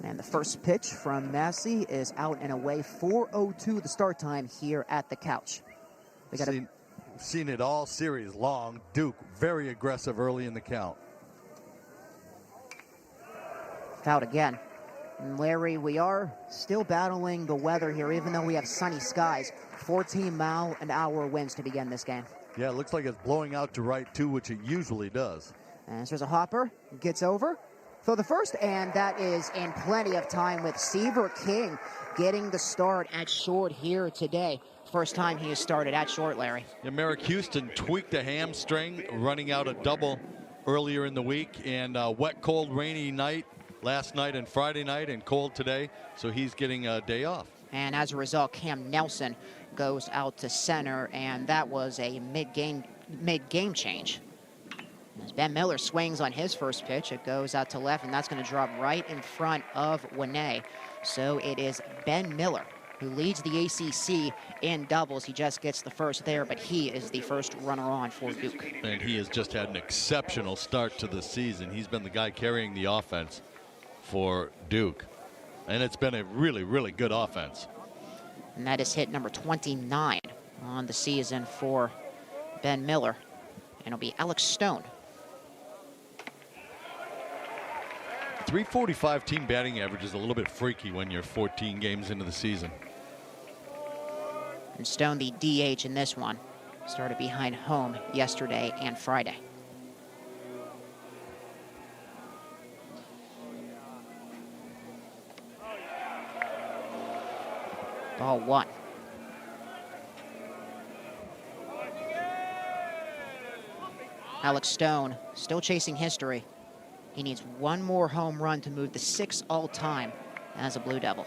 And the first pitch from Massey is out and away. 4:02 the start time here at the Couch. We got seen it all series long. Duke very aggressive early in the count. Out again. And Larry, we are still battling the weather here, even though we have sunny skies. 14-mile-an-hour winds to begin this game. Yeah, it looks like it's blowing out to right, too, which it usually does. And so there's a hopper. Gets over. Throw the first, and that is in plenty of time with Seaver King getting the start at short here today. First time he has started at short, Larry. Yeah, Merrick Houston tweaked a hamstring, running out a double earlier in the week, and wet, cold, rainy night last night and Friday night, and cold today, so he's getting a day off. And as a result, Cam Nelson goes out to center, and that was a mid-game change. As Ben Miller swings on his first pitch, it goes out to left, and that's going to drop right in front of Winne. So it is Ben Miller who leads the ACC in doubles. He just gets the first there, but he is the first runner on for Duke. And he has just had an exceptional start to the season. He's been the guy carrying the offense for Duke, and it's been a really, really good offense. And that is hit number 29 on the season for Ben Miller, and it'll be Alex Stone. 345 team batting average is a little bit freaky when you're 14 games into the season. And Stone, the DH in this one, started behind home yesterday and Friday. Ball one. Alex Stone still chasing history. He needs one more home run to move to 6 all-time as a Blue Devil.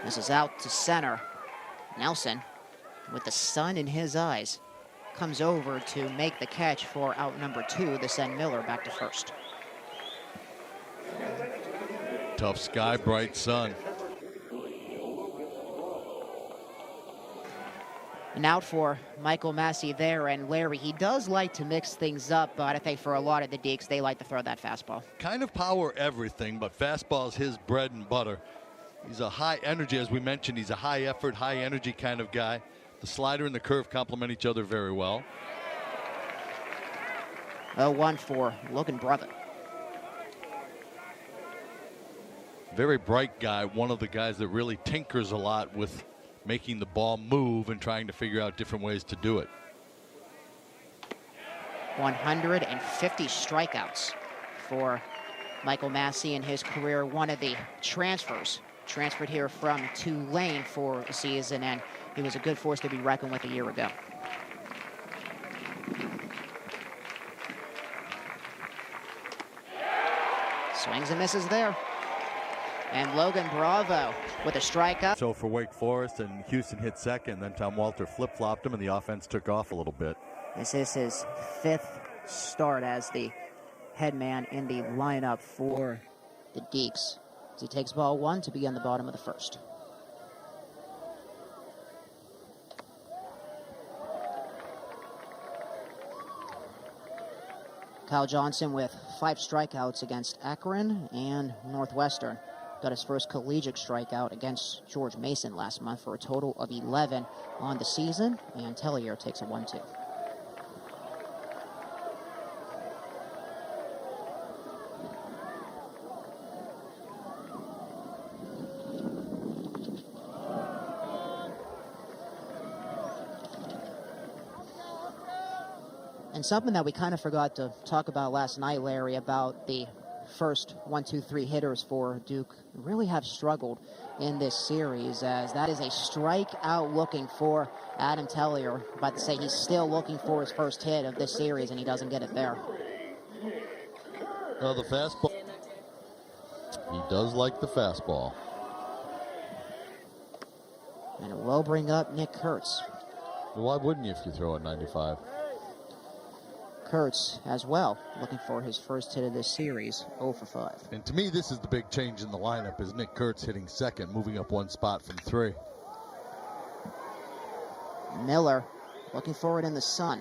This is out to center. Nelson, with the sun in his eyes, comes over to make the catch for out number 2 to send Miller back to first. Tough sky, bright sun. And out for Michael Massey there, and Larry, he does like to mix things up, but I think for a lot of the Deeks, they like to throw that fastball. Kind of power everything, but fastball is his bread and butter. He's a high energy, as we mentioned. He's a high effort, high energy kind of guy. The slider and the curve complement each other very well. 0-1 for Logan Brother. Very bright guy, one of the guys that really tinkers a lot with making the ball move and trying to figure out different ways to do it. 150 strikeouts for Michael Massey in his career. One of the transfers, transferred here from Tulane for the season, and he was a good force to be reckoned with a year ago. Swings and misses there. And Logan Bravo with a strikeout. So for Wake Forest, and Houston hit second, then Tom Walter flip-flopped him, and the offense took off a little bit. This is his 5th start as the head man in the lineup for the Deeks. As he takes ball 1 to begin the bottom of the first. Kyle Johnson with 5 strikeouts against Akron and Northwestern. Got his first collegiate strikeout against George Mason last month for a total of 11 on the season, and Tellier takes a 1-2. And something that we kind of forgot to talk about last night, Larry, about the first 1-2-3 hitters for Duke really have struggled in this series, as that is a strikeout looking for Adam Tellier. About to say he's still looking for his first hit of this series, and he doesn't get it there. The fastball. He does like the fastball. And it will bring up Nick Kurtz. Why wouldn't you if you throw at 95? Kurtz as well, looking for his first hit of this series, 0 for 5. And to me, this is the big change in the lineup, is Nick Kurtz hitting second, moving up one spot from 3. Miller looking for it in the sun.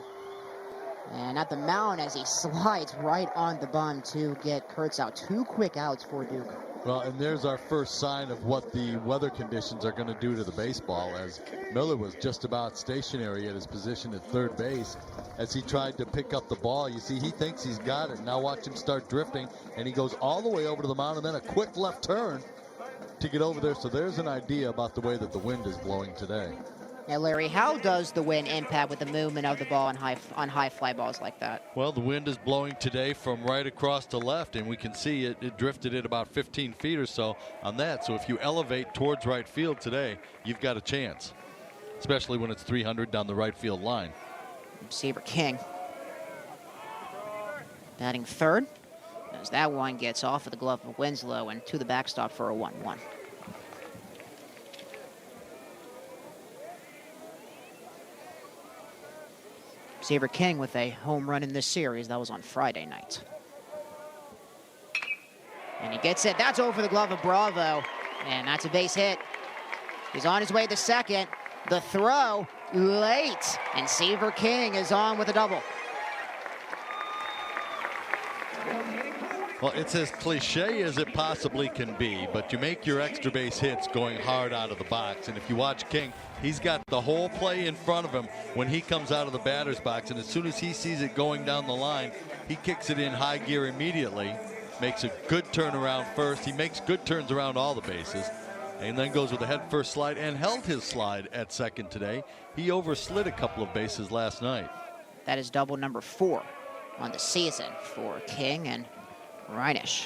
And at the mound as he slides right on the bun to get Kurtz out. 2 quick outs for Duke. Well, and there's our first sign of what the weather conditions are going to do to the baseball, as Miller was just about stationary at his position at third base as he tried to pick up the ball. You see, he thinks he's got it. Now watch him start drifting, and he goes all the way over to the mound and then a quick left turn to get over there. So there's an idea about the way that the wind is blowing today. Now, Larry, how does the wind impact with the movement of the ball on high fly balls like that? Well, the wind is blowing today from right across to left, and we can see it drifted at about 15 feet or so on that. So if you elevate towards right field today, you've got a chance, especially when it's 300 down the right field line. Seaver King batting third as that one gets off of the glove of Winslow and to the backstop for a 1-1. Seaver King with a home run in this series. That was on Friday night. And he gets it. That's over the glove of Bravo. And that's a base hit. He's on his way to second. The throw late. And Seaver King is on with a double. Well, it's as cliche as it possibly can be, but you make your extra base hits going hard out of the box. And if you watch King, he's got the whole play in front of him when he comes out of the batter's box. And as soon as he sees it going down the line, he kicks it in high gear immediately, makes a good turnaround first. He makes good turns around all the bases, and then goes with a head first slide and held his slide at second today. He overslid a couple of bases last night. That is double number 4 on the season for King, and Reinisch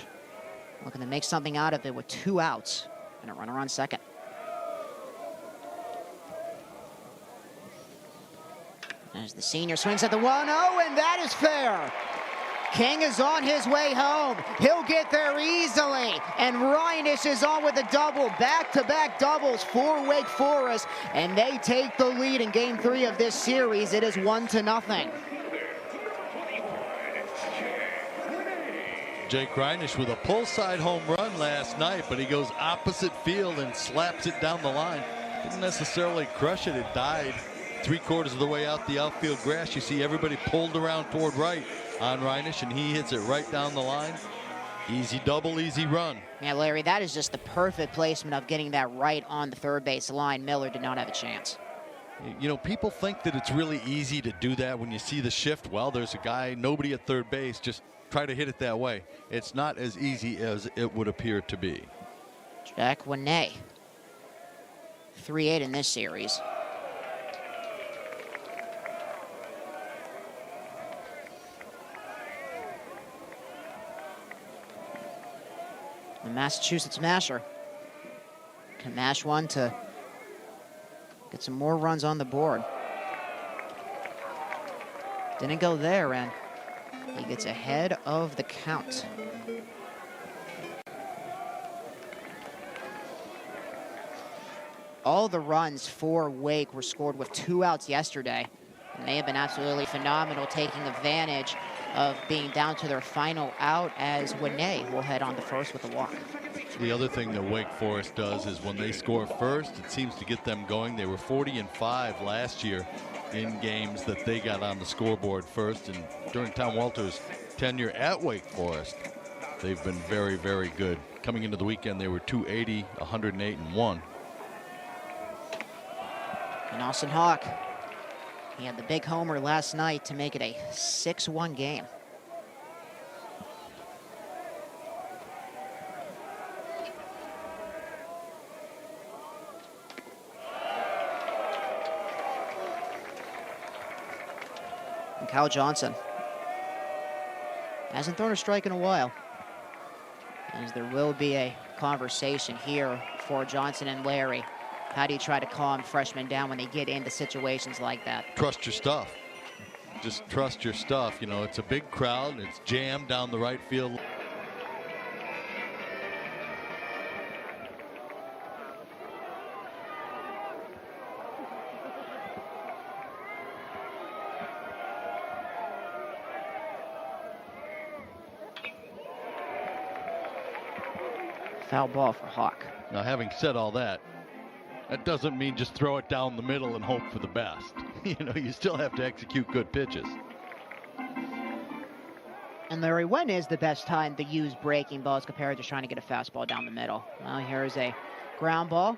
looking to make something out of it with 2 outs and a runner on second. As the senior swings at the 1-0, and that is fair. King is on his way home. He'll get there easily. And Reinisch is on with a double. Back-to-back doubles for Wake Forest. And they take the lead in Game 3 of this series. It is 1-0. Jake Reinisch with a pull side home run last night, but he goes opposite field and slaps it down the line. Didn't necessarily crush it. It died 3/4 of the way out the outfield grass. You see everybody pulled around toward right on Reinisch, and he hits it right down the line. Easy double, easy run. Yeah, Larry, that is just the perfect placement of getting that right on the third base line. Miller did not have a chance. You know, people think that it's really easy to do that when you see the shift. Well, there's a guy, nobody at third base, just try to hit it that way. It's not as easy as it would appear to be. Jack Winney, 3-8 in this series. The Massachusetts masher can mash one to get some more runs on the board. Didn't go there, and he gets ahead of the count. All the runs for Wake were scored with 2 outs yesterday. And they have been absolutely phenomenal, taking advantage of being down to their final out, as Winney will head on to first with a walk. The other thing that Wake Forest does is when they score first, it seems to get them going. They were 40-5 last year in games that they got on the scoreboard first. And during Tom Walter's tenure at Wake Forest, they've been very, very good. Coming into the weekend, they were 280, 108-1. And Austin Hawk, he had the big homer last night to make it a 6-1 game. And Kyle Johnson hasn't thrown a strike in a while, as there will be a conversation here for Johnson and Larry. How do you try to calm freshmen down when they get into situations like that? Trust your stuff. Just trust your stuff. You know, it's a big crowd. It's jammed down the right field. Foul ball for Hawk. Now, having said all that, that doesn't mean just throw it down the middle and hope for the best. You still have to execute good pitches. And Larry, when is the best time to use breaking balls compared to trying to get a fastball down the middle? Well, here's a ground ball.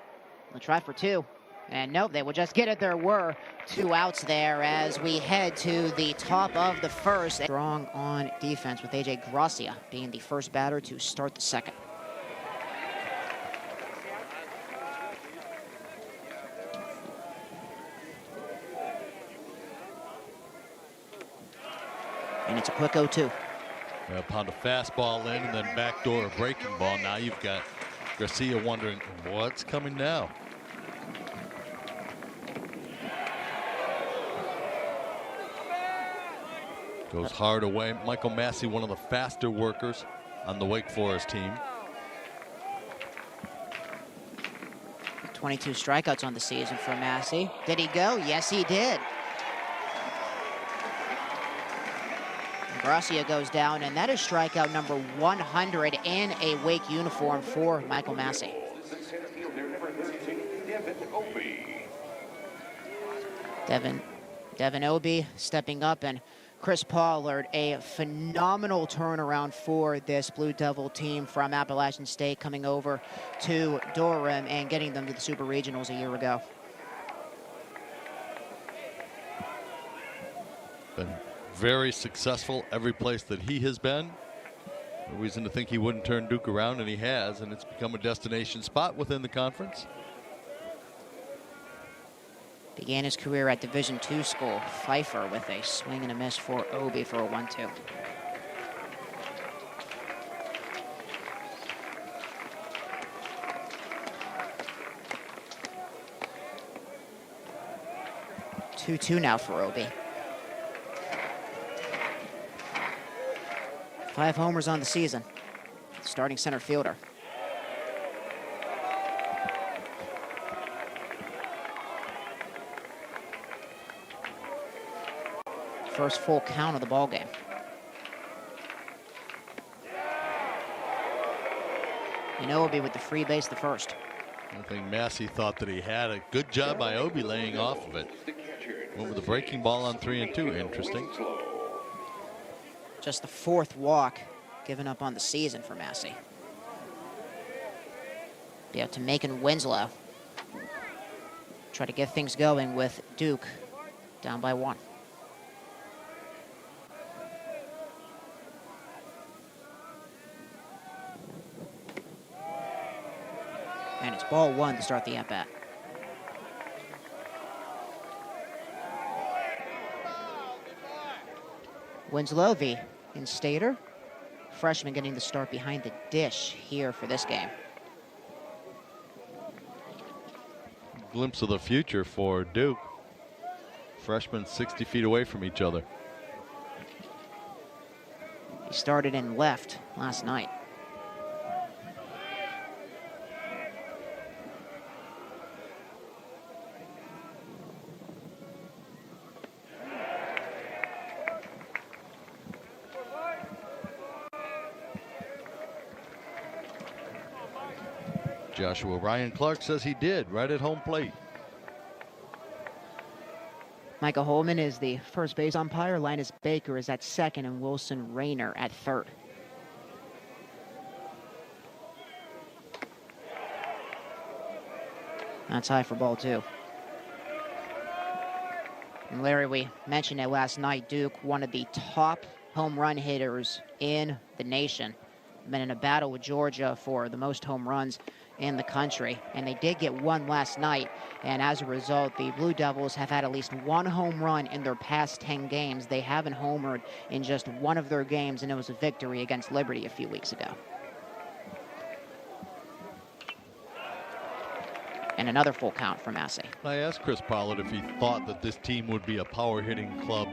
We'll try for two. And nope, they will just get it. There were 2 outs there as we head to the top of the first. Strong on defense with A.J. Gracia being the first batter to start the second. And it's a quick 0-2. Pound a fastball in and then backdoor a breaking ball. Now you've got Garcia wondering what's coming now. Goes hard away. Michael Massey, one of the faster workers on the Wake Forest team. 22 strikeouts on the season for Massey. Did he go? Yes, he did. Gracia goes down, and that is strikeout number 100 in a Wake uniform for Michael Massey. Devin Obie stepping up, and Chris Pollard, a phenomenal turnaround for this Blue Devil team from Appalachian State, coming over to Durham and getting them to the Super Regionals a year ago. Been very successful every place that he has been. No reason to think he wouldn't turn Duke around, and he has, and it's become a destination spot within the conference. Began his career at Division II school, Pfeiffer, with a swing and a miss for Obie for a 1-2. Two now for Obie. 5 homers on the season. Starting center fielder. First full count of the ball game. And Obie with the free base the first. I think Massey thought that he had a good job by Obie laying off of it. Went with a breaking ball on 3-2. Interesting. Just the 4th walk given up on the season for Massey. Be out to Macon Winslow. Try to get things going with Duke down by 1. And it's ball 1 to start the at-bat. Winslow, the in-stater. Freshman getting the start behind the dish here for this game. Glimpse of the future for Duke. Freshmen 60 feet away from each other. He started in left last night. Joshua Ryan Clark says he did right at home plate. Micah Holman is the first base umpire. Linus Baker is at second, and Wilson Rayner at third. That's high for ball 2. And Larry, we mentioned it last night. Duke, one of the top home run hitters in the nation. Been in a battle with Georgia for the most home runs in the country, and they did get 1 last night, and as a result the Blue Devils have had at least 1 home run in their past 10 games. They haven't homered in just 1 of their games, and it was a victory against Liberty a few weeks ago. And another full count for Massey. I asked Chris Pollard if he thought that this team would be a power hitting club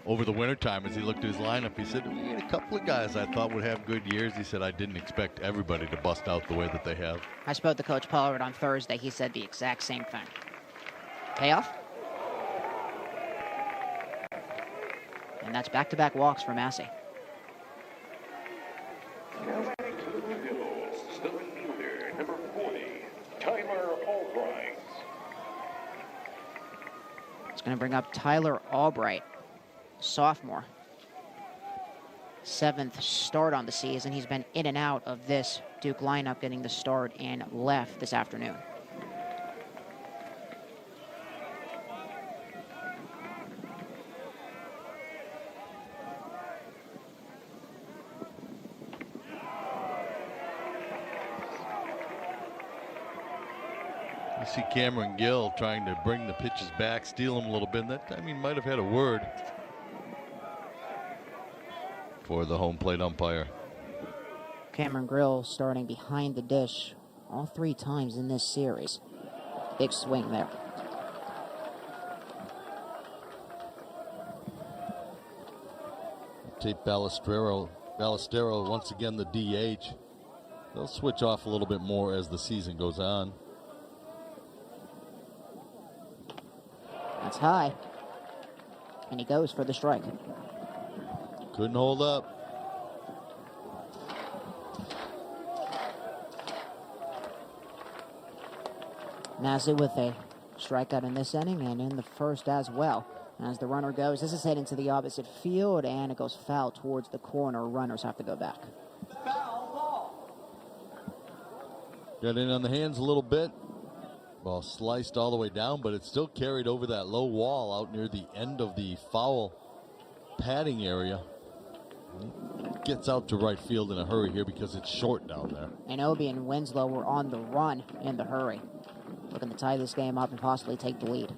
over the wintertime. As he looked at his lineup, he said, we had a couple of guys I thought would have good years. He said, I didn't expect everybody to bust out the way that they have. I spoke to Coach Pollard on Thursday. He said the exact same thing. Payoff. And that's back-to-back walks for Massey. Now batting for the Blue Devils, the fielder, going to bring up Tyler Albright, sophomore. 7th start on the season. He's been in and out of this Duke lineup, getting the start in left this afternoon. You see Cameron Gill trying to bring the pitches back, steal them a little bit. That time he might have had a word for the home plate umpire. Cameron Grill starting behind the dish all 3 times in this series. Big swing there. Tate Ballestero once again the DH. They'll switch off a little bit more as the season goes on. That's high. And he goes for the strike. Couldn't hold up. Massey with a strikeout in this inning and in the first as well. As the runner goes, this is heading to the opposite field, and it goes foul towards the corner. Runners have to go back. Got in on the hands a little bit. Ball sliced all the way down, but it still carried over that low wall out near the end of the foul padding area. Gets out to right field in a hurry here because it's short down there. And Obi and Winslow were on the run in the hurry, looking to tie this game up and possibly take the lead.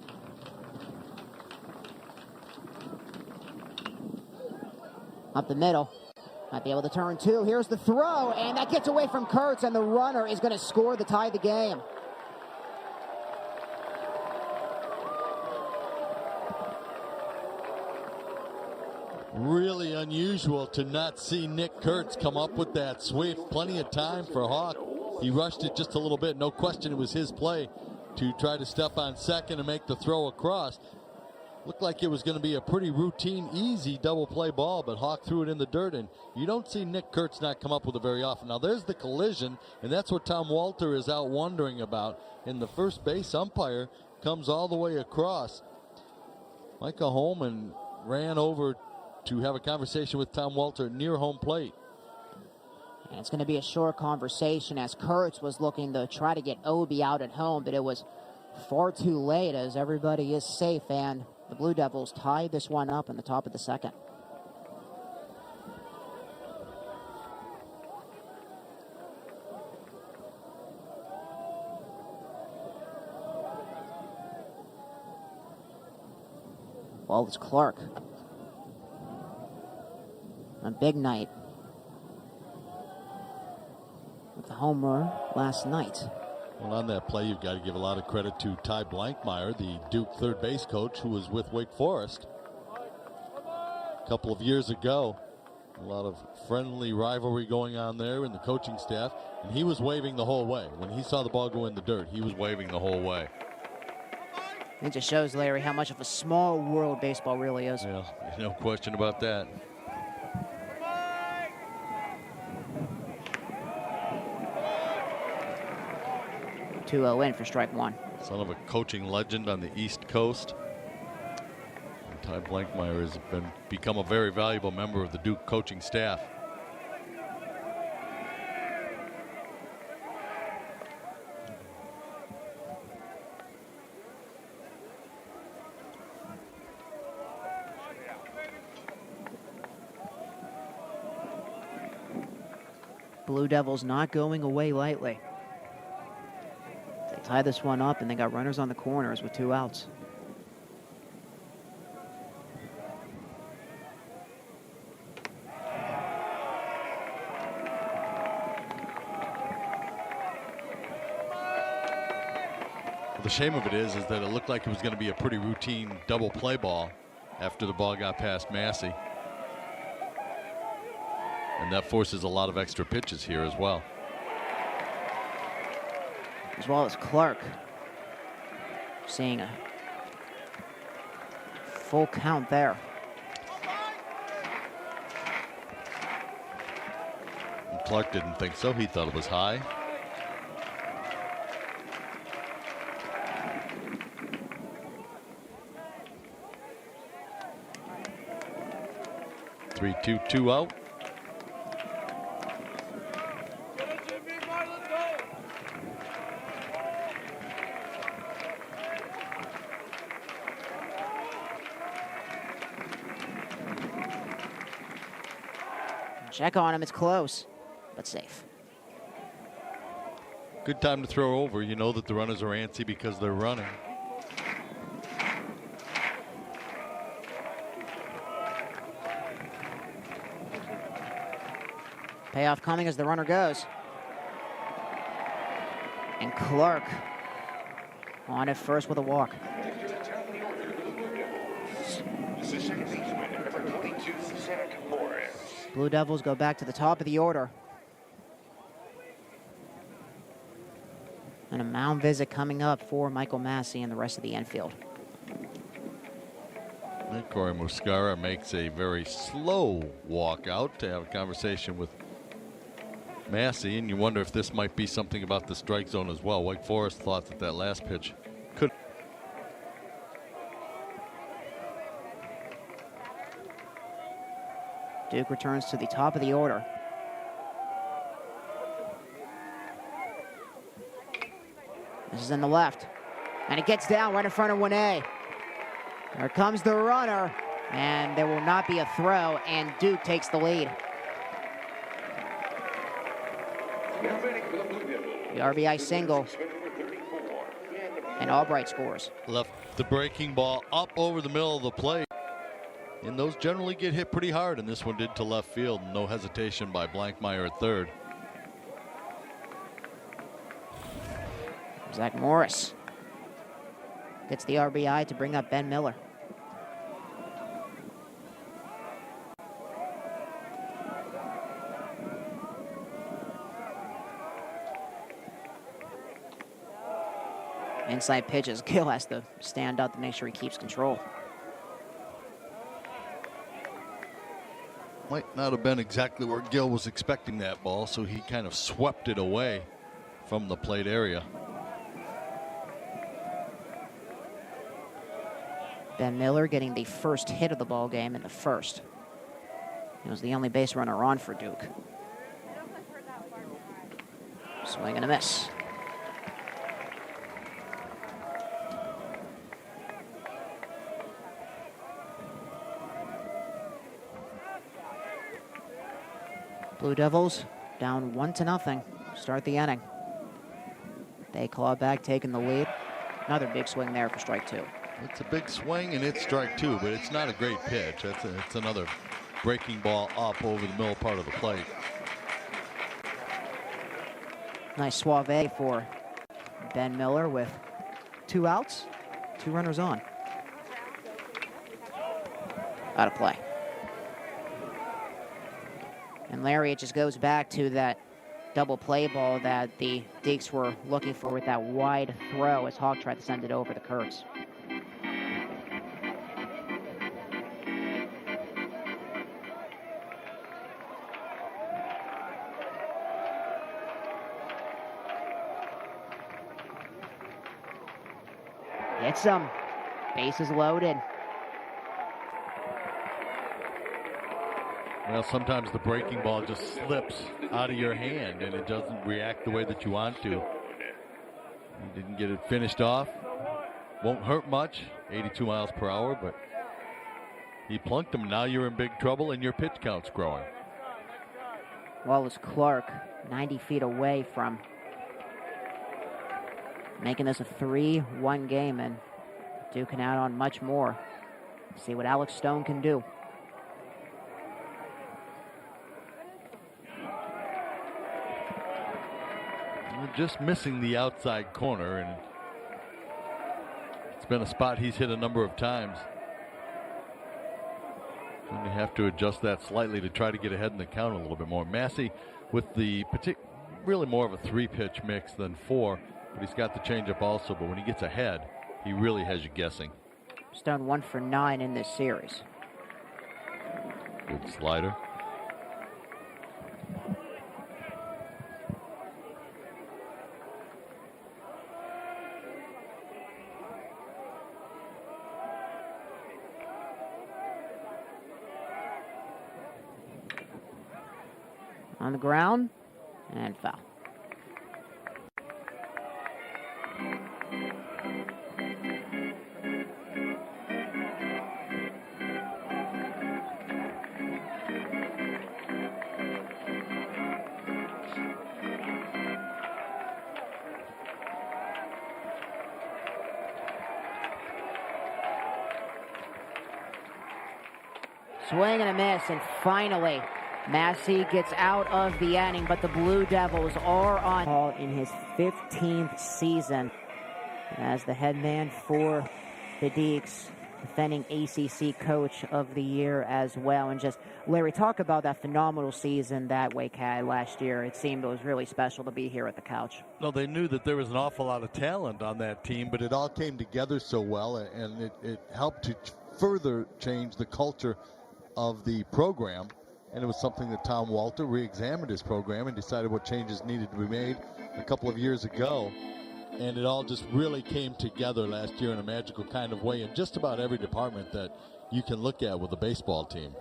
Up the middle. Might be able to turn 2. Here's the throw, and that gets away from Kurtz, and the runner is going to score to tie the game. Really unusual to not see Nick Kurtz come up with that sweep. Plenty of time for Hawk. He rushed it just a little bit. No question it was his play to try to step on second and make the throw across. Looked like it was going to be a pretty routine, easy double play ball, but Hawk threw it in the dirt, and you don't see Nick Kurtz not come up with it very often. Now there's the collision, and that's what Tom Walter is out wondering about. And the first base umpire comes all the way across. Micah Holman ran over to have a conversation with Tom Walter near home plate. And it's going to be a short conversation as Kurtz was looking to try to get Obi out at home, but it was far too late as everybody is safe, and the Blue Devils tied this one up in the top of the second. Well, it's Clark. A big night with the home run last night. Well, on that play, you've got to give a lot of credit to Ty Blankmeyer, the Duke third base coach who was with Wake Forest a couple of years ago. A lot of friendly rivalry going on there in the coaching staff, and he was waving the whole way. When he saw the ball go in the dirt, he was waving the whole way. It just shows, Larry, how much of a small world baseball really is. Yeah, no question about that. Two 0 in for strike 1. Son of a coaching legend on the East Coast. And Ty Blankmeyer has become a very valuable member of the Duke coaching staff. Blue Devils not going away lightly. They tie this one up, and they got runners on the corners with 2 outs. Well, the shame of it is that it looked like it was going to be a pretty routine double play ball after the ball got past Massey. And that forces a lot of extra pitches here as well. As well as Clark seeing a full count there. And Clark didn't think so. He thought it was high. 3-2, 2 out. Check on him. It's close, but safe. Good time to throw over. You know that the runners are antsy because they're running. Payoff coming as the runner goes. And Clark on at first with a walk. Blue Devils go back to the top of the order. And a mound visit coming up for Michael Massey and the rest of the infield. And Corey Muscara makes a very slow walk out to have a conversation with Massey, and you wonder if this might be something about the strike zone as well. Wake Forest thought that last pitch could. Duke returns to the top of the order. This is in the left. And it gets down right in front of 1A. There comes the runner. And there will not be a throw, and Duke takes the lead. The RBI single. And Albright scores. Left the breaking ball up over the middle of the plate. And those generally get hit pretty hard, and this one did to left field. No hesitation by Blankmeyer at third. Zach Morris gets the RBI to bring up Ben Miller. Inside pitches. Gill has to stand up to make sure he keeps control. Might not have been exactly where Gill was expecting that ball, so he kind of swept it away from the plate area. Ben Miller getting the first hit of the ball game in the first. He was the only base runner on for Duke. Swing and a miss. Blue Devils down 1-0. Start the inning. They claw back, taking the lead. Another big swing there for strike two. It's a big swing and it's strike two, but it's not a great pitch. It's another breaking ball up over the middle part of the plate. Nice suave for Ben Miller with 2 outs, 2 runners on. Out of play. And Larry, it just goes back to that double play ball that the Deeks were looking for with that wide throw as Hawk tried to send it over the Kurtz. Hits him. Bases loaded. Well, sometimes the breaking ball just slips out of your hand and it doesn't react the way that you want to. You didn't get it finished off. Won't hurt much, 82 miles per hour, but he plunked him. Now you're in big trouble and your pitch count's growing. Wallace Clark, 90 feet away from making this a 3-1 game, and Duke can add on much more. See what Alex Stone can do. Just missing the outside corner, and it's been a spot he's hit a number of times. And you have to adjust that slightly to try to get ahead in the count a little bit more. Massey with the really more of a 3-pitch mix than 4, but he's got the changeup also. But when he gets ahead, he really has you guessing. Stone 1 for 9 in this series. Good slider. On the ground, and foul. Swing and a miss, and finally, Massey gets out of the inning, but the Blue Devils are on in his 15th season as the head man for the Deacs, defending ACC Coach of the Year as well. And just, Larry, talk about that phenomenal season that Wake had last year. It seemed it was really special to be here at the couch. No, they knew that there was an awful lot of talent on that team, but it all came together so well, and it helped to further change the culture of the program. And it was something that Tom Walter re-examined his program and decided what changes needed to be made a couple of years ago. And it all just really came together last year in a magical kind of way in just about every department that you can look at with a baseball team.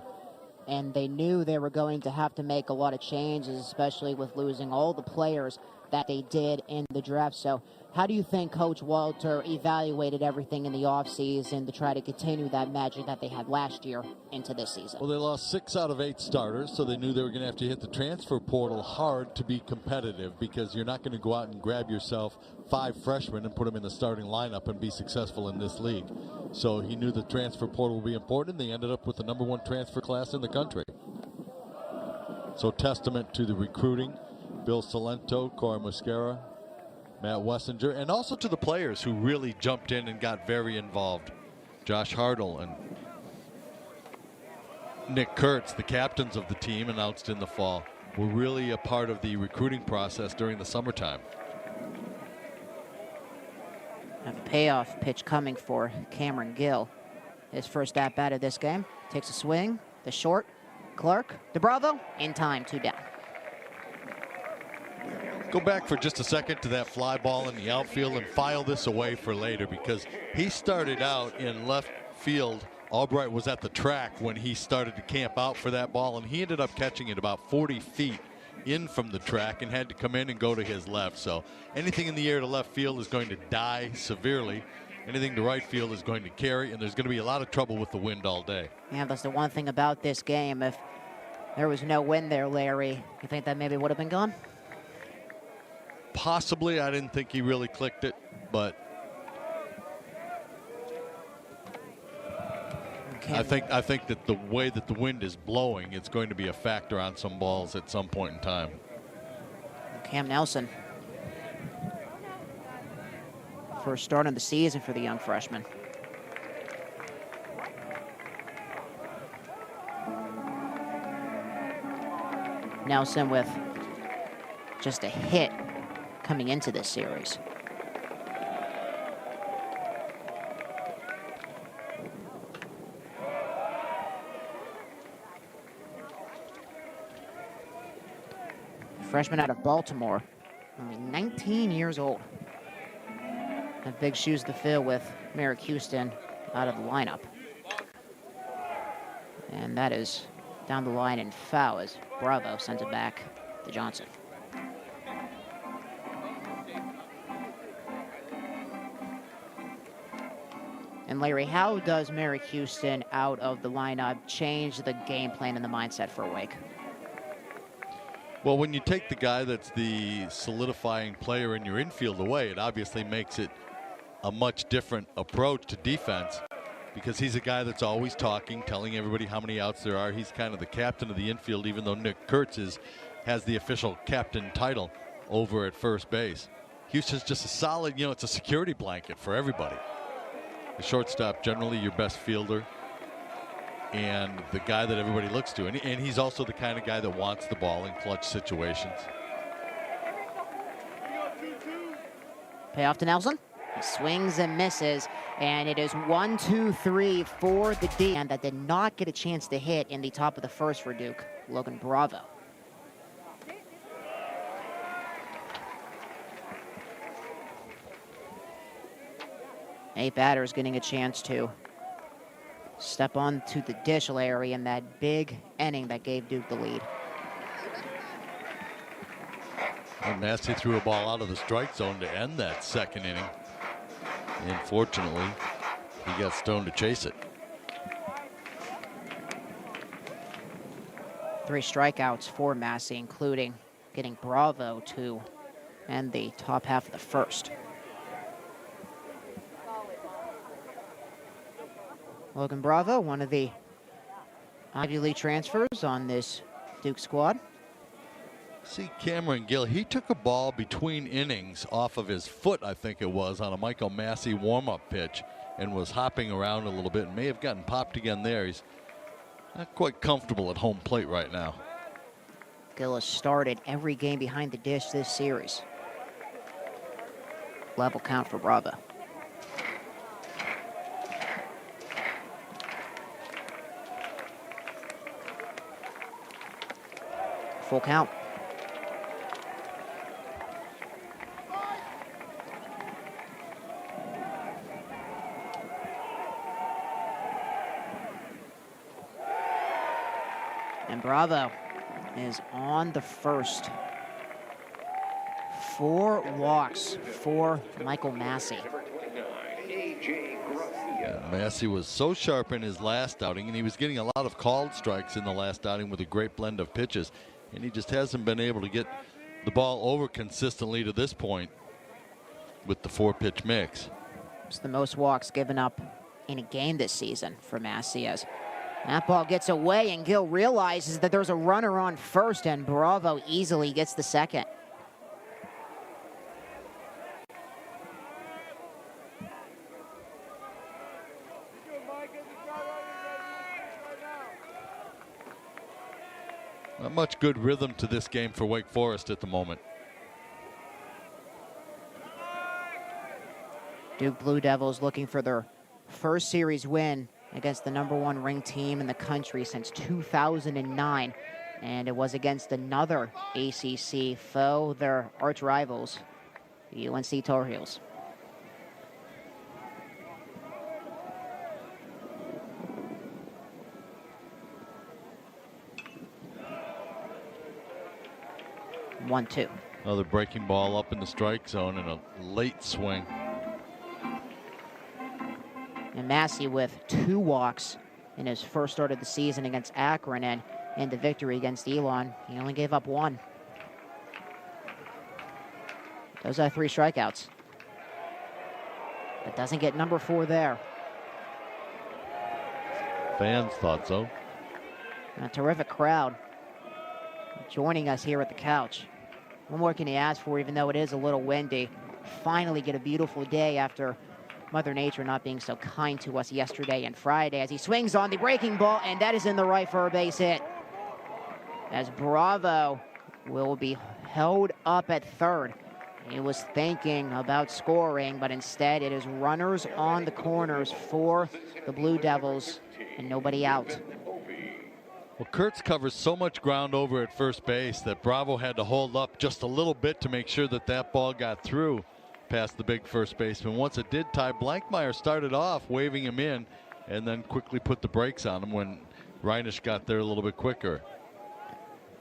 And they knew they were going to have to make a lot of changes, especially with losing all the players that they did in the draft. So how do you think Coach Walter evaluated everything in the offseason to try to continue that magic that they had last year into this season? Well, they lost 6 out of 8 starters, so they knew they were going to have to hit the transfer portal hard to be competitive, because you're not going to go out and grab yourself 5 freshmen and put them in the starting lineup and be successful in this league. So he knew the transfer portal would be important. They ended up with the #1 transfer class in the country. So testament to the recruiting, Bill Salento, Corey Muscara, Matt Wessinger, and also to the players who really jumped in and got very involved. Josh Hartle and Nick Kurtz, the captains of the team, announced in the fall, were really a part of the recruiting process during the summertime. Have a payoff pitch coming for Cameron Gill. His first at-bat of this game. Takes a swing, the short, Clark, DeBravo, in time, 2 down. Go back for just a second to that fly ball in the outfield and file this away for later, because he started out in left field. Albright was at the track when he started to camp out for that ball, and he ended up catching it about 40 feet in from the track and had to come in and go to his left. So anything in the air to left field is going to die severely. Anything to right field is going to carry, and there's going to be a lot of trouble with the wind all day. Yeah, that's the one thing about this game. If there was no wind there, Larry, you think that maybe would have been gone? Possibly. I didn't think he really clicked it, but I think that the way that the wind is blowing, it's going to be a factor on some balls at some point in time. Cam Nelson. First start of the season for the young freshman. Nelson with just a hit coming into this series. Freshman out of Baltimore, only 19 years old. Have big shoes to fill with Merrick Houston out of the lineup. And that is down the line and foul as Bravo sends it back to Johnson. And Larry, how does Merrick Houston out of the lineup change the game plan and the mindset for Wake? Well, when you take the guy that's the solidifying player in your infield away, it obviously makes it a much different approach to defense, because he's a guy that's always talking, telling everybody how many outs there are. He's kind of the captain of the infield, even though Nick Kurtz has the official captain title over at first base. Houston's just a solid, it's a security blanket for everybody. The shortstop, generally your best fielder, and the guy that everybody looks to. And he's also the kind of guy that wants the ball in clutch situations. Payoff to Nelson. He swings and misses, and it is 1-2-3 for the D. And that did not get a chance to hit in the top of the first for Duke, Logan Bravo. Eight batters getting a chance to step onto the dish, Larry, in that big inning that gave Duke the lead. And Massey threw a ball out of the strike zone to end that second inning. Unfortunately, he got Stone to chase it. 3 strikeouts for Massey, including getting Bravo to end the top half of the first. Logan Bravo, one of the Ivy League transfers on this Duke squad. See Cameron Gill, he took a ball between innings off of his foot, I think it was, on a Michael Massey warm-up pitch and was hopping around a little bit and may have gotten popped again there. He's not quite comfortable at home plate right now. Gill has started every game behind the dish this series. Level count for Bravo. Full count. And Bravo is on the first. 4 walks for Michael Massey. Massey was so sharp in his last outing, and he was getting a lot of called strikes in the last outing with a great blend of pitches, and he just hasn't been able to get the ball over consistently to this point with the 4-pitch mix. It's the most walks given up in a game this season for Massey, as that ball gets away and Gill realizes that there's a runner on first, and Bravo easily gets the second. Not much good rhythm to this game for Wake Forest at the moment. Duke Blue Devils looking for their first series win against the #1 ranked team in the country since 2009. And it was against another ACC foe, their arch rivals, the UNC Tar Heels. One, two. Another breaking ball up in the strike zone and a late swing. And Massey with 2 walks in his first start of the season against Akron, and in the victory against Elon, he only gave up 1. Those are 3 strikeouts. But doesn't get number 4 there. Fans thought so. A terrific crowd joining us here at the couch. What more can you ask for, even though it is a little windy? Finally get a beautiful day after Mother Nature not being so kind to us yesterday and Friday, as he swings on the breaking ball, and that is in the right for a base hit. As Bravo will be held up at third. He was thinking about scoring, but instead it is runners on the corners for the Blue Devils and nobody out. Well, Kurtz covers so much ground over at first base that Bravo had to hold up just a little bit to make sure that that ball got through past the big first baseman. Once it did, Ty Blankmeyer started off waving him in and then quickly put the brakes on him when Reinisch got there a little bit quicker.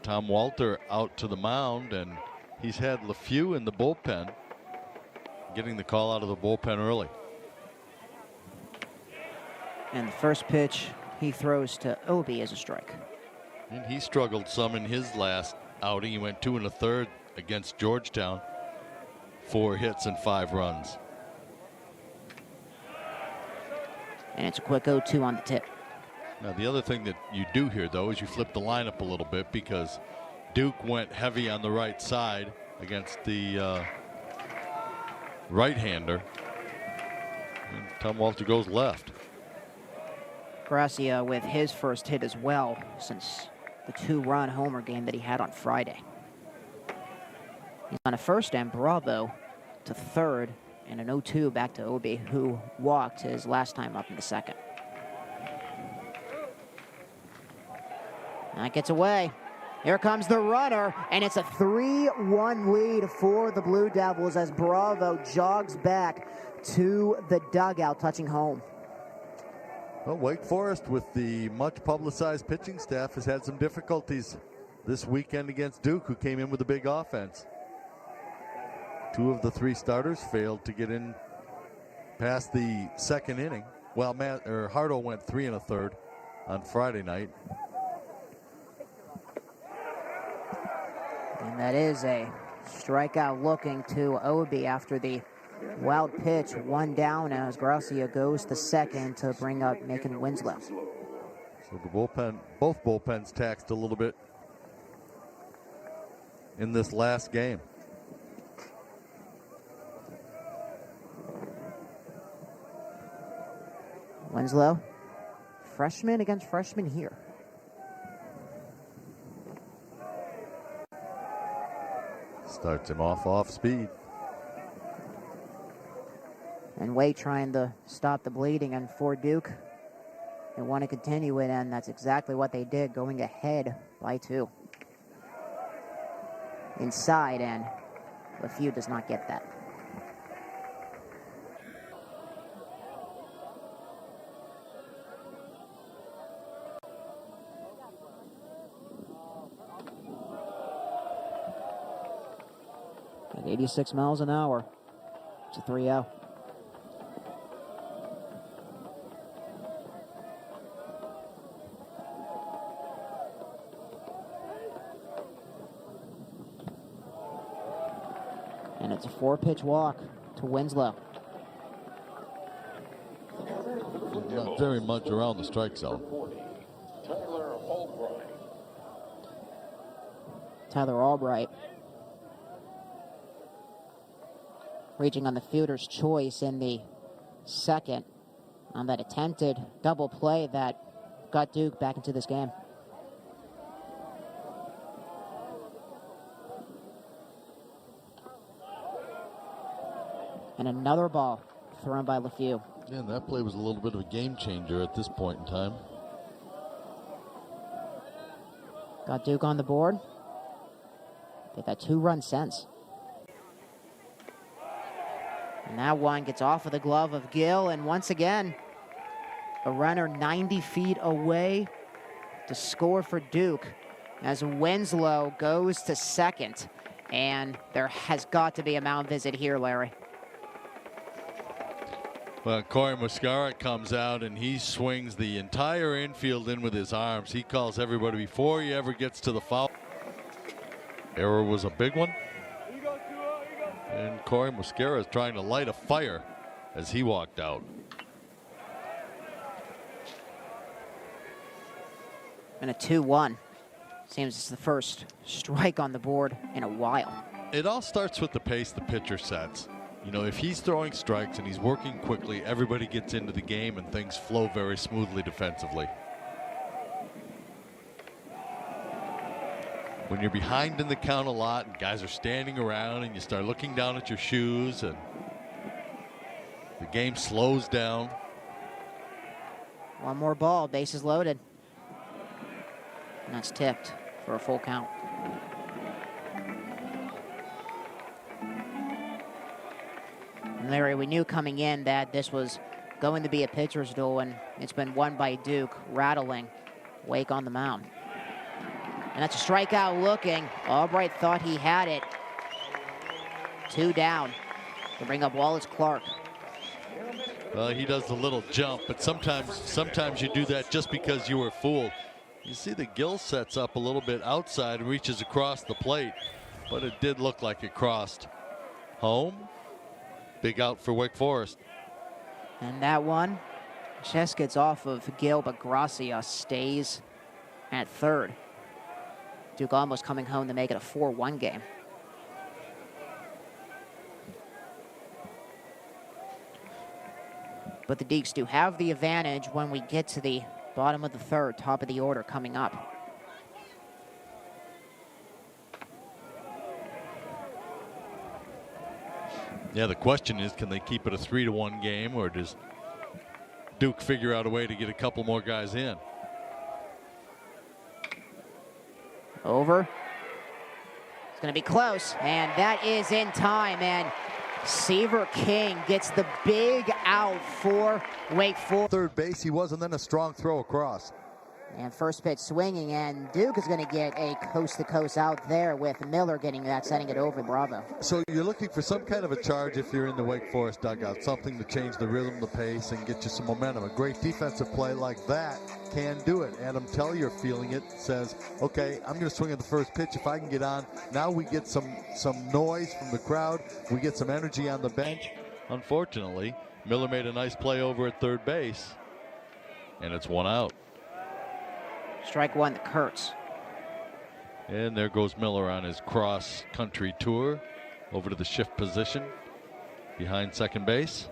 Tom Walter out to the mound, and he's had LeFew in the bullpen, getting the call out of the bullpen early. And the first pitch he throws to Obi as a strike. And he struggled some in his last outing. He went 2 1/3 against Georgetown. 4 hits and 5 runs. And it's a quick 0-2 on the tip. Now, the other thing that you do here, though, is you flip the lineup a little bit, because Duke went heavy on the right side against the right-hander. And Tom Walter goes left. Gracia with his first hit as well since the 2-run homer game that he had on Friday. He's on a first, and Bravo to third, and an 0-2 back to Obi, who walked his last time up in the second. That gets away. Here comes the runner, and it's a 3-1 lead for the Blue Devils as Bravo jogs back to the dugout, touching home. Well, Wake Forest, with the much publicized pitching staff, has had some difficulties this weekend against Duke, who came in with a big offense. 2 of the 3 starters failed to get in past the second inning. Well, Hardo went 3 1/3 on Friday night. And that is a strikeout looking to Obi after the wild pitch, 1 down as Gracia goes to second to bring up Macon Winslow. So the bullpen, both bullpens taxed a little bit in this last game. Winslow, freshman against freshman here. Starts him off speed. And Wade trying to stop the bleeding, and for Duke, they want to continue it, and that's exactly what they did, going ahead by 2. Inside, and LeFew does not get that. At 86 miles an hour, it's a 3-0. And it's a 4-pitch walk to Winslow. Not very much around the strike zone. Tyler Albright reaching on the fielder's choice in the second on that attempted double play that got Duke back into this game. And another ball thrown by LeFew. Yeah, and that play was a little bit of a game changer at this point in time. Got Duke on the board. Get that 2-run sense. And that one gets off of the glove of Gill, and once again, a runner 90 feet away to score for Duke as Winslow goes to second. And there has got to be a mound visit here, Larry. Well, Corey Muscara comes out and he swings the entire infield in with his arms. He calls everybody before he ever gets to the foul. Error was a big one. And Corey Muscara is trying to light a fire as he walked out. And a 2-1. Seems it's the first strike on the board in a while. It all starts with the pace the pitcher sets. You know, if he's throwing strikes and he's working quickly, everybody gets into the game and things flow very smoothly defensively. When you're behind in the count a lot and guys are standing around and you start looking down at your shoes and the game slows down. One more ball, bases loaded. And that's tipped for a full count. And Larry, we knew coming in that this was going to be a pitcher's duel, and it's been won by Duke, rattling Wake on the mound. And that's a strikeout looking. Albright thought he had it. 2 down to bring up Wallace Clark. Well, he does the little jump, but sometimes you do that just because you were fooled. You see the Gill sets up a little bit outside and reaches across the plate, but it did look like it crossed home. Big out for Wake Forest. And that one just gets off of Gill, but Gracia stays at third. Duke almost coming home to make it a 4-1 game. But the Deacs do have the advantage when we get to the bottom of the third, top of the order coming up. Yeah, the question is, can they keep it a 3-1 game, or does Duke figure out a way to get a couple more guys in? Over. It's going to be close, and that is in time, and Seaver King gets the big out for Wake Forest. Third base he was, and then a strong throw across. And first pitch swinging, and Duke is going to get a coast-to-coast out there with Miller getting that, sending it over. Bravo. So you're looking for some kind of a charge if you're in the Wake Forest dugout, something to change the rhythm, the pace, and get you some momentum. A great defensive play like that can do it. Adam Tellier feeling it, says, okay, I'm going to swing at the first pitch if I can get on. Now we get some noise from the crowd. We get some energy on the bench. Unfortunately, Miller made a nice play over at third base, and it's one out. Strike one to Kurtz. And there goes Miller on his cross-country tour over to the shift position behind second base.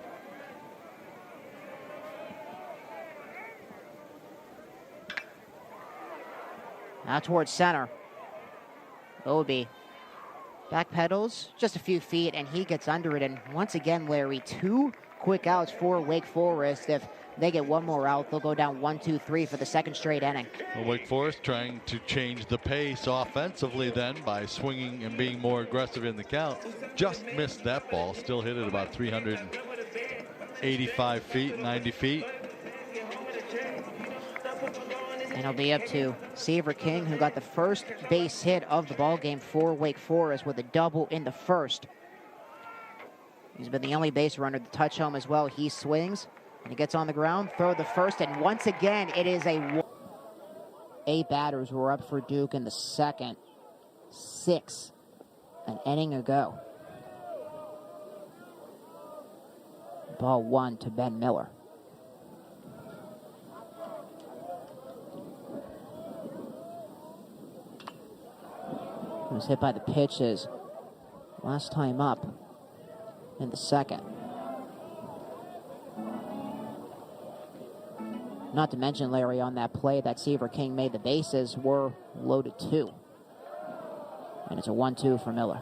Now towards center. Obi backpedals just a few feet, and he gets under it. And once again, Larry, 2 quick outs for Wake Forest. If they get one more out, they'll go down 1-2-3 for the second straight inning. Well, Wake Forest trying to change the pace offensively then by swinging and being more aggressive in the count. Just missed that ball. Still hit it about 385 feet, 90 feet. And it'll be up to Seaver King, who got the first base hit of the ballgame for Wake Forest with a double in the first. He's been the only base runner to touch home as well. He swings, and he gets on the ground, throw the first, and once again, it is a 8 batters were up for Duke in the second. 6 an inning ago. Ball 1 to Ben Miller. He was hit by the pitches last time up in the second. Not to mention, Larry, on that play that Seaver King made, the bases were loaded too. And it's a 1-2 for Miller.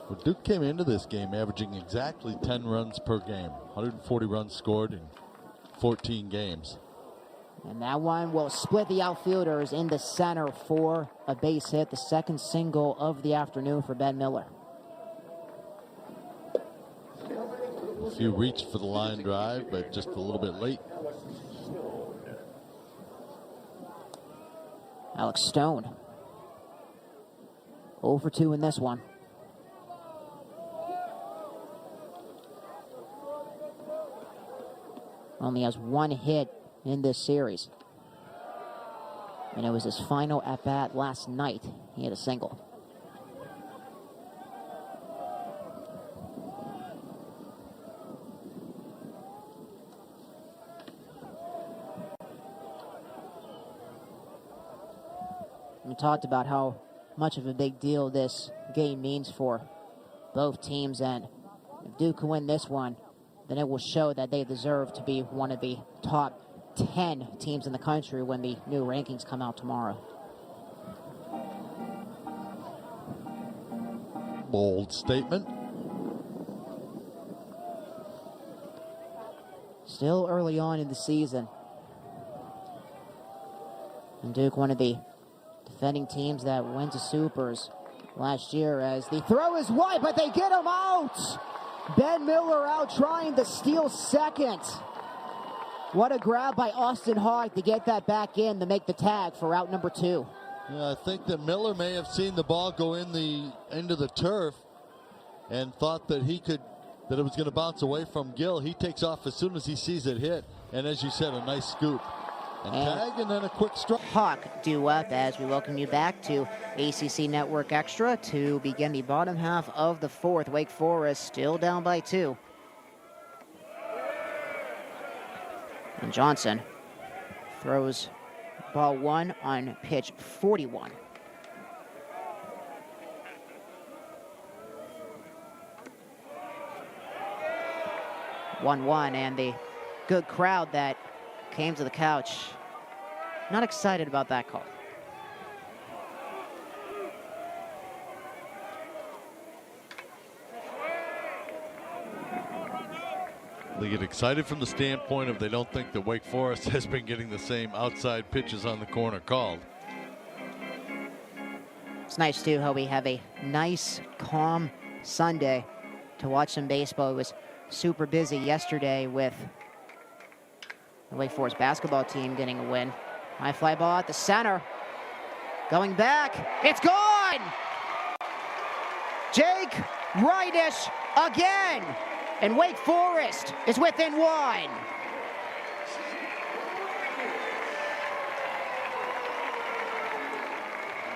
Well, Duke came into this game averaging exactly 10 runs per game. 140 runs scored in 14 games. And that one will split the outfielders in the center for a base hit, the second single of the afternoon for Ben Miller. A few reached for the line drive, but just a little bit late. Alex Stone. 0 for 2 in this one. Only has 1 hit in this series. And it was his final at-bat last night. He had a single. We talked about how much of a big deal this game means for both teams, and if Duke can win this one, then it will show that they deserve to be one of the top 10 teams in the country when the new rankings come out tomorrow. Bold statement. Still early on in the season. And Duke, one of the defending teams that went to Supers last year, as the throw is wide, but they get him out. Ben Miller out trying to steal second. What a grab by Austin Hogg to get that back in to make the tag for out number 2. Yeah, I think that Miller may have seen the ball go into the turf and thought that it was going to bounce away from Gill. He takes off as soon as he sees it hit, and as you said, a nice scoop. And tag, and then a quick strike. Hawk due up as we welcome you back to ACC Network Extra to begin the bottom half of the 4th. Wake Forest still down by 2. And Johnson throws ball 1 on pitch 41. (1-1), and the good crowd that came to the couch not excited about that call. They get excited from the standpoint of they don't think that Wake Forest has been getting the same outside pitches on the corner called. It's nice too how we have a nice calm Sunday to watch some baseball. It was super busy yesterday with the Wake Forest basketball team getting a win. High fly ball at the center. Going back. It's gone! Jake Reinisch again. And Wake Forest is within one.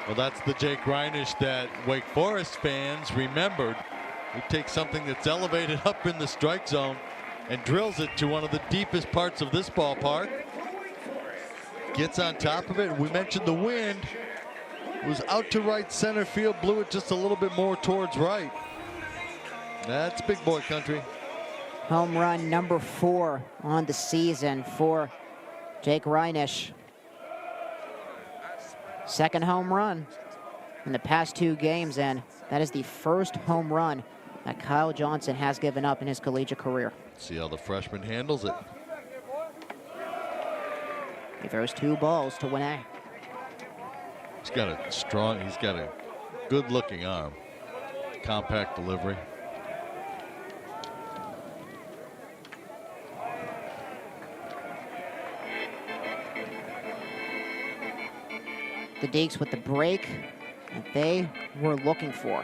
Well, that's the Jake Reinisch that Wake Forest fans remembered. He takes something that's elevated up in the strike zone and drills it to one of the deepest parts of this ballpark. Gets on top of it. We mentioned the wind was out to right center field, blew it just a little bit more towards right. That's big boy country. Home run number 4 on the season for Jake Reinisch. Second home run in the past 2 games, and that is the first home run that Kyle Johnson has given up in his collegiate career. See how the freshman handles it. He throws 2 balls to Winay. He's got a good looking arm. Compact delivery. The Deacs with the break that they were looking for.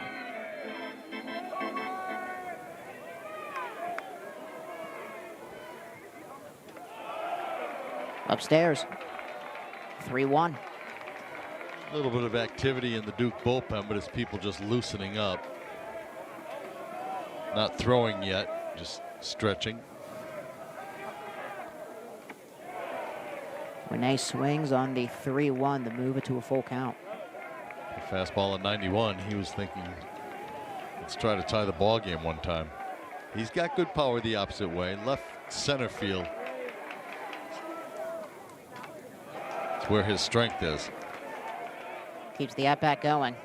Upstairs, 3-1. A little bit of activity in the Duke bullpen, but it's people just loosening up. Not throwing yet, just stretching. Winay swings on the 3-1 to move it to a full count. The fastball at 91, he was thinking, let's try to tie the ball game one time. He's got good power the opposite way, left center field. It's where his strength is. Keeps the at-bat going.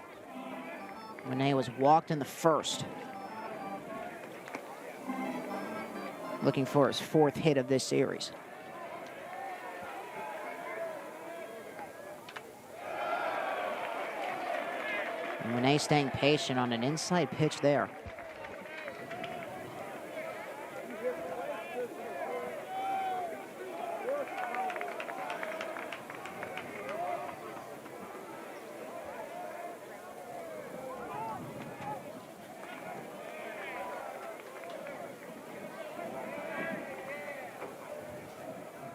Winay was walked in the first. Looking for his 4th hit of this series. And Winay staying patient on an inside pitch there.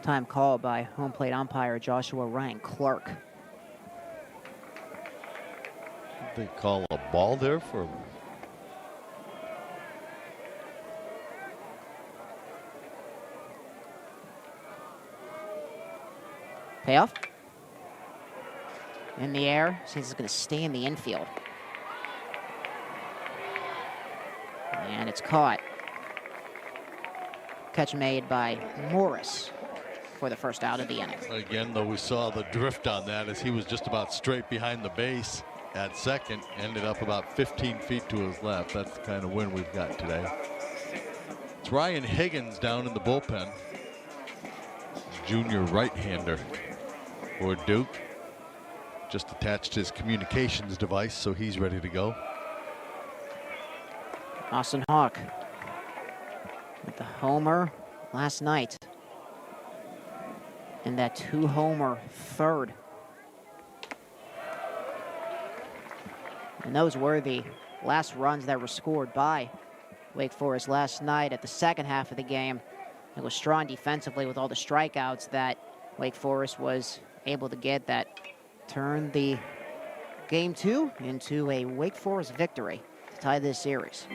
Time called by home plate umpire Joshua Ryan Clark. They call a ball there for. Payoff. In the air. Seems it's going to stay in the infield. And it's caught. Catch made by Morris for the first out of the inning. Again, though, we saw the drift on that as he was just about straight behind the base at second, ended up about 15 feet to his left. That's the kind of win we've got today. It's Ryan Higgins down in the bullpen. Junior right-hander for Duke. Just attached his communications device, so he's ready to go. Austin Hawk with the homer last night. And that 2-homer third. And those were the last runs that were scored by Wake Forest last night at the second half of the game. It was strong defensively with all the strikeouts that Wake Forest was able to get that turned the game 2 into a Wake Forest victory to tie this series.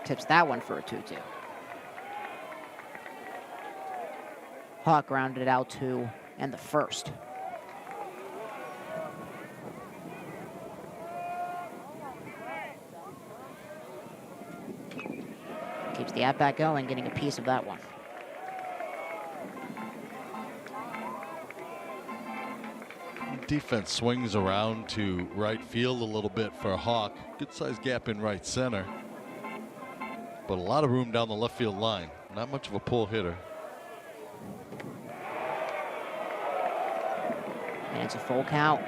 Tips that one for a 2-2. Hawk grounded it out to end the first. Keeps the at-bat going, getting a piece of that one. defense swings around to right field a little bit for Hawk. Good sized gap in right center, but a lot of room down the left field line. Not much of a pull hitter. And it's a full count.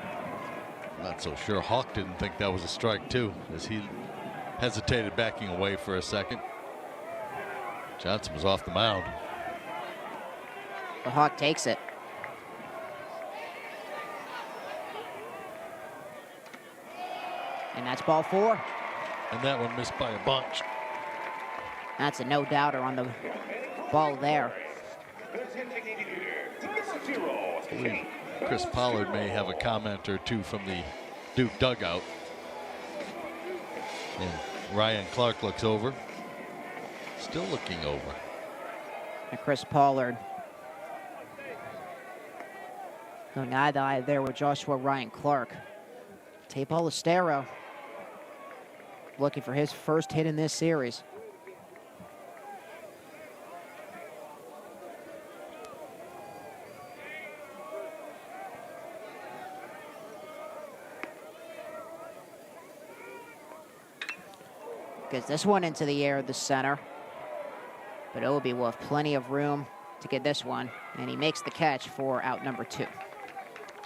Not so sure Hawk didn't think that was a strike too, as he hesitated backing away for a second. Johnson was off the mound. The Hawk takes it. And that's ball 4. And that one missed by a bunch. That's a no-doubter on the ball there. Chris Pollard may have a comment or two from the Duke dugout. And Ryan Clark looks over. Still looking over. And Chris Pollard going eye to eye there with Joshua Ryan Clark. Tate Ballestero looking for his first hit in this series. Gets this one into the air, the center. But Obi will have plenty of room to get this one, and he makes the catch for out number 2.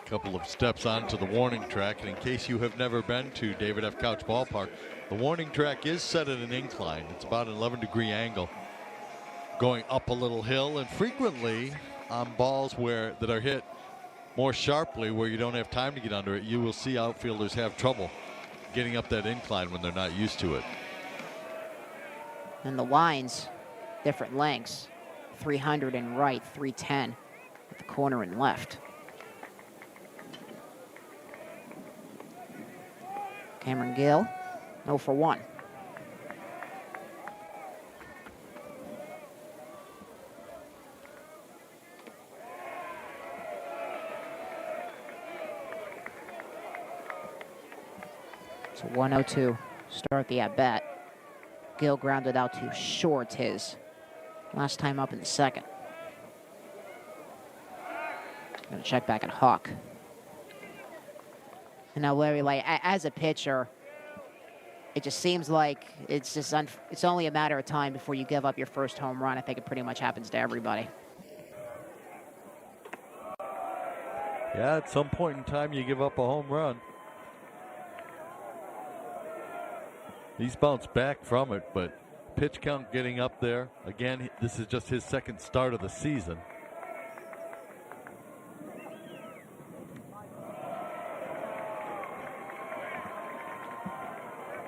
Couple of steps onto the warning track, and in case you have never been to David F. Couch Ballpark, the warning track is set at an incline. It's about an 11-degree angle, going up a little hill, and frequently on balls that are hit more sharply, where you don't have time to get under it, you will see outfielders have trouble getting up that incline when they're not used to it. And the lines, different lengths, 300 in right, 310 at the corner and left. Cameron Gill, 0 for 1. It's a 1-0-2. Start the at-bat. Gill grounded out to short his last time up in the second. Gonna check back at Hawk. And now Larry, like, as a pitcher, it just seems like it's only a matter of time before you give up your first home run. I think it pretty much happens to everybody. Yeah, at some point in time you give up a home run. He's bounced back from it, but pitch count getting up there. Again, this is just his second start of the season.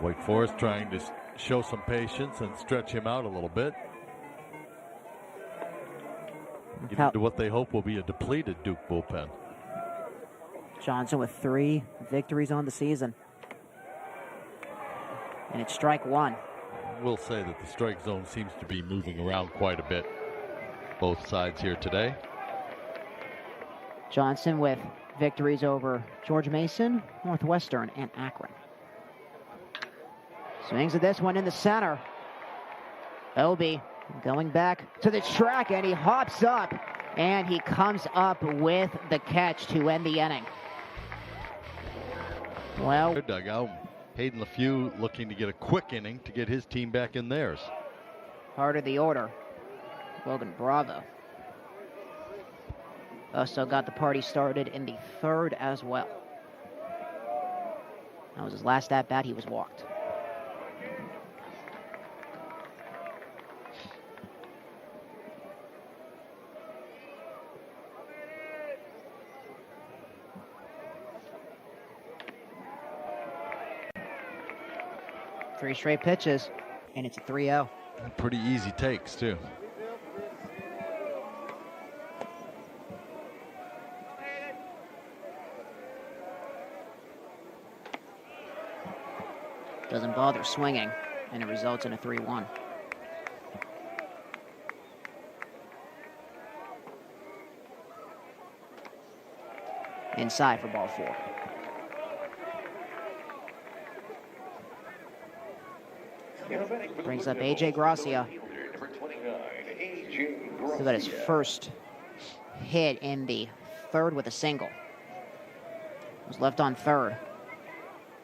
Wake Forest trying to show some patience and stretch him out a little bit. Get into what they hope will be a depleted Duke bullpen. Johnson with 3 victories on the season. And it's strike 1. We'll say that the strike zone seems to be moving around quite a bit, both sides here today. Johnson with victories over George Mason, Northwestern, and Akron. Swings at this one in the center. Obi going back to the track, and he hops up, and he comes up with the catch to end the inning. Well, dugout. Hayden LeFew looking to get a quick inning to get his team back in theirs. Part of the order, Logan Bravo. Also got the party started in the 3rd as well. That was his last at-bat. He was walked. Three straight pitches, and it's a 3-0. Pretty easy takes, too. Doesn't bother swinging, and it results in a 3-1. Inside for ball 4. Brings up A.J. Gracia, who got his first hit in the 3rd with a single. was left on third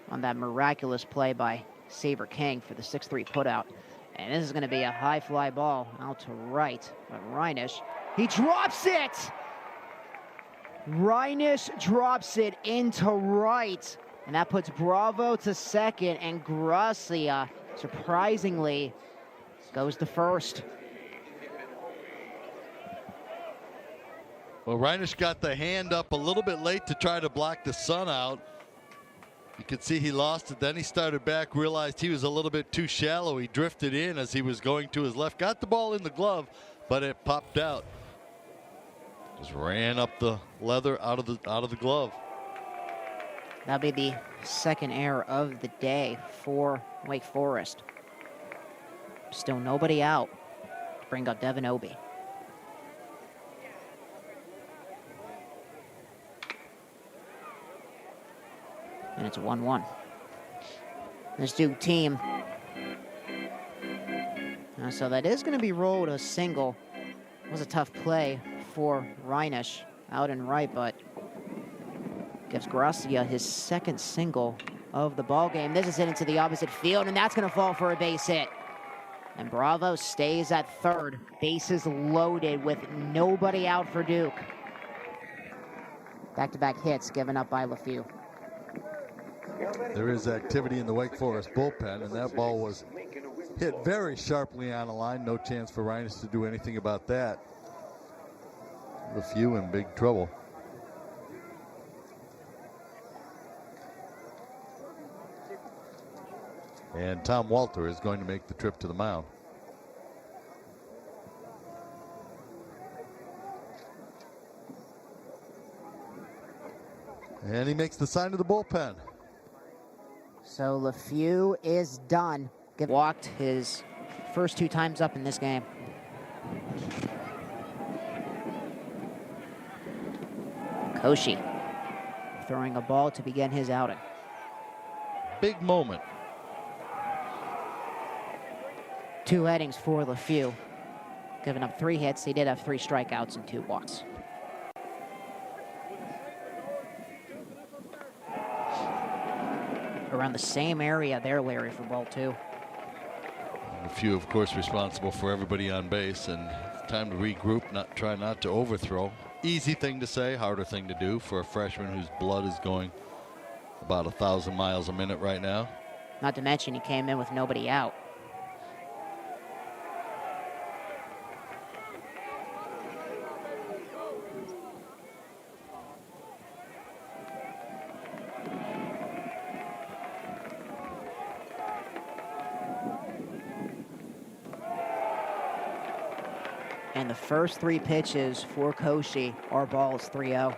on that miraculous play by Saber King for the 6-3 putout. And this is going to be a high fly ball out to right. But Reinisch, he drops it! Reinisch drops it into right. And that puts Bravo to second, and Gracia, surprisingly, goes to first. Well, Reinisch got the hand up a little bit late to try to block the sun out. You could see he lost it. Then he started back, realized he was a little bit too shallow. He drifted in as he was going to his left. Got the ball in the glove, but it popped out. Just ran up the leather out of the glove. That'll be the second error of the day for Wake Forest. Still nobody out to bring up Devin Obie. And it's 1-1. This Duke team. So that is going to be rolled a single. It was a tough play for Reinisch out and right, but gives Gracia his second single of the ball game. This is hit into the opposite field, and that's going to fall for a base hit. And Bravo stays at third. Bases loaded with nobody out for Duke. Back-to-back hits given up by LeFew. There is activity in the Wake Forest bullpen, and that ball was hit very sharply on the line. No chance for Reinisch to do anything about that. LeFew in big trouble. And Tom Walter is going to make the trip to the mound. And he makes the sign of the bullpen. So LeFew is done. Walked his first two times up in this game. Koshi throwing a ball to begin his outing. Big moment. 2 innings for LeFew. Giving up 3 hits. He did have 3 strikeouts and 2 walks. Around the same area there, Larry, for ball 2. LeFew, of course, responsible for everybody on base, and it's time to regroup, try not to overthrow. Easy thing to say, harder thing to do for a freshman whose blood is going about 1,000 miles a minute right now. Not to mention he came in with nobody out. And the first 3 pitches for Koshi are balls 3-0.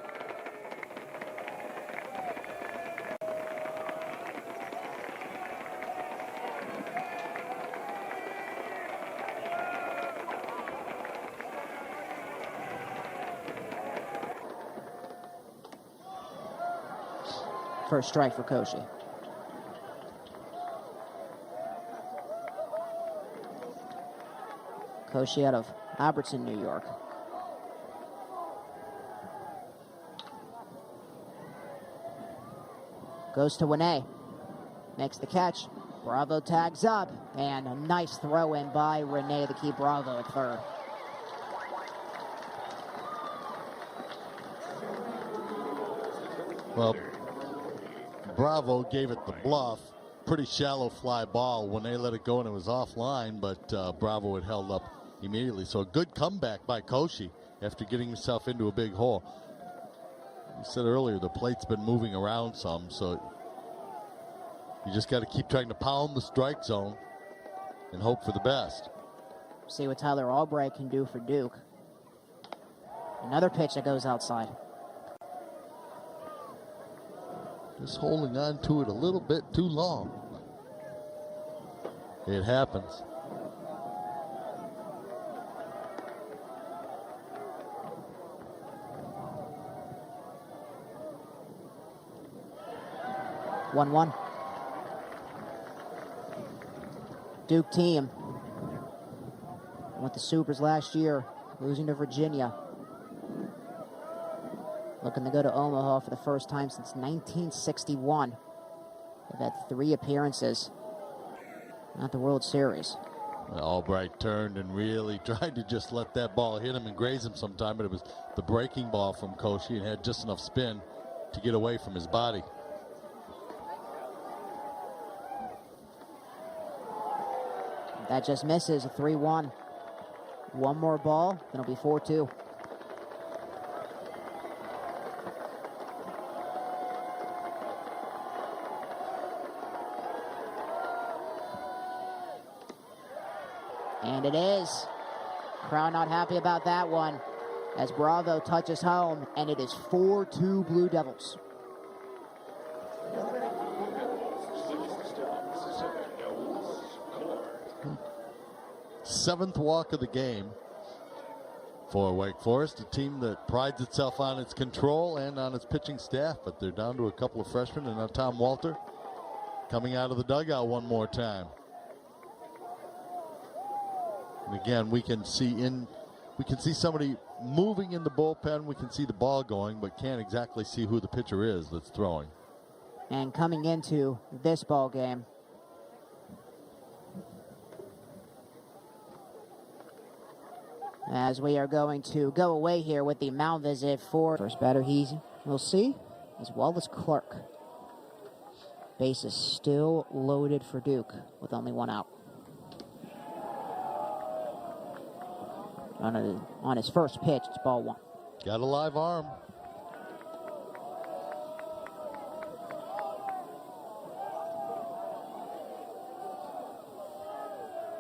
First strike for Koshi. Koshi out of Albertson, New York. Goes to Winay. Makes the catch. Bravo tags up. And a nice throw in by Rene to keep Bravo at third. Well, Bravo gave it the bluff. Pretty shallow fly ball when they let it go and it was offline, but Bravo had held up immediately. So a good comeback by Koshi after getting himself into a big hole. You said earlier the plate's been moving around some, so you just got to keep trying to pound the strike zone and hope for the best. See what Tyler Albright can do for Duke. Another pitch that goes outside. Just holding on to it a little bit too long. It happens. One. Duke team went the Supers last year, losing to Virginia. looking to go to Omaha for the first time since 1961. They've had 3 appearances at the World Series. Albright turned and really tried to just let that ball hit him and graze him sometime, but it was the breaking ball from Cauchy and had just enough spin to get away from his body. That just misses, a 3-1. One more ball, then it'll be 4-2. And it is. Crowd not happy about that one as Bravo touches home, and it is 4-2 Blue Devils. Seventh walk of the game for Wake Forest, a team that prides itself on its control and on its pitching staff, but they're down to a couple of freshmen, and now Tom Walter coming out of the dugout one more time. And again, we can see somebody moving in the bullpen. We can see the ball going, but can't exactly see who the pitcher is that's throwing. And coming into this ball game, as we are going to go away here with the mound visit for first batter, we'll see, is Wallace Clark. Bases still loaded for Duke with only 1 out. On his first pitch, it's ball 1. Got a live arm.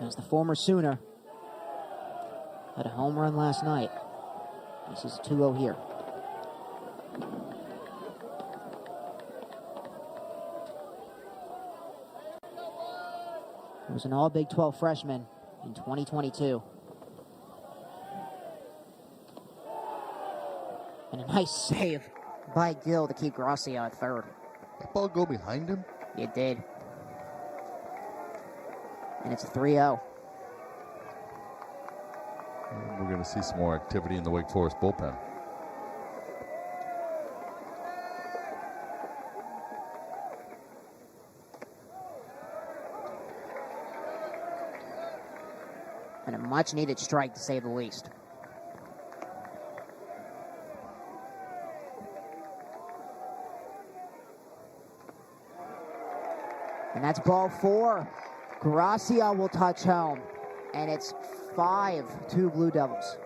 As the former Sooner had a home run last night. This is a 2-0 here. He was an all Big 12 freshman in 2022. And a nice save by Gill to keep Gracia at third. That ball go behind him? It did. And it's a 3-0. And we're going to see some more activity in the Wake Forest bullpen. And a much-needed strike, to say the least. And that's ball 4. Gracia will touch home. And it's 5-2 Blue Devils.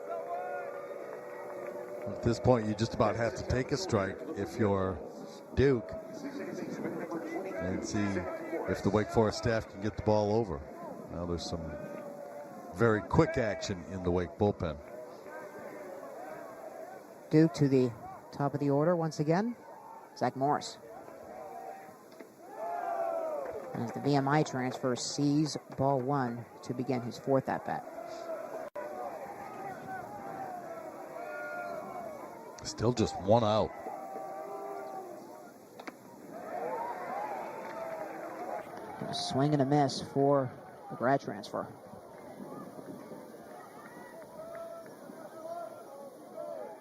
At this point, you just about have to take a strike if you're Duke and see if the Wake Forest staff can get the ball over. Now there's some very quick action in the Wake bullpen. Duke to the top of the order once again. Zach Morris. As the VMI transfer sees ball 1 to begin his 4th at-bat. Still just 1 out. A swing and a miss for the grad transfer.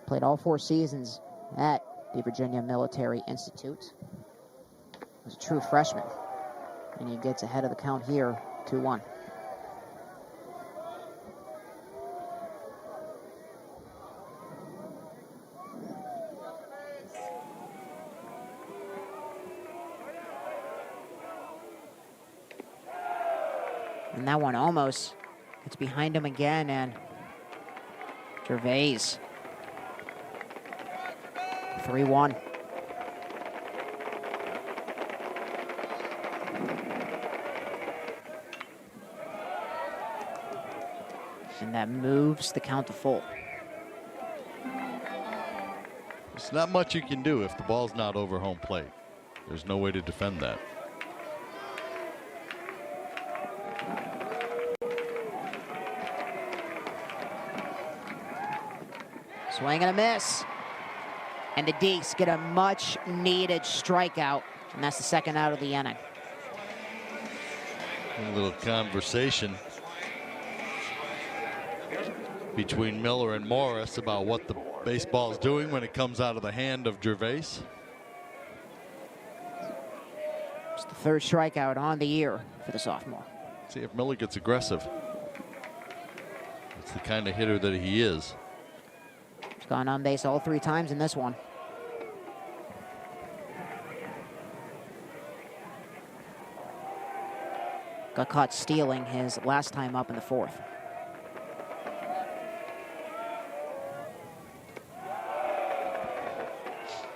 Played all 4 seasons at the Virginia Military Institute. Was a true freshman. And he gets ahead of the count here, 2-1. And that one almost gets behind him again, and Gervais. 3-1. And that moves the count to full. There's not much you can do if the ball's not over home plate. There's no way to defend that. Swing and a miss. And the Deeks get a much-needed strikeout. And that's the 2nd out of the inning. A little conversation between Miller and Morris about what the baseball's doing when it comes out of the hand of Gervais. It's the third strikeout on the year for the sophomore. See if Miller gets aggressive. It's the kind of hitter that he is. He's gone on base all 3 times in this one. Got caught stealing his last time up in the 4th.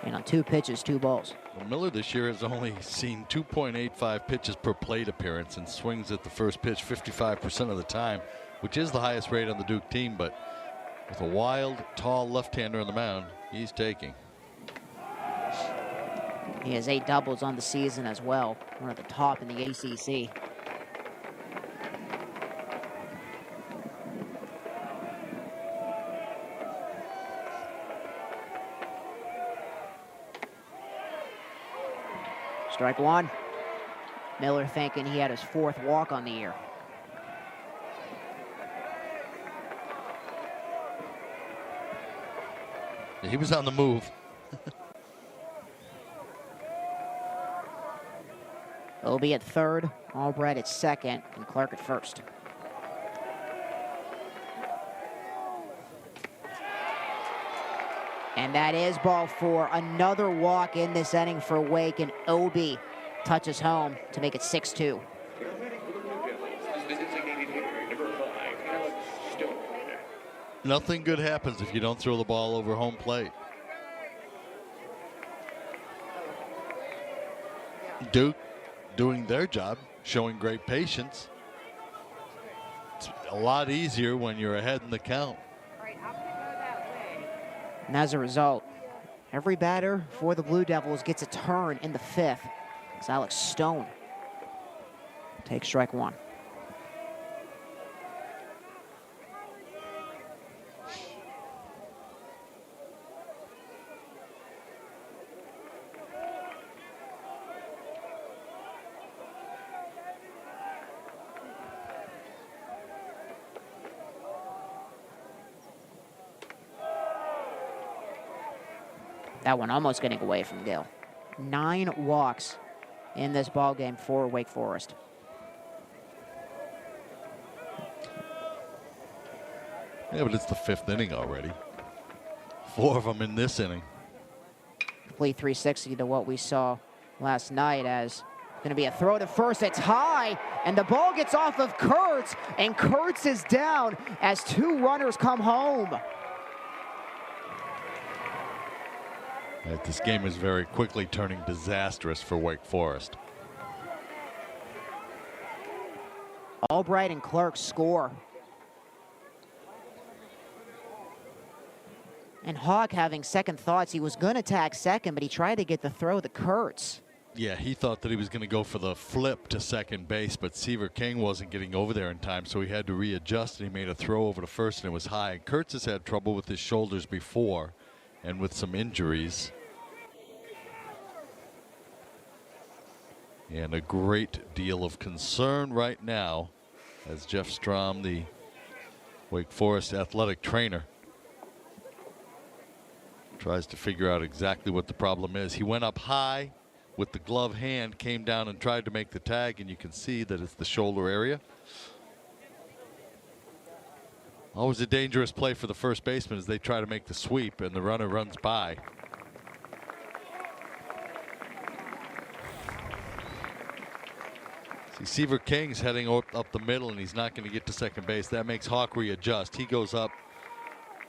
And on 2 pitches, 2 balls. Well, Miller this year has only seen 2.85 pitches per plate appearance and swings at the first pitch 55% of the time, which is the highest rate on the Duke team. But with a wild, tall left-hander on the mound, he's taking. He has 8 doubles on the season as well, one of the top in the ACC. Strike 1. Miller thinking he had his 4th walk on the year. He was on the move. It'll be at 3rd, Albright at 2nd, and Clark at 1st. And that is ball 4. Another walk in this inning for Wake, and Obi touches home to make it 6-2. Nothing good happens if you don't throw the ball over home plate. Duke doing their job, showing great patience. It's a lot easier when you're ahead in the count. And as a result, every batter for the Blue Devils gets a turn in the 5th. As Alex Stone takes strike 1. That one almost getting away from Gill. 9 walks in this ball game for Wake Forest. Yeah, but it's the 5th inning already. 4 of them in this inning. Complete 360 to what we saw last night, as going to be a throw to first. It's high, and the ball gets off of Kurtz, and Kurtz is down as 2 runners come home. This game is very quickly turning disastrous for Wake Forest. Albright and Clark score. And Hawk having second thoughts. He was going to tag second, but he tried to get the throw to Kurtz. Yeah, he thought that he was going to go for the flip to second base, but Seaver King wasn't getting over there in time, so he had to readjust, and he made a throw over to first, and it was high. Kurtz has had trouble with his shoulders before and with some injuries. And a great deal of concern right now as Jeff Strom, the Wake Forest athletic trainer, tries to figure out exactly what the problem is. He went up high with the glove hand, came down and tried to make the tag, and you can see that it's the shoulder area. Always a dangerous play for the first baseman as they try to make the sweep and the runner runs by. See, Seaver King's heading up the middle, and he's not going to get to second base. That makes Hawk readjust. He goes up,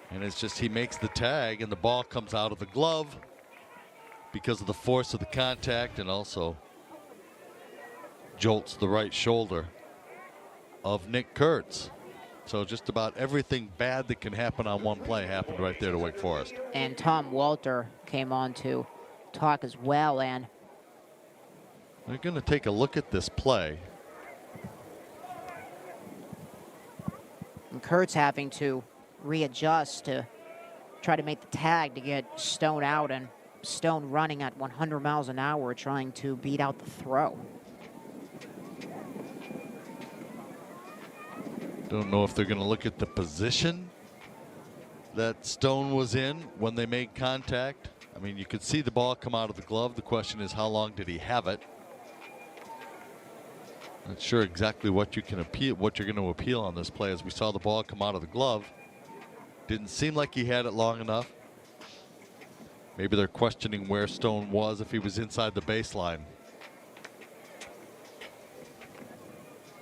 and it's just he makes the tag, and the ball comes out of the glove because of the force of the contact, and also jolts the right shoulder of Nick Kurtz. So just about everything bad that can happen on one play happened right there to Wake Forest. And Tom Walter came on to talk as well, and they're going to take a look at this play. And Kurtz having to readjust to try to make the tag to get Stone out, and Stone running at 100 miles an hour trying to beat out the throw. Don't know if they're going to look at the position that Stone was in when they made contact. I mean, you could see the ball come out of the glove. The question is, how long did he have it? Not sure exactly what you can appeal, what you're going to appeal on this play. As we saw the ball come out of the glove, didn't seem like he had it long enough. Maybe they're questioning where Stone was, if he was inside the baseline.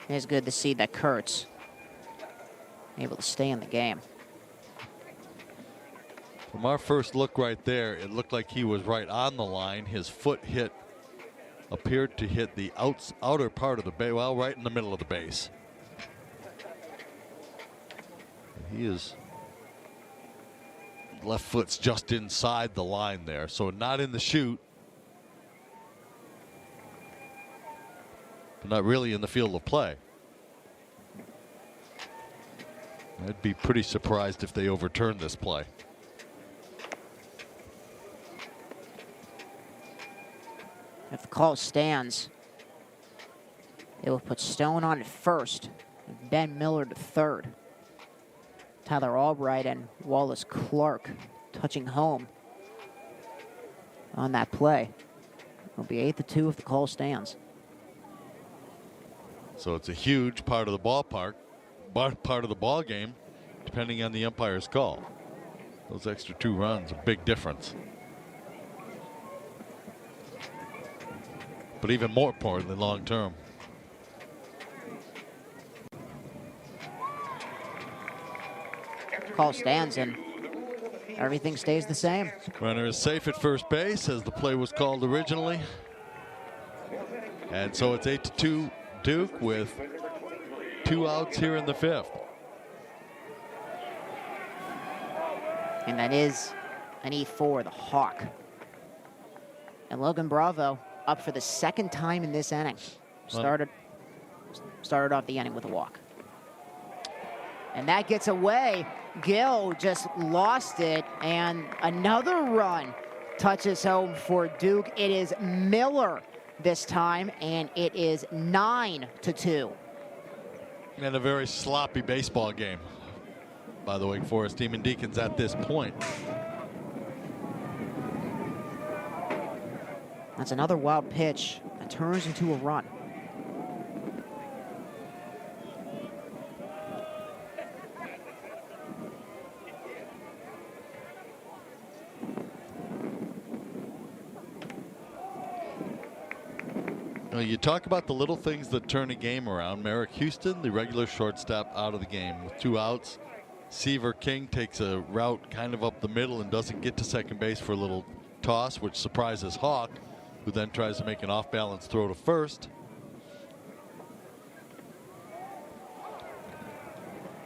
It's good to see that Kurtz able to stay in the game. From our first look right there, it looked like he was right on the line. His foot appeared to hit the outer part of the base, well, right in the middle of the base. He is, left foot's just inside the line there, so not in the chute, but not really in the field of play. I'd be pretty surprised if they overturned this play. If the call stands, it will put Stone on at first, and Ben Miller to third. Tyler Albright and Wallace Clark touching home on that play. It'll be 8-2 if the call stands. So it's a huge part of the ballpark, part of the ball game, depending on the umpire's call. Those extra 2 runs, a big difference. But even more importantly, long term. Call stands and everything stays the same. Runner is safe at first base as the play was called originally. And so it's 8-2 Duke with 2 outs here in the 5th. And that is an E4, the Hawk. And Logan Bravo up for the second time in this inning. Started off the inning with a walk. And that gets away. Gill just lost it, and another run touches home for Duke. It is Miller this time, and it is 9-2. And a very sloppy baseball game by the Wake Forest Demon Deacons at this point. That's another wild pitch that turns into a run. You talk about the little things that turn a game around. Merrick Houston, the regular shortstop, out of the game with 2 outs. Seaver King takes a route kind of up the middle and doesn't get to second base for a little toss, which surprises Hawk, who then tries to make an off-balance throw to first.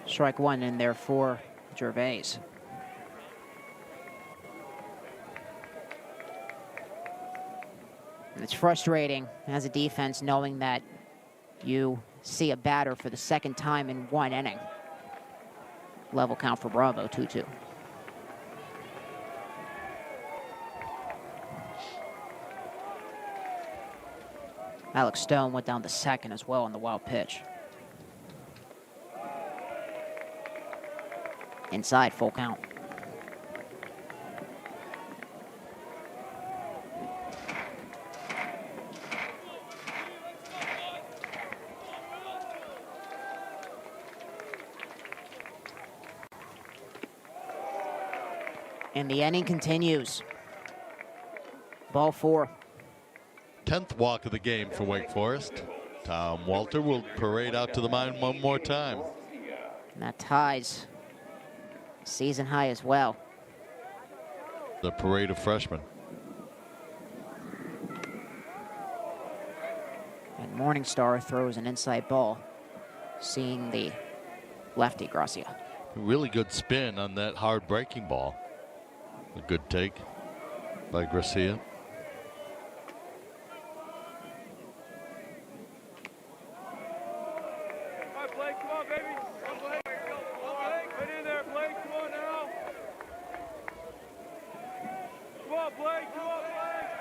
Strike 1 in there for Gervais. And it's frustrating as a defense knowing that you see a batter for the second time in 1 inning. Level count for Bravo, 2-2. Alex Stone went down to second as well on the wild pitch. Inside, full count. And the inning continues. Ball 4. 10th walk of the game for Wake Forest. Tom Walter will parade out to the mound one more time. And that ties season high as well. The parade of freshmen. And Morningstar throws an inside ball, seeing the lefty Gracia. Really good spin on that hard breaking ball. A good take by Gracia. Blake, come on, baby. Come, Blake. Right in there, Blake. Come on now. Come on, Blake. Come on, Blake.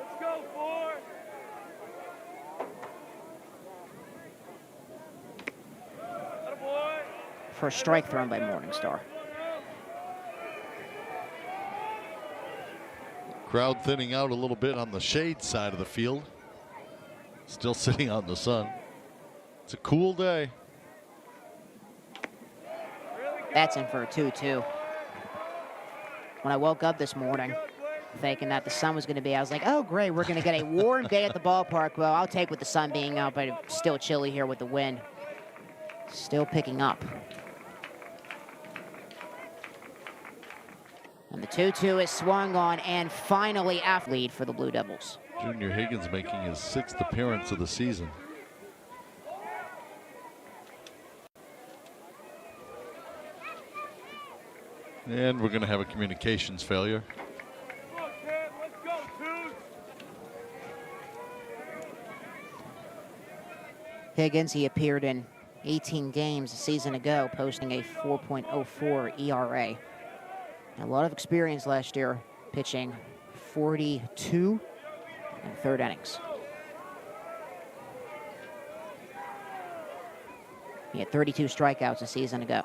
Let's go, 4. Attaboy. First strike thrown by Morningstar. Crowd thinning out a little bit on the shade side of the field. Still sitting out in the sun. It's a cool day. That's in for a 2-2. When I woke up this morning, thinking that the sun was going to be, I was like, oh, great, we're going to get a warm day at the ballpark. Well, I'll take with the sun being out, but it's still chilly here with the wind. Still picking up. And the 2-2 is swung on, and finally lead for the Blue Devils. Junior Higgins making his 6th appearance of the season. And we're going to have a communications failure. Come on, Cam, let's go, dude. Higgins, he appeared in 18 games a season ago, posting a 4.04 ERA. A lot of experience last year, pitching 42 and third innings. He had 32 strikeouts a season ago.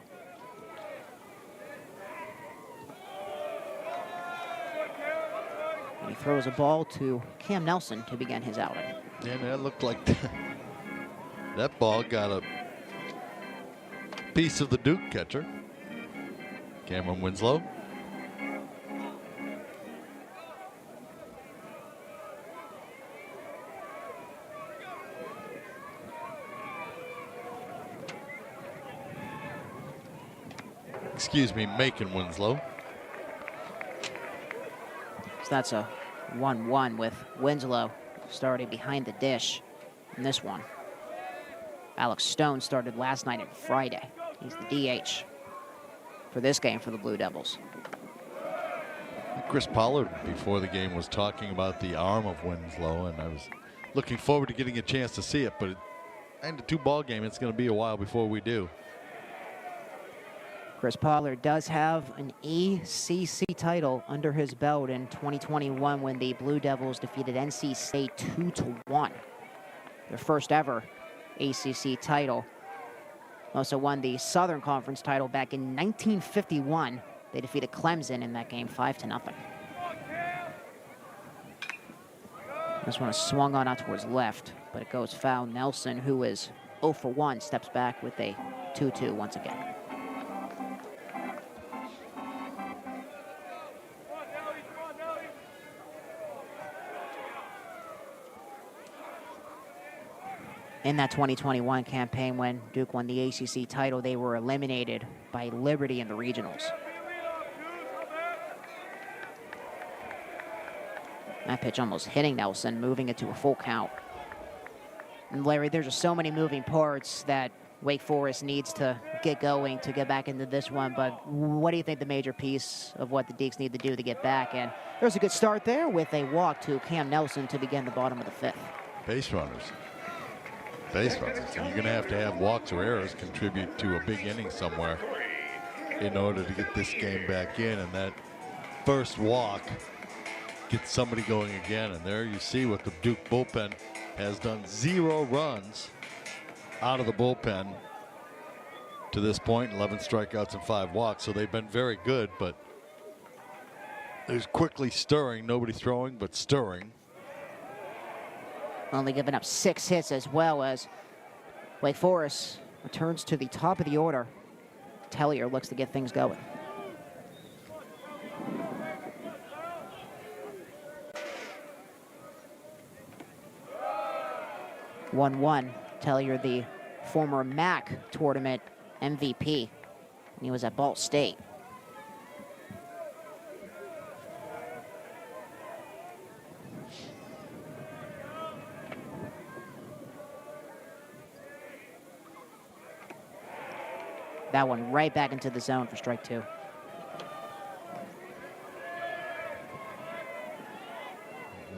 And he throws a ball to Cam Nelson to begin his outing. And that looked like that ball got a piece of the Duke catcher, Cameron Winslow. Excuse me, Macon Winslow. So that's a 1-1 with Winslow starting behind the dish in this one. Alex Stone started last night and Friday. He's the DH for this game for the Blue Devils. Chris Pollard before the game was talking about the arm of Winslow, and I was looking forward to getting a chance to see it, but in the 2-ball game, it's going to be a while before we do. Chris Pollard does have an ACC title under his belt in 2021 when the Blue Devils defeated NC State 2-1. Their first ever ACC title. Also won the Southern Conference title back in 1951. They defeated Clemson in that game 5-0. This one is swung on out towards left, but it goes foul. Nelson, who is 0 for 1, steps back with a 2-2 once again. In that 2021 campaign when Duke won the ACC title, they were eliminated by Liberty in the regionals. That pitch almost hitting Nelson, moving it to a full count. And Larry, there's just so many moving parts that Wake Forest needs to get going to get back into this one. But what do you think the major piece of what the Deacs need to do to get back? And there's a good start there with a walk to Cam Nelson to begin the bottom of the 5th. Base runners. Base runners. So you're going to have walks or errors contribute to a big inning somewhere in order to get this game back in. And that first walk gets somebody going again. And there you see what the Duke bullpen has done. 0 runs out of the bullpen to this point. 11 strikeouts and 5 walks. So they've been very good, but there's quickly stirring. Nobody throwing, but stirring. Only giving up 6 hits, as well as Wake Forest returns to the top of the order. Tellier looks to get things going. (1-1). Tellier, the former MAC tournament MVP, and he was at Ball State. That one right back into the zone for strike 2.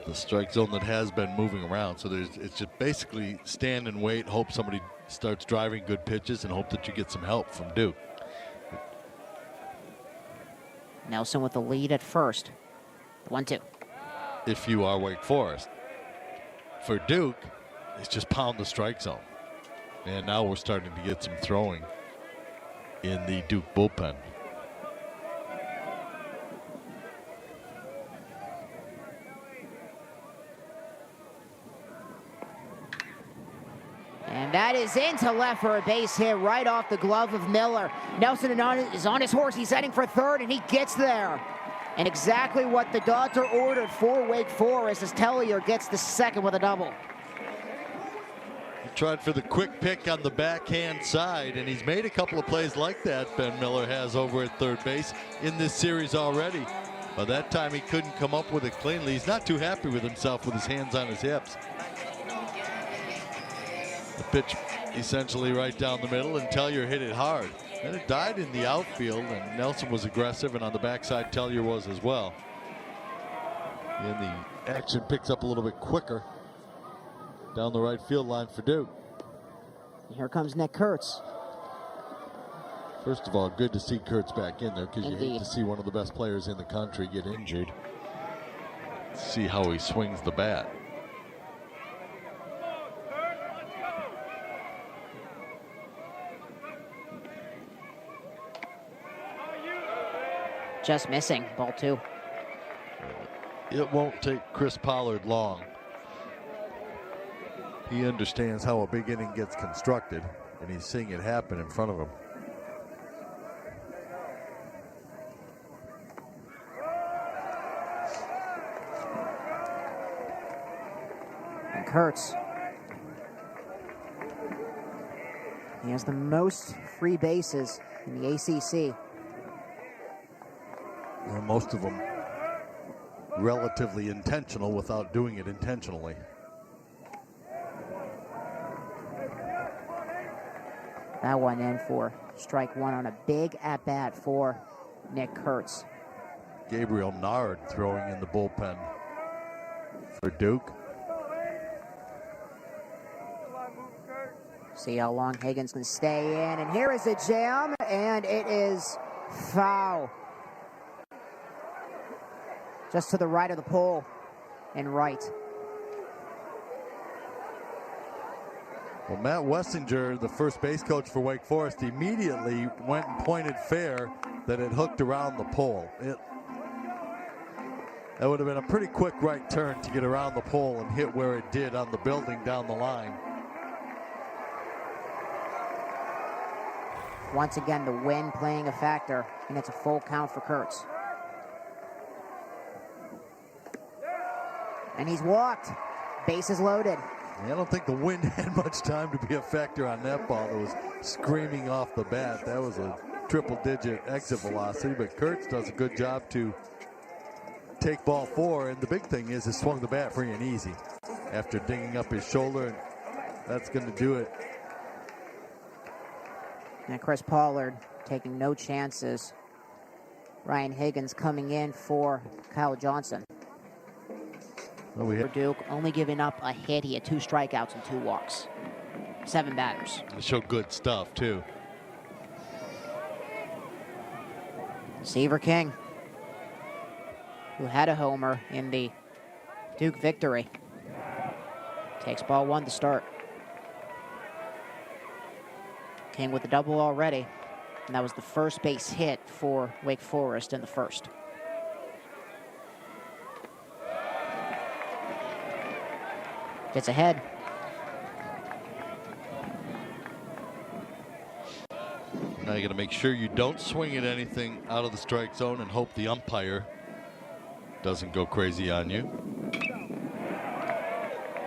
The strike zone that has been moving around. So it's just basically stand and wait, hope somebody starts driving good pitches, and hope that you get some help from Duke. Nelson with the lead at first. 1-2. If you are Wake Forest. For Duke, it's just pound the strike zone. And now we're starting to get some throwing in the Duke bullpen. that is into left for a base hit right off the glove of Miller. Nelson is on his horse. He's heading for third, and he gets there. And exactly what the doctor ordered for Wake Forest as Tellier gets the second with a double. He tried for the quick pick on the backhand side, and he's made a couple of plays like that, Ben Miller has over at third base in this series already. But that time he couldn't come up with it cleanly. He's not too happy with himself with his hands on his hips. The pitch essentially right down the middle, and Tellier hit it hard. And it died in the outfield, and Nelson was aggressive, and on the backside Tellier was as well. And the action picks up a little bit quicker down the right field line for Duke. Here comes Nick Kurtz. First of all, good to see Kurtz back in there, because you hate Indeed. to see one of the best players in the country get injured. See how he swings the bat. Just missing, ball two. It won't take Chris Pollard long. He understands how a big inning gets constructed, and he's seeing it happen in front of him. And Kurtz. He has the most free bases in the ACC. And most of them relatively intentional without doing it intentionally. That one in for strike one on a big at-bat for Nick Kurtz. Gabriel Nard throwing in the bullpen for Duke. See how long Higgins can stay in. And here is a jam, and it is foul. Just to the right of the pole and right. Well, Matt Wessinger, the first base coach for Wake Forest, immediately went and pointed fair that it hooked around the pole. That would have been a pretty quick right turn to get around the pole and hit where it did on the building down the line. Once again, the wind playing a factor, and it's a full count for Kurtz. And he's walked. Bases loaded. I don't think the wind had much time to be a factor on that ball that was screaming off the bat. That was a triple-digit exit velocity, but Kurtz does a good job to take ball four, and the big thing is he swung the bat free and easy after dinging up his shoulder, and that's going to do it. And Chris Pollard taking no chances. Ryan Higgins coming in for Kyle Johnson. Well, we For Duke, only giving up a hit. He had 2 strikeouts and 2 walks. 7 batters. They show good stuff, too. Seaver King, who had a homer in the Duke victory, takes ball 1 to start. King with a double already, and that was the first base hit for Wake Forest in the first. Gets ahead. Now you got to make sure you don't swing at anything out of the strike zone and hope the umpire doesn't go crazy on you.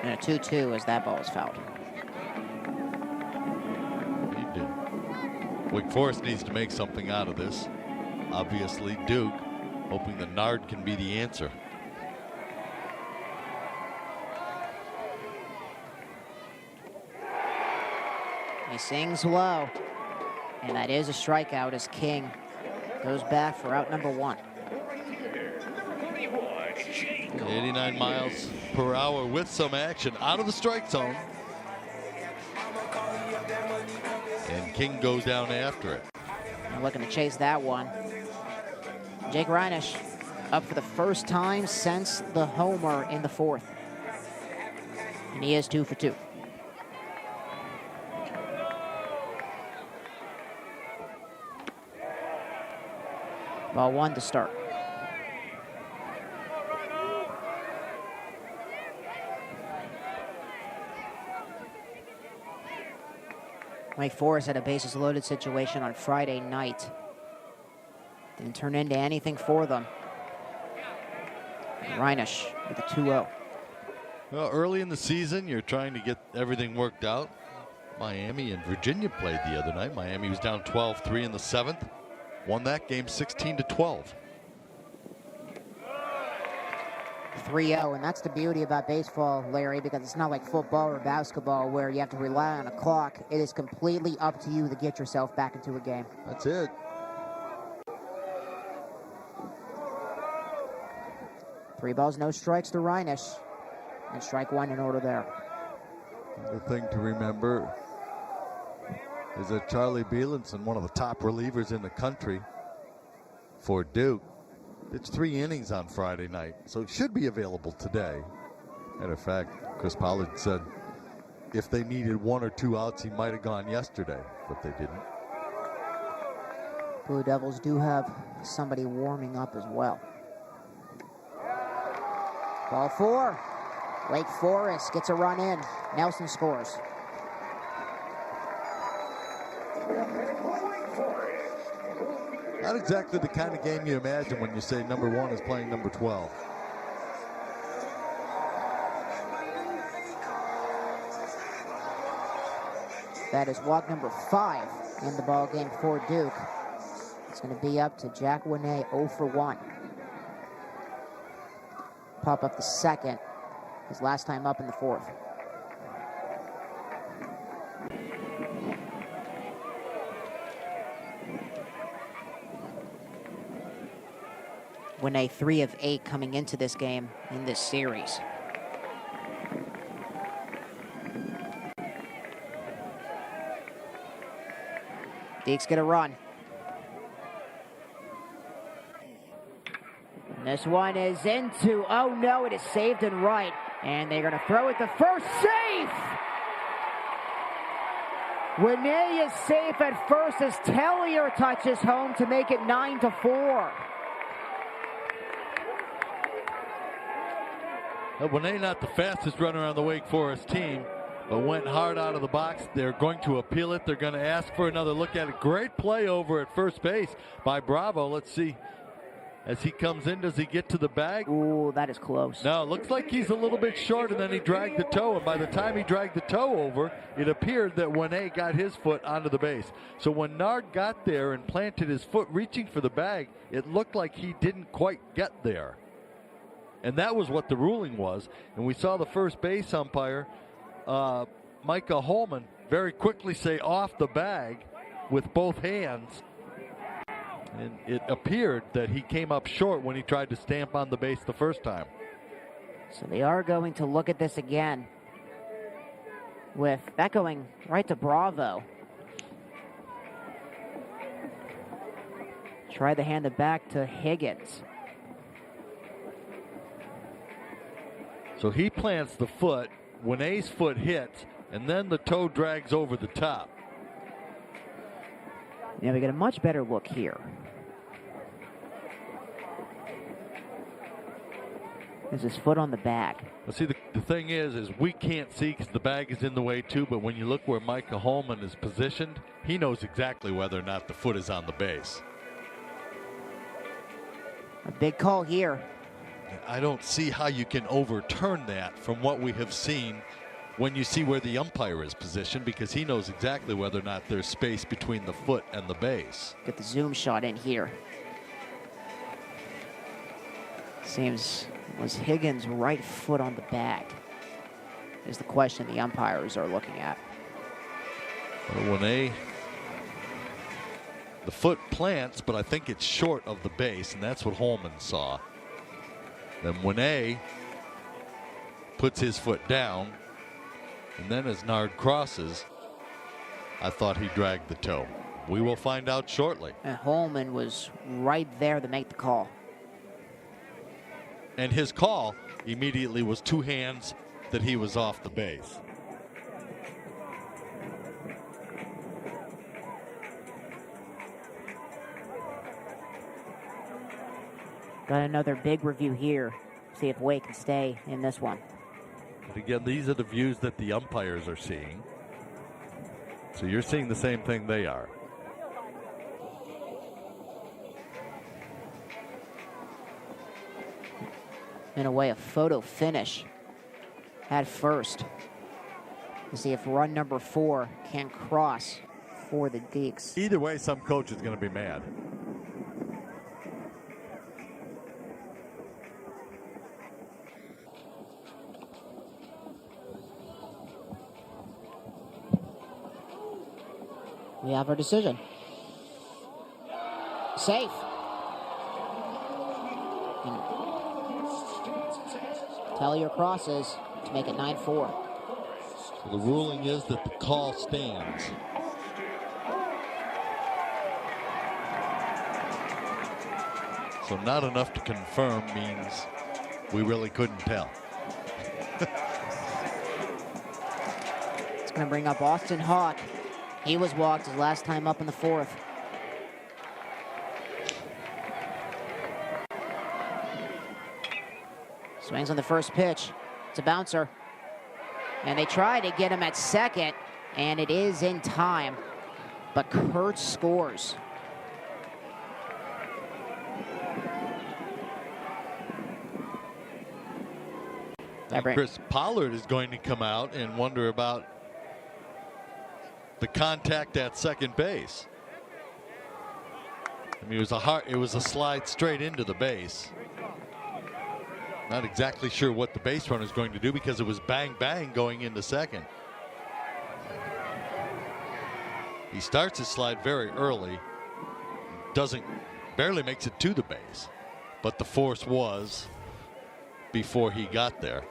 And a 2-2 as that ball is fouled. He did. Wake Forest needs to make something out of this. Obviously, Duke hoping that Nard can be the answer. He sings low, and that is a strikeout as King goes back for out number 1. 89 miles per hour with some action out of the strike zone. And King goes down after it. And looking to chase that one. Jake Reinisch up for the first time since the homer in the 4th. And he is 2 for 2. Ball 1 to start. Wake Forest had a bases loaded situation on Friday night. Didn't turn into anything for them. Reinisch with a 2-0. Well, early in the season, you're trying to get everything worked out. Miami and Virginia played the other night. Miami was down 12-3 in the 7th. Won that game 16-12. 3-0, and that's the beauty about baseball, Larry, because it's not like football or basketball where you have to rely on a clock. It is completely up to you to get yourself back into a game. That's it. 3 balls, no strikes to Reinisch. And strike 1 in order there. The thing to remember is that Charlie Bielenson, one of the top relievers in the country for Duke, it's 3 innings on Friday night, so it should be available today. Matter of fact, Chris Pollard said if they needed 1 or 2 outs, he might have gone yesterday, but they didn't. Blue Devils do have somebody warming up as well. Ball 4. Wake Forest gets a run in. Nelson scores. Not exactly the kind of game you imagine when you say number 1 is playing number 12. That is walk number 5 in the ball game for Duke. It's going to be up to Jack Winnay, 0 for 1. Pop up the second. His last time up in the 4th. Winnay 3 of 8 coming into this game in this series. Deeks get a run. And this one is into, oh no, it is saved and right. And they're going to throw it to first, safe! Winnay is safe at first as Tellier touches home to make it 9-4. Winnay not the fastest runner on the Wake Forest team, but went hard out of the box. They're going to appeal it. They're going to ask for another look at it. Great play over at first base by Bravo. Let's see. As he comes in, does he get to the bag? Ooh, that is close. No, looks like he's a little bit short, and then he dragged the toe. And by the time he dragged the toe over, it appeared that Winnay got his foot onto the base. So when Nard got there and planted his foot reaching for the bag, it looked like he didn't quite get there. And that was what the ruling was. And we saw the first base umpire, Micah Holman, very quickly say off the bag with both hands. And it appeared that he came up short when he tried to stamp on the base the first time. So they are going to look at this again, with that going right to Bravo. Try to hand it back to Higgins. So he plants the foot, Winnay's foot hits, and then the toe drags over the top. Now we get a much better look here. There's his foot on the bag. Well, see, the thing is we can't see because the bag is in the way too, but when you look where Micah Holman is positioned, he knows exactly whether or not the foot is on the base. A big call here. I don't see how you can overturn that from what we have seen when you see where the umpire is positioned, because he knows exactly whether or not there's space between the foot and the base. Get the zoom shot in here. Seems was Higgins' right foot on the bag is the question the umpires are looking at. Well, the foot plants, but I think it's short of the base, and that's what Holman saw. Then Winnay puts his foot down, and then as Nard crosses, I thought he dragged the toe. We will find out shortly. And Holman was right there to make the call. And his call immediately was 2 hands that he was off the base. Got another big review here. See if Wake can stay in this one. But again, these are the views that the umpires are seeing. So you're seeing the same thing they are. In a way, a photo finish at first to see if run number 4 can cross for the Deacs. Either way, some coach is going to be mad. We have our decision. Safe. And Tellier crosses to make it 9-4. So the ruling is that the call stands. So not enough to confirm means we really couldn't tell. It's going to bring up Austin Hawk. He was walked his last time up in the 4th. Swings on the first pitch. It's a bouncer. And they try to get him at second, and it is in time. But Kurtz scores. And Chris Pollard is going to come out and wonder about the contact at second base. I mean, it was a slide straight into the base. Not exactly sure what the base runner is going to do because it was bang bang going into second. He starts his slide very early, barely makes it to the base, but the force was before he got there.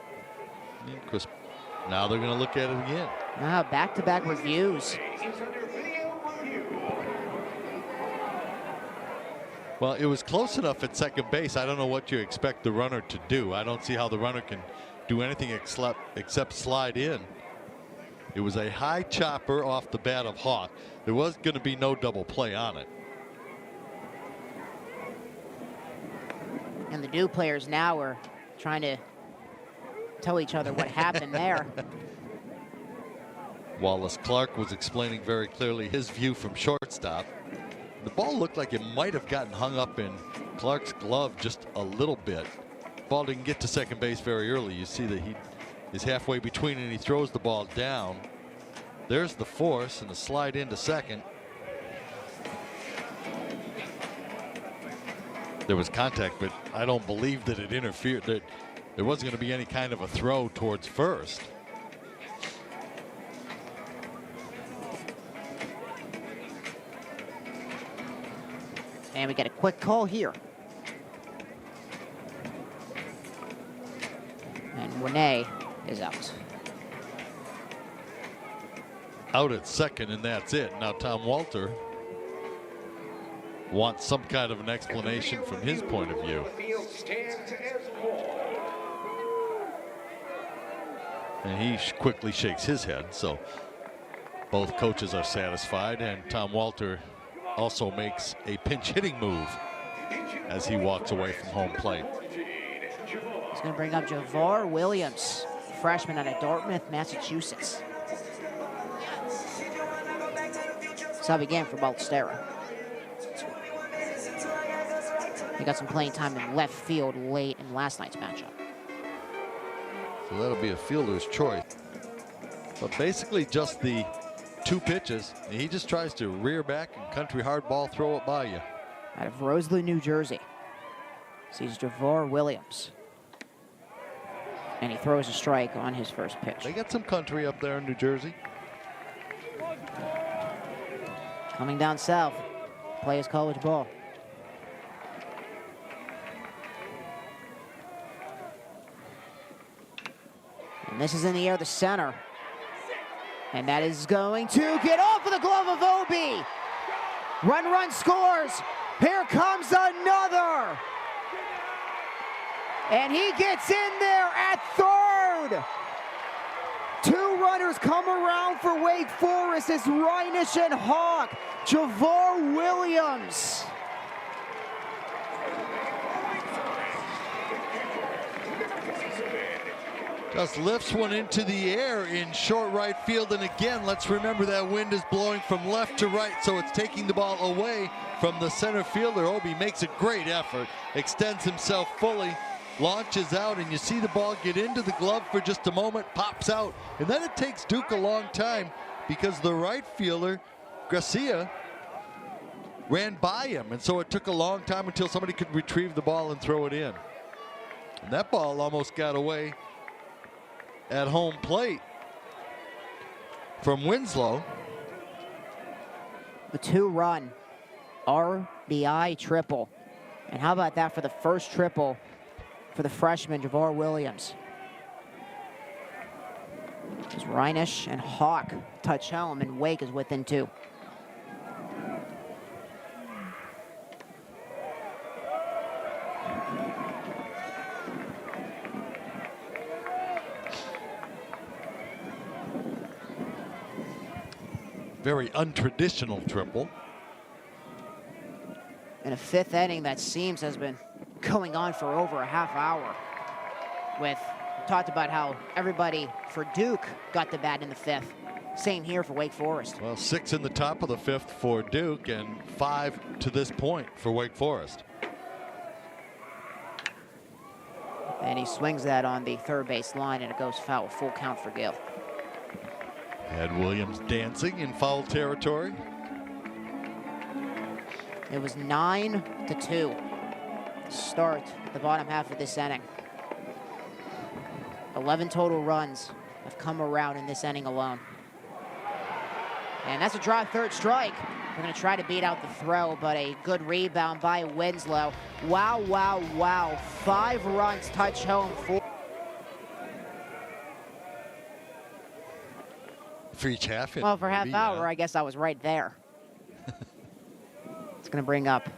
Chris, now they're going to look at it again. Now back-to-back reviews. Well, it was close enough at second base. I don't know what you expect the runner to do. I don't see how the runner can do anything except slide in. It was a high chopper off the bat of Hawk. There was going to be no double play on it. And the new players now are trying to tell each other what happened there. Wallace Clark was explaining very clearly his view from shortstop. The ball looked like it might have gotten hung up in Clark's glove just a little bit. Ball didn't get to second base very early. You see that he is halfway between and he throws the ball down. There's the force and the slide into second. There was contact, but I don't believe that it interfered, that there wasn't going to be any kind of a throw towards first. And we get a quick call here. And Renee is out. Out at second, and that's it. Now Tom Walter wants some kind of an explanation from his point of view. And he quickly shakes his head, so both coaches are satisfied, and Tom Walter also makes a pinch hitting move as he walks away from home plate. He's going to bring up Javar Williams, freshman out of Dartmouth, Massachusetts. Sub again for Baltestera. He got some playing time in left field late in last night's matchup. So that'll be a fielder's choice. But basically just the 2 pitches. He just tries to rear back and country hardball throw it by you. Out of Roseland, New Jersey. Sees Javar Williams. And he throws a strike on his first pitch. They got some country up there in New Jersey. Coming down south, plays college ball. And this is in the air to center. And that is going to get off of the glove of Obi. Run scores. Here comes another. And he gets in there at third. 2 runners come around for Wake Forest. It's Reinish and Hawk. Javar Williams. Just lifts one into the air in short right field. And again, let's remember that wind is blowing from left to right, so it's taking the ball away from the center fielder. Obi makes a great effort, extends himself fully, launches out, and you see the ball get into the glove for just a moment, pops out. And then it takes Duke a long time because the right fielder, Gracia, ran by him. And so it took a long time until somebody could retrieve the ball and throw it in. And that ball almost got away at home plate from Winslow. The 2-run RBI triple. And how about that for the first triple for the freshman, Javar Williams? As Reinish and Hawk touch home, and Wake is within 2. Very untraditional triple. In a 5th inning that seems has been going on for over a half hour. We talked about how everybody for Duke got the bat in the 5th. Same here for Wake Forest. Well, 6 in the top of the 5th for Duke and 5 to this point for Wake Forest. And he swings that on the third base line, and it goes foul. Full count for Gill. Had Williams dancing in foul territory. It was 9-2 to start the bottom half of this inning. 11 total runs have come around in this inning alone. And that's a draw third strike. We're going to try to beat out the throw, but a good rebound by Winslow. Wow, wow, wow. 5 runs touch home for each half inning. Well, for half maybe, hour, I guess I was right there. It's going to bring up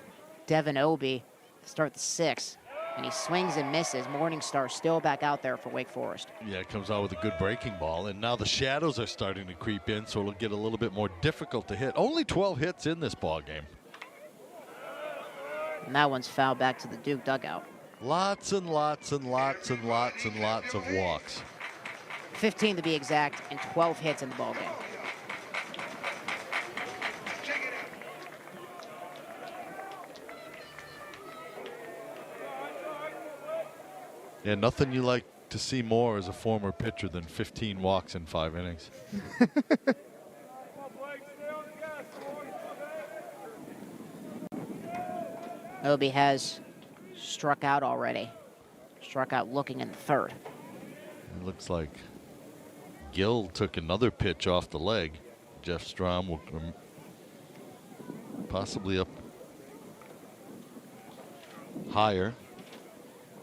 Devin Obi to start the 6th. And he swings and misses. Morningstar still back out there for Wake Forest. Yeah, comes out with a good breaking ball. And now the shadows are starting to creep in, so it'll get a little bit more difficult to hit. Only 12 hits in this ball game. And that one's fouled back to the Duke dugout. Lots and lots and lots and lots and lots of walks. 15 to be exact, and 12 hits in the ball game. Yeah, nothing you like to see more as a former pitcher than 15 walks in 5 innings. Obi has struck out already. Struck out looking in the 3rd. It looks like Gill took another pitch off the leg. Jeff Strom will possibly up higher.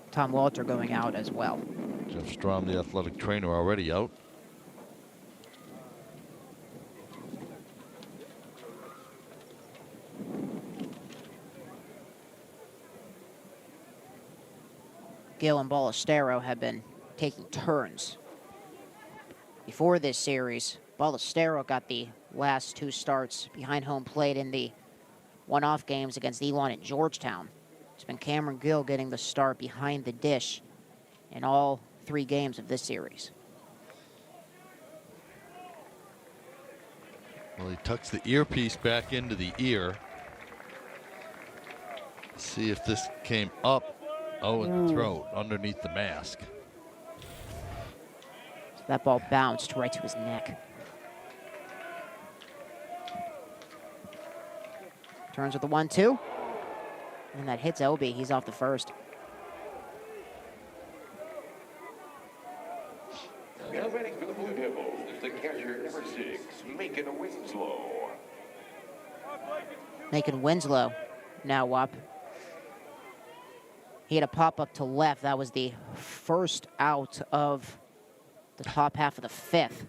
Tom Walter going out as well. Jeff Strom, the athletic trainer, already out. Gill and Ballestero have been taking turns. Before this series, Ballestero got the last 2 starts behind home plate in the one-off games against Elon and Georgetown. It's been Cameron Gill getting the start behind the dish in all 3 games of this series. Well, he tucks the earpiece back into the ear. See if this came up. Oh, in the throat, underneath the mask. So that ball bounced right to his neck. Turns with the 1-2. And that hits Obi. He's off the 1st. Now batting for the Blue Devils is the catcher number 6, Macon Winslow. Macon Winslow now up. He had a pop up to left. That was the first out of the top half of the 5th.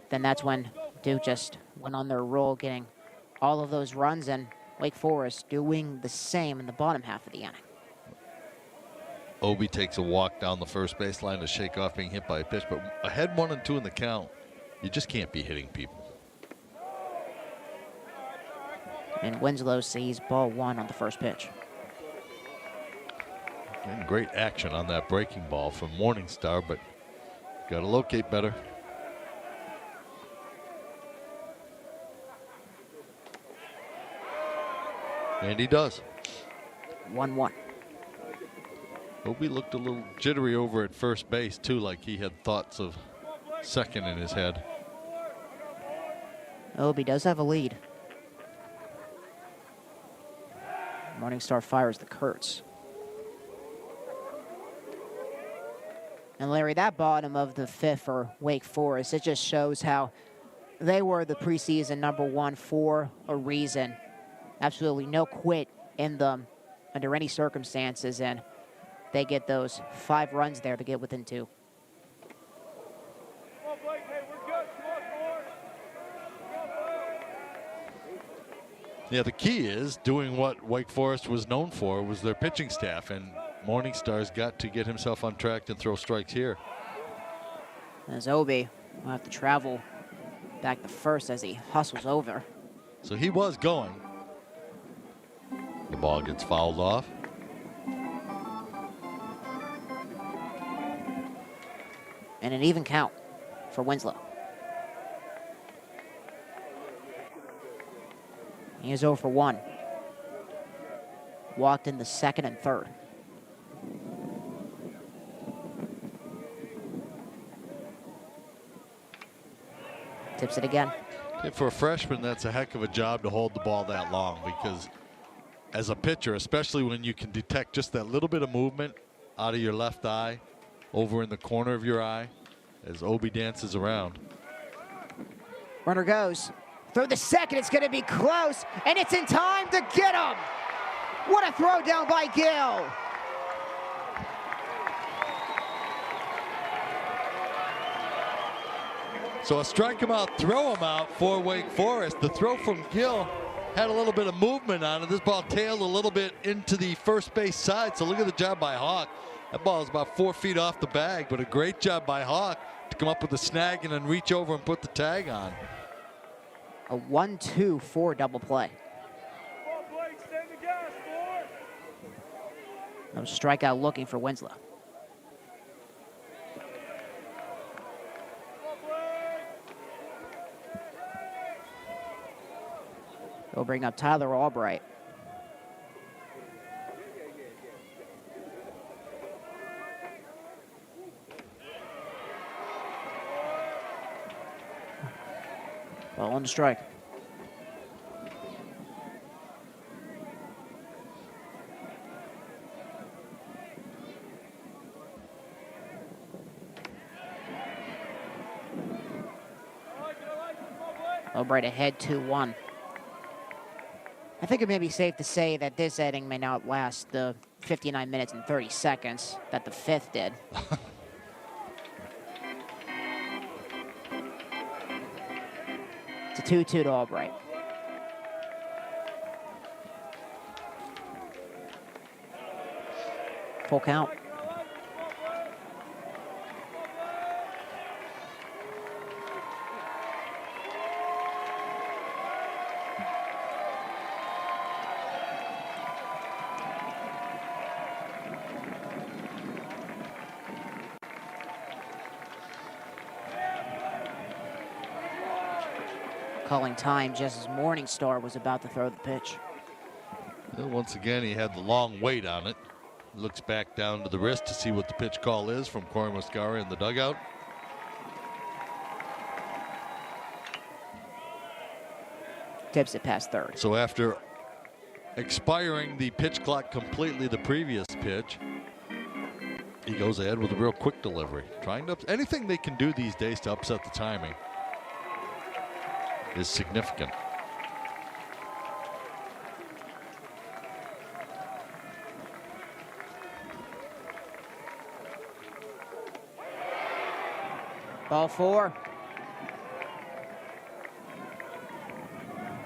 Then that's when Duke just went on their roll, getting all of those runs, and Wake Forest doing the same in the bottom half of the inning. Obi takes a walk down the first baseline to shake off being hit by a pitch, but ahead 1 and 2 in the count, you just can't be hitting people. And Winslow sees ball 1 on the first pitch. And great action on that breaking ball from Morningstar, but got to locate better. And he does. 1-1. Obi looked a little jittery over at first base, too, like he had thoughts of second in his head. Obi does have a lead. Morningstar fires the Kurtz. And Larry, that bottom of the fifth for Wake Forest, it just shows how they were the preseason #1 for a reason. Absolutely no quit in them under any circumstances, and they get those 5 runs there to get within 2. Come on, Blake. Hey, we're good. Come on, boys. Come on, Blake. Yeah, the key is doing what Wake Forest was known for was their pitching staff, and Morningstar's got to get himself on track and throw strikes here. As Obi will have to travel back to first as he hustles over. So he was going. The ball gets fouled off. And an even count for Winslow. He is 0 for 1. Walked in the second and third. Tips it again. And for a freshman, that's a heck of a job to hold the ball that long, because as a pitcher, especially when you can detect just that little bit of movement out of your left eye over in the corner of your eye as Obi dances around. Runner goes. Throw the second. It's going to be close, and it's in time to get him. What a throw down by Gill. So a strike him out, throw him out for Wake Forest. The throw from Gill had a little bit of movement on it. This ball tailed a little bit into the first base side. So look at the job by Hawk. That ball is about 4 feet off the bag, but a great job by Hawk to come up with the snag and then reach over and put the tag on. A 1-2-4 double play. Come on, Blake. Stay in the gas, boy. No strikeout looking for Winslow. They'll bring up Tyler Albright. Ball on the strike. Albright ahead 2-1. I think it may be safe to say that this inning may not last the 59 minutes and 30 seconds that the fifth did. It's a 2-2 to Albright. Full count. Calling time just as Morningstar was about to throw the pitch. Well, once again, he had the long wait on it. Looks back down to the wrist to see what the pitch call is from Corey Muscara in the dugout. Tips it past third. So after expiring the pitch clock completely the previous pitch, he goes ahead with a real quick delivery. Trying to, anything they can do these days to upset the timing is significant. Ball 4.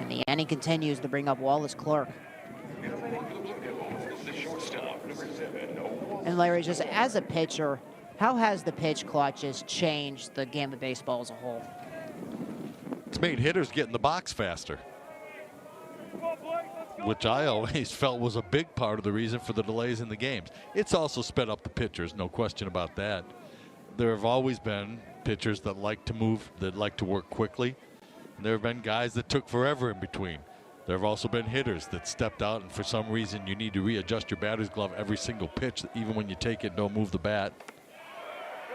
And the inning continues to bring up Wallace Clark. The shortstop, number 7. And Larry, just as a pitcher, how has the pitch clock just changed the game of baseball as a whole? It's made hitters get in the box faster. Come on, Blake. Let's which I always felt was a big part of the reason for the delays in the games. It's also sped up the pitchers, no question about that. There have always been pitchers that like to move, that like to work quickly. And there have been guys that took forever in between. There have also been hitters that stepped out, and for some reason you need to readjust your batter's glove every single pitch, even when you take it, don't move the bat.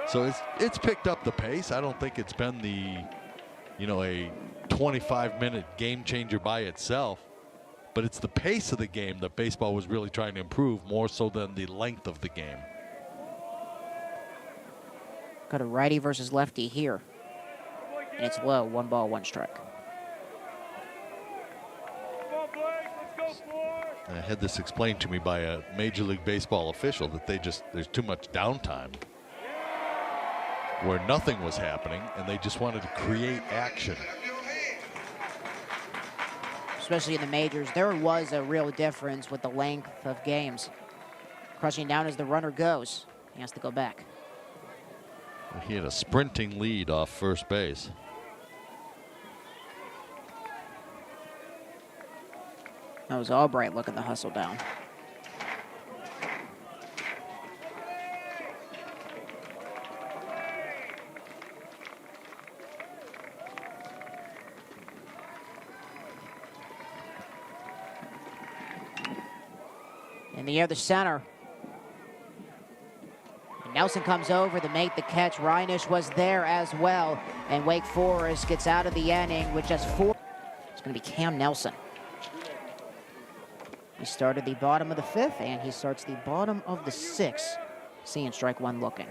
So it's picked up the pace. I don't think it's been a 25-minute game changer by itself, but it's the pace of the game that baseball was really trying to improve more so than the length of the game. Got a righty versus lefty here. And it's low, 1 ball, 1 strike. Come on, Blake, let's go for it. I had this explained to me by a Major League Baseball official that there's too much downtime where nothing was happening and they just wanted to create action. Especially in the majors, there was a real difference with the length of games. Crushing down as the runner goes. He has to go back. He had a sprinting lead off first base. That was Albright looking to hustle down. In the air, the center. And Nelson comes over to make the catch. Reinisch was there as well. And Wake Forest gets out of the inning with just 4. It's going to be Cam Nelson. He started the bottom of the 5th, and he starts the bottom of the 6th. Seeing strike 1 looking.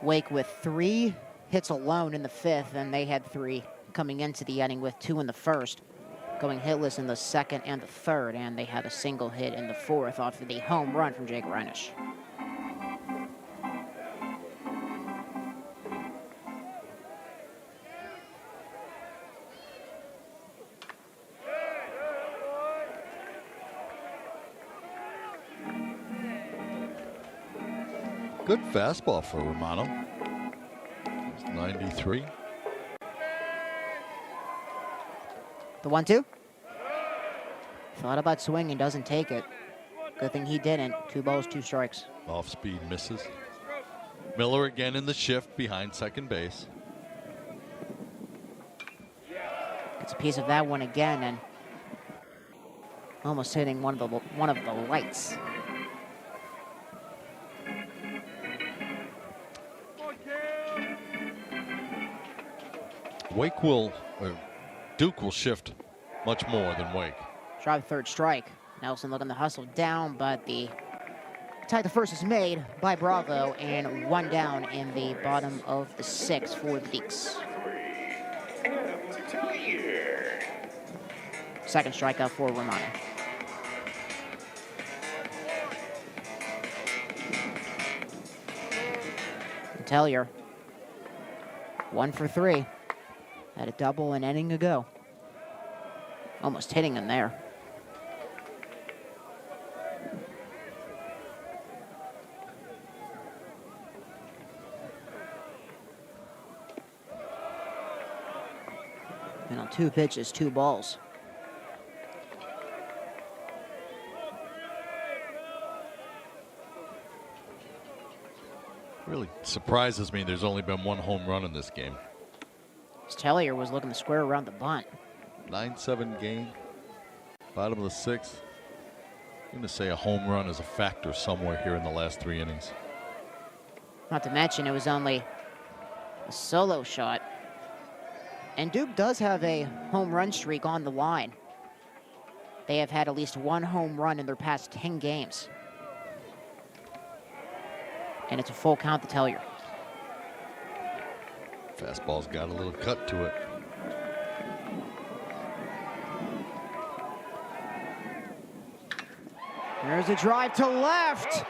Wake with 3 hits alone in the 5th, and they had 3 coming into the inning with 2 in the 1st. Going hitless in the 2nd and the 3rd, and they had a single hit in the 4th off of the home run from Jake Reinisch. Good fastball for Romano. It's 93. The 1-2. Thought about swinging, doesn't take it. Good thing he didn't. 2 balls, 2 strikes. Off speed misses. Miller again in the shift behind second base. Gets a piece of that one again, and almost hitting one of the lights. Duke will shift much more than Wake. Drive 3rd strike. Nelson looking to hustle down, but the tie to first is made by Bravo, and 1 down in the bottom of the 6th for the Deeks. 2nd strikeout for Romano. Tellier, 1 for 3. Had a double an inning ago. Almost hitting him there. And on 2 pitches, 2 balls. Really surprises me there's only been 1 home run in this game. Tellier was looking to square around the bunt. 9-7 game, bottom of the 6th. I'm going to say a home run is a factor somewhere here in the last 3 innings. Not to mention, it was only a solo shot. And Duke does have a home run streak on the line. They have had at least 1 home run in their past 10 games. And it's a full count to Tellier. Fastball's got a little cut to it. There's a drive to left.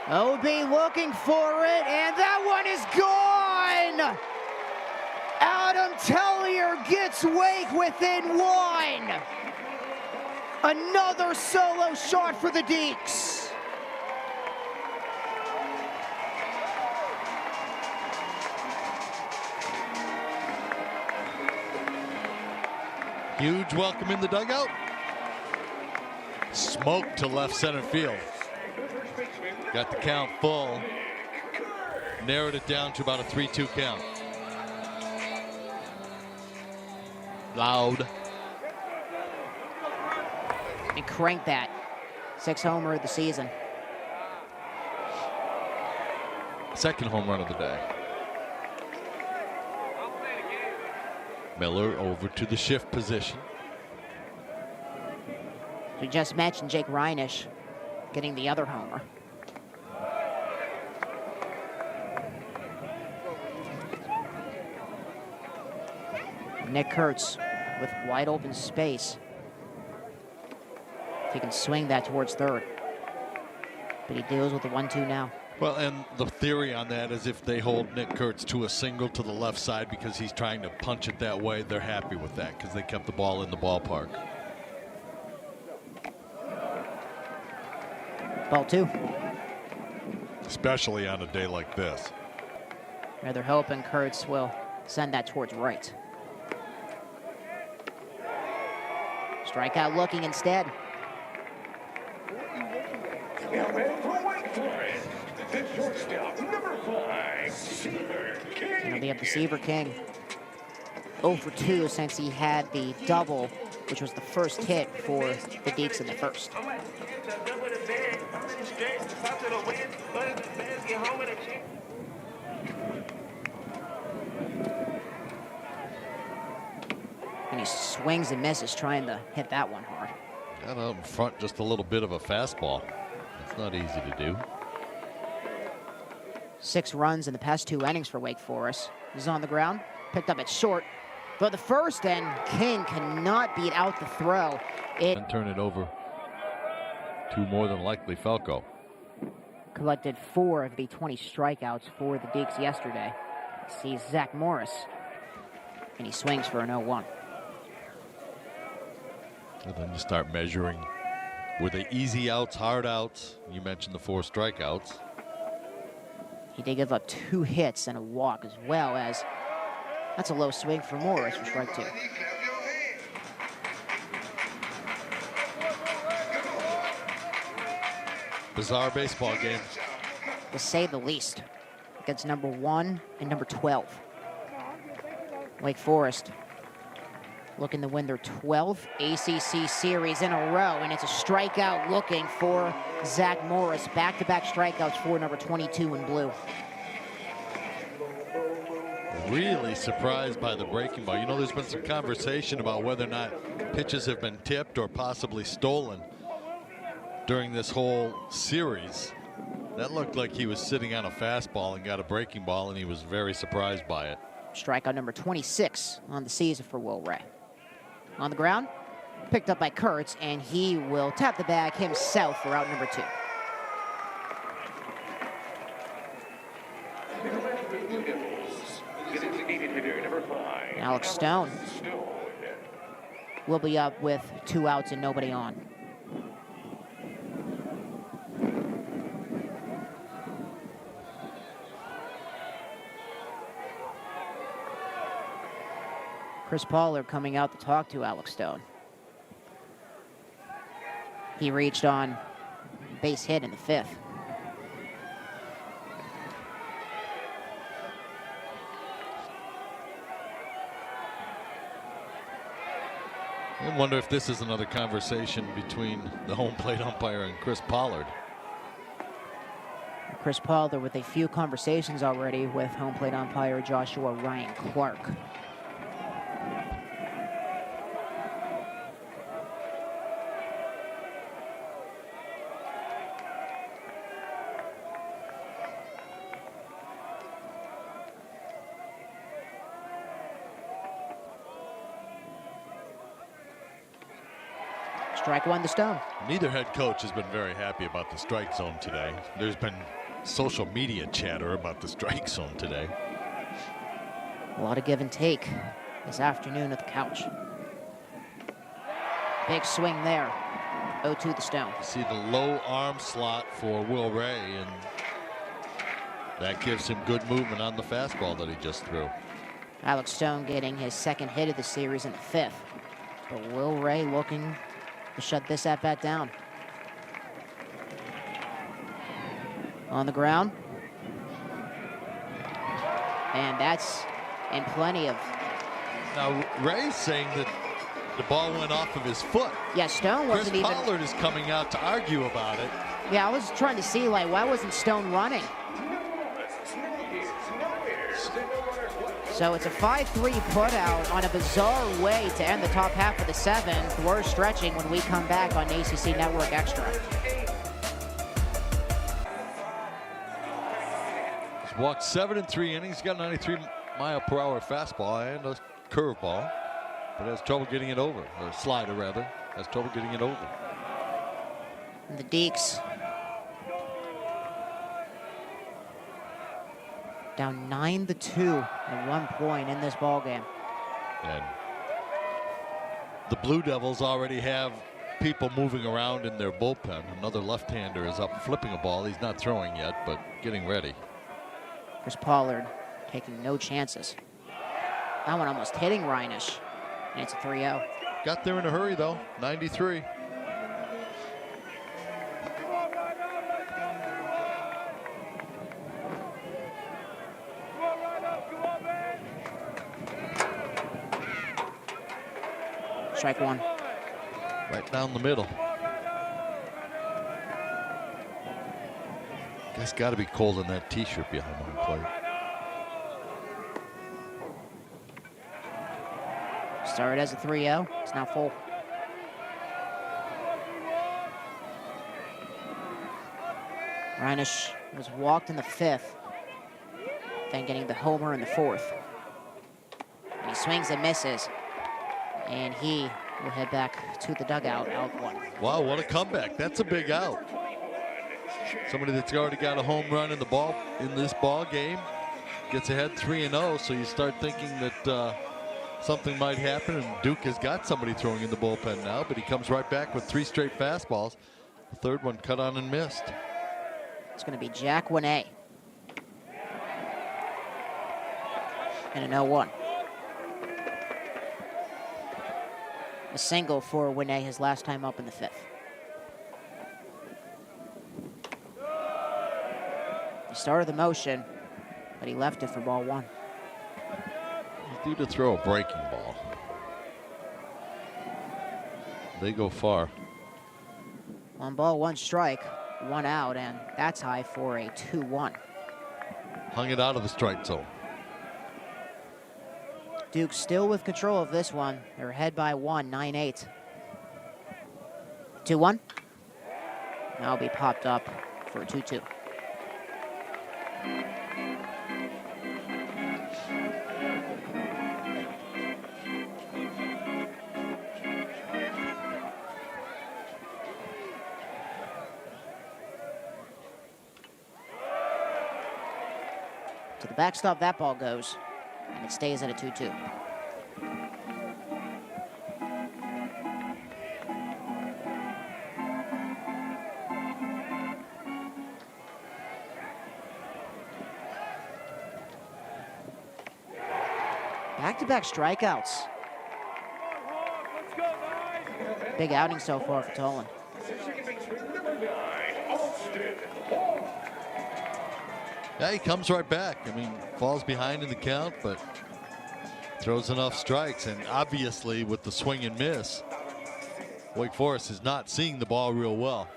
OB looking for it, and that one is gone. Adam Tellier gets Wake within 1. Another solo shot for the Deeks. Huge welcome in the dugout. Smoke to left center field. Got the count full. Narrowed it down to about a 3-2 count. Loud. And crank that. 6th homer of the season. Second home run of the day. Miller over to the shift position. We just mentioned Jake Reinish getting the other homer. Nick Kurtz with wide open space. If he can swing that towards third. But he deals with the 1-2 now. Well, and the theory on that is if they hold Nick Kurtz to a single to the left side because he's trying to punch it that way, they're happy with that because they kept the ball in the ballpark. Ball 2. Especially on a day like this. Now they're hoping Kurtz will send that towards right. Strikeout looking instead. Now man for Wake Forest, the shortstop, number 5, Seaver King. Now they have the Seaver King. 0 for 2 since he had the double, which was the first hit for the Deeks in the first. And he swings and misses trying to hit that one hard. Got out in front just a little bit of a fastball. It's not easy to do. 6 runs in the past 2 innings for Wake Forest. He's on the ground, picked up at short. But the first, and King cannot beat out the throw. And turn it over to more than likely Falco. Collected 4 of the 20 strikeouts for the Deeks yesterday. Sees Zach Morris, and he swings for an 0-1. And then you start measuring. Were they easy outs, hard outs? You mentioned the 4 strikeouts. He did give up 2 hits and a walk, as well as that's a low swing for Morris for strike 2. Bizarre baseball game. To say the least, against number 1 and number 12. Wake Forest looking to win their 12th ACC series in a row, and it's a strikeout looking for Zach Morris. Back-to-back strikeouts for number 22 in blue. Really surprised by the breaking ball. You know, there's been some conversation about whether or not pitches have been tipped or possibly stolen during this whole series. That looked like he was sitting on a fastball and got a breaking ball, and he was very surprised by it. Strikeout number 26 on the season for Will Ray. On the ground, picked up by Kurtz, and he will tap the bag himself for out number 2. Alex Stone will be up with 2 outs and nobody on. Chris Pollard coming out to talk to Alex Stone. He reached on base hit in the 5th. I wonder if this is another conversation between the home plate umpire and Chris Pollard. Chris Pollard with a few conversations already with home plate umpire Joshua Ryan Clark. Strike 1 to Stone. Neither head coach has been very happy about the strike zone today. There's been social media chatter about the strike zone today. A lot of give and take this afternoon at the couch. Big swing there. 0-2 the Stone. See the low arm slot for Will Ray, and that gives him good movement on the fastball that he just threw. Alex Stone getting his second hit of the series in the 5th. But Will Ray looking to shut this at-bat down. On the ground. And that's in plenty of... Now, Ray's saying that the ball went off of his foot. Yeah, Stone Chris wasn't even... Pollard is coming out to argue about it. Yeah, I was trying to see, like, why wasn't Stone running? So it's a 5-3 putout on a bizarre way to end the top half of the 7th. We're stretching when we come back on ACC Network Extra. He's walked 7 in 3 innings. He's got a 93-mile-per-hour fastball and a curveball, but has trouble getting it over, or slider rather, has trouble getting it over. And the Deeks down 9-2 at one point in this ball game. And the Blue Devils already have people moving around in their bullpen. Another left-hander is up flipping a ball. He's not throwing yet, but getting ready. Chris Pollard taking no chances. That one almost hitting Reinisch, and it's a 3-0. Got there in a hurry, though. 93. Strike one. Right down the middle. Guess got to be cold in that T-shirt behind home plate. Started as a 3-0. It's now full. Reinisch was walked in the 5th, then getting the homer in the 4th. And he swings and misses, and he will head back to the dugout, out one. Wow, what a comeback. That's a big out. Somebody that's already got a home run in this ball game gets ahead 3-0, so you start thinking that something might happen, and Duke has got somebody throwing in the bullpen now, but he comes right back with 3 straight fastballs. The third one cut on and missed. It's going to be Jack Winay. And an 0-1. A single for Winay his last time up in the 5th. He started the motion, but he left it for ball 1. He's due to throw a breaking ball. They go far. 1 ball, 1 strike, 1 out, and that's high for a 2-1. Hung it out of the strike zone. Duke still with control of this one. They're ahead by 1, 9-8. 2-1. Now will be popped up for a 2-2. To the backstop that ball goes, and it stays at a 2-2. Back-to-back strikeouts. Big outing so far for Tolan. Yeah, he comes right back. I mean, falls behind in the count, but throws enough strikes. And obviously, with the swing and miss, Wake Forest is not seeing the ball real well.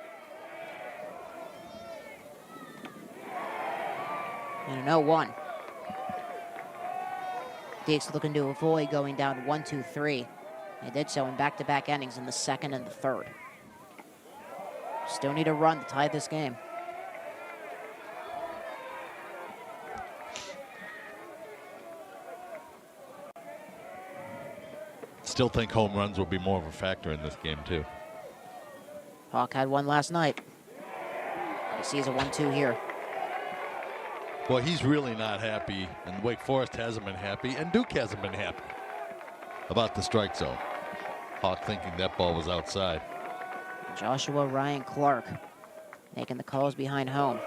And an 0-1. Deeks looking to avoid going down 1-2-3. They did so in back-to-back innings in the 2nd and the 3rd. Still need a run to tie this game. Still think home runs will be more of a factor in this game, too. Hawk had one last night. He sees a 1-2 here. Well, he's really not happy, and Wake Forest hasn't been happy, and Duke hasn't been happy about the strike zone. Hawk thinking that ball was outside. Joshua Ryan Clark making the calls behind home.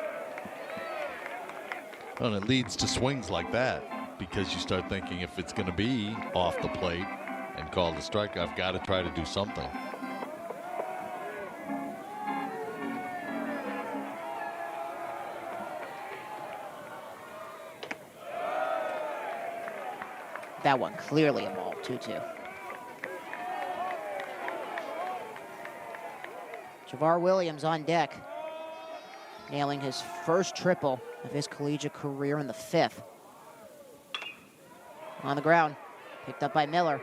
And it leads to swings like that because you start thinking if it's going to be off the plate and called a strike, I've got to try to do something. That one clearly a ball, 2-2. Javar Williams on deck, nailing his first triple of his collegiate career in the 5th. On the ground, picked up by Miller.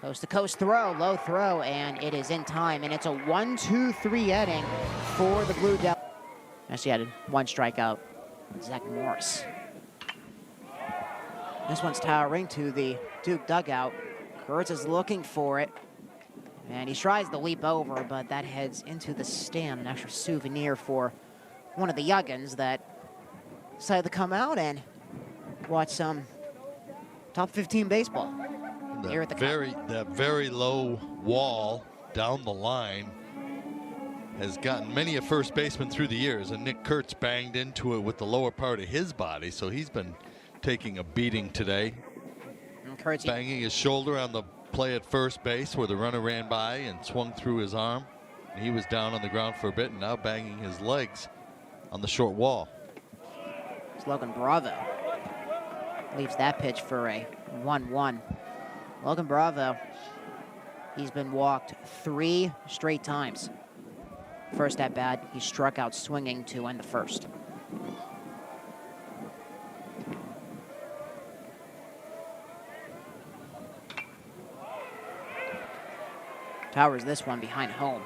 Coast to coast throw, low throw, and it is in time. And it's a 1-2-3 inning for the Blue Devils. Actually had one strikeout, Zach Morris. This one's towering to the Duke dugout. Kurtz is looking for it. And he tries to leap over, but that heads into the stand. An extra souvenir for one of the youngins that decided to come out and watch some top 15 baseball here at the that very low wall down the line has gotten many a first baseman through the years, and Nick Kurtz banged into it with the lower part of his body, so he's been taking a beating today. And Kurtz, banging his shoulder on the play at first base where the runner ran by and swung through his arm. And he was down on the ground for a bit and now banging his legs on the short wall. Logan Bravo leaves that pitch for a 1-1. Logan Bravo, he's been walked 3 straight times. First at bat, he struck out swinging to end the first. Towers this one behind home.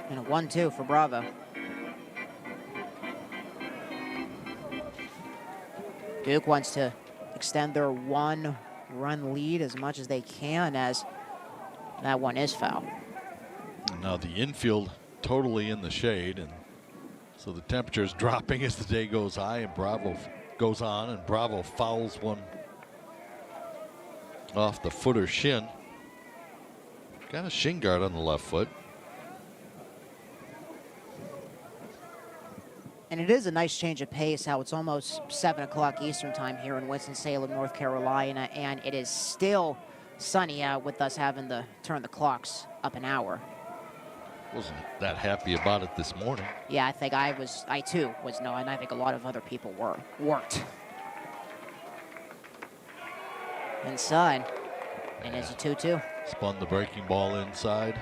And a 1-2 for Bravo. Duke wants to extend their 1-run lead as much as they can, as that one is foul. Now the infield totally in the shade, and so the temperature is dropping as the day goes on, and Bravo fouls one off the foot or shin. Got a shin guard on the left foot. And it is a nice change of pace how it's almost 7 o'clock Eastern time here in Winston-Salem, North Carolina, and it is still sunny out with us having to turn the clocks up an hour. Wasn't that happy about it this morning. Yeah, I think I too was not, and I think a lot of other people weren't. Inside, and it's a 2-2. Spun the breaking ball inside.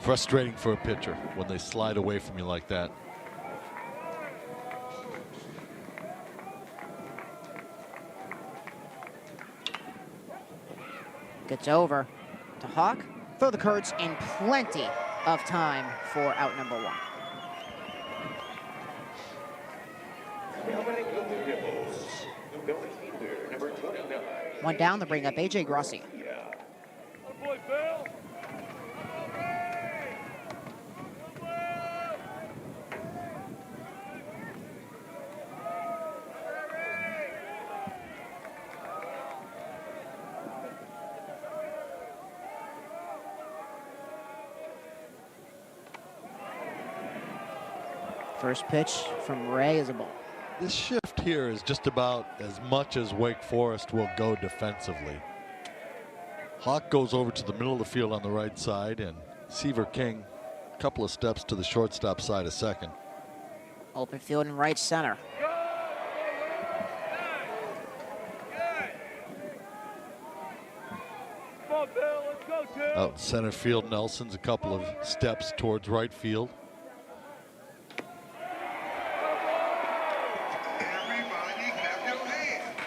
Frustrating for a pitcher when they slide away from you like that. Gets over to Hawk. Throw the Kurtz in plenty of time for out number 1. One down to bring up A.J. Grossi. Boy, Bill. First pitch from Ray is a ball. This shift here is just about as much as Wake Forest will go defensively. Hawk goes over to the middle of the field on the right side, and Seaver King a couple of steps to the shortstop side of second. Open field in right center. Come on, Bill, let's go, Tim. Out in center field, Nelson's a couple of steps towards right field. Everybody clap your hands.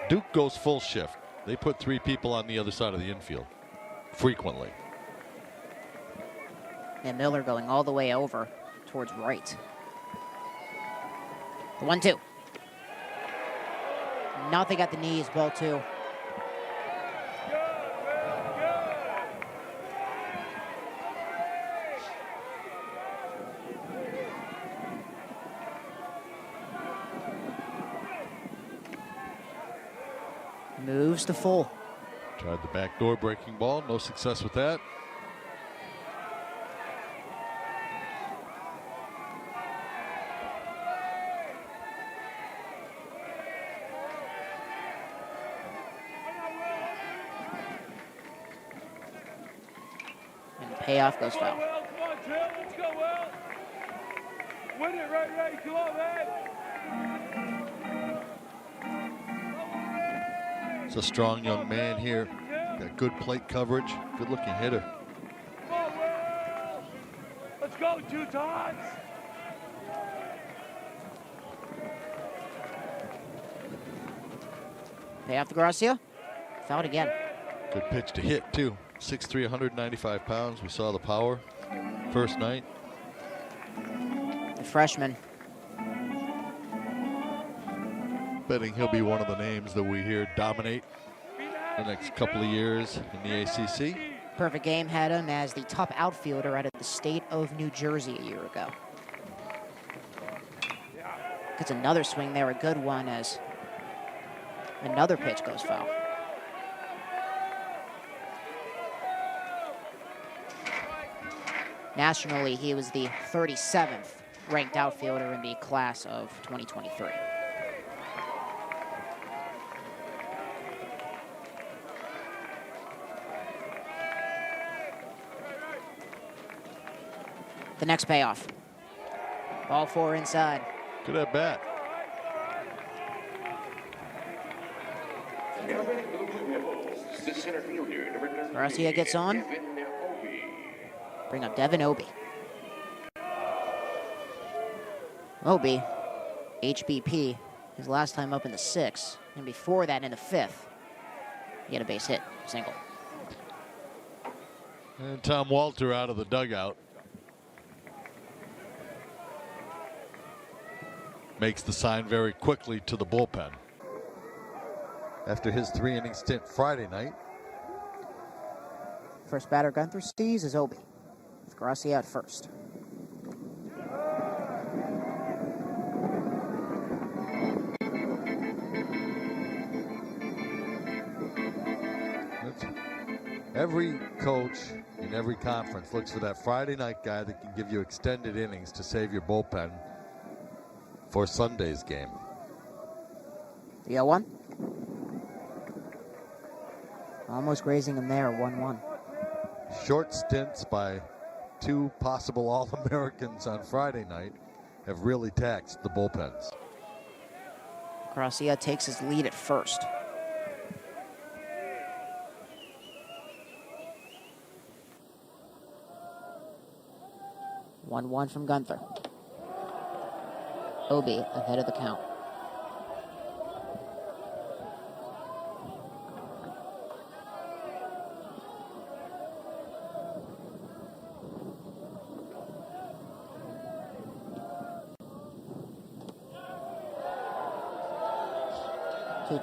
Duke goes full shift. They put 3 people on the other side of the infield frequently. And Miller going all the way over towards right. The 1-2. Nothing at the knees, ball 2. Go! Moves to full. Tried the backdoor breaking ball. No success with that. And the payoff goes foul. Well, come on, Jill. Let's go, Will. Win it, Ray. Come on, man. It's a strong young man here. Got good plate coverage. Good looking hitter. Come on, Will. Let's go, 2 times. Payoff to Gracia. Fouled again. Good pitch to hit, too. 6'3", 195 pounds. We saw the power first night. The freshman. Betting he'll be one of the names that we hear dominate the next couple of years in the ACC. Perfect Game had him as the top outfielder out of the state of New Jersey a year ago. Gets another swing there, a good one, as another pitch goes foul. Nationally, he was the 37th ranked outfielder in the class of 2023. The next payoff. Ball 4 inside. Good at bat. The center fielder, number 9, Garcia gets on. Devin Obi. Bring up Devin Obi. Obi, HBP, his last time up in the 6th, and before that in the 5th, he had a base hit, single. And Tom Walter out of the dugout. Makes the sign very quickly to the bullpen. After his 3-inning stint Friday night. First batter Gunther sees is Obi, with Garcia at first. Every coach in every conference looks for that Friday night guy that can give you extended innings to save your bullpen for Sunday's game. The 0-1. Almost grazing him there, 1-1. Short stints by 2 possible All-Americans on Friday night have really taxed the bullpens. Garcia takes his lead at first. One from Gunther. Obi ahead of the count.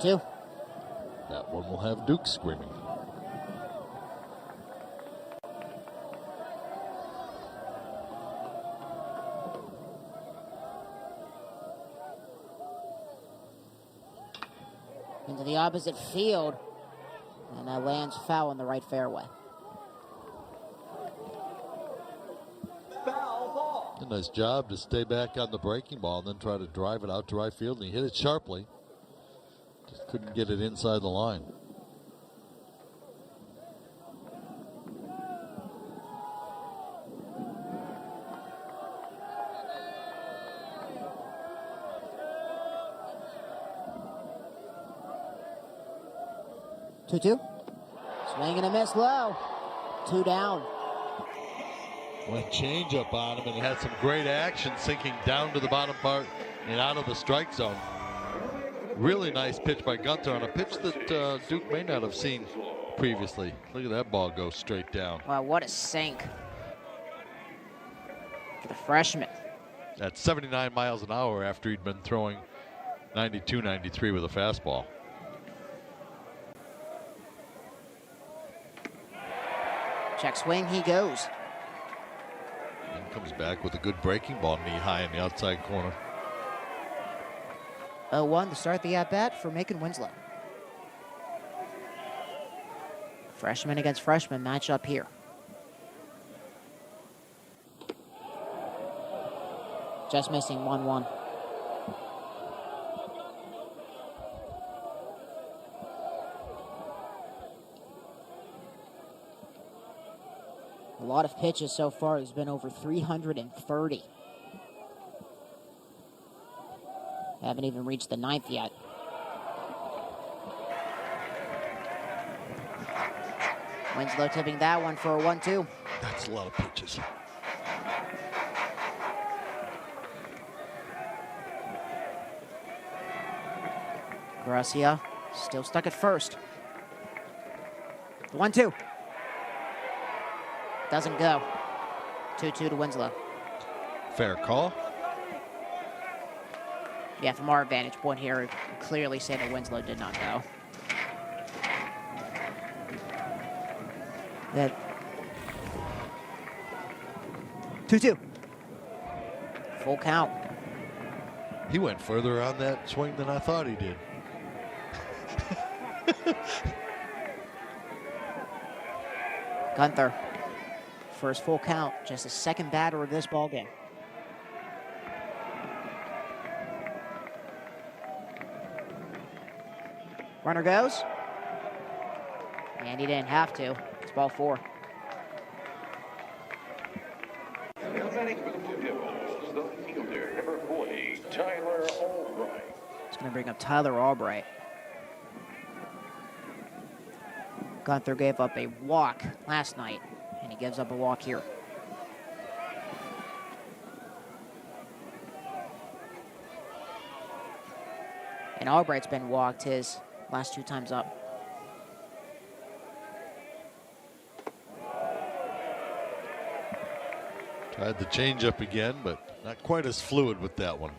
Two. That one will have Duke screaming. Into the opposite field, and that lands foul in the right fairway. A nice job to stay back on the breaking ball and then try to drive it out to right field, and he hit it sharply. Just couldn't get it inside the line. Two. Swing and a miss low. 2 down. Went changeup on him, and he had some great action sinking down to the bottom part and out of the strike zone. Really nice pitch by Gunther on a pitch that Duke may not have seen previously. Look at that ball go straight down. Wow, what a sink for the freshman. At 79 miles an hour after he'd been throwing 92, 93 with a fastball. Check swing, he goes. And comes back with a good breaking ball knee high in the outside corner. 0-1 to start the at-bat for Macon Winslow. Freshman against freshman matchup here. Just missing 1-1. A lot of pitches so far. There's been over 330. Haven't even reached the 9th yet. Winslow tipping that one for a 1-2. That's a lot of pitches. Gracia still stuck at first. The 1-2. Doesn't go. 2-2 to Winslow. Fair call. Yeah, from our vantage point here, we clearly say that Winslow did not go. That 2-2. Full count. He went further on that swing than I thought he did. Gunther, first full count, just the second batter of this ball game. Runner goes. And he didn't have to. It's ball 4. Now batting for the Blue Devils, the fielder, number 40, Tyler Albright. It's going to bring up Tyler Albright. Gunther gave up a walk last night, and he gives up a walk here. And Albright's been walked his last 2 times up. Tried the changeup again, but not quite as fluid with that one.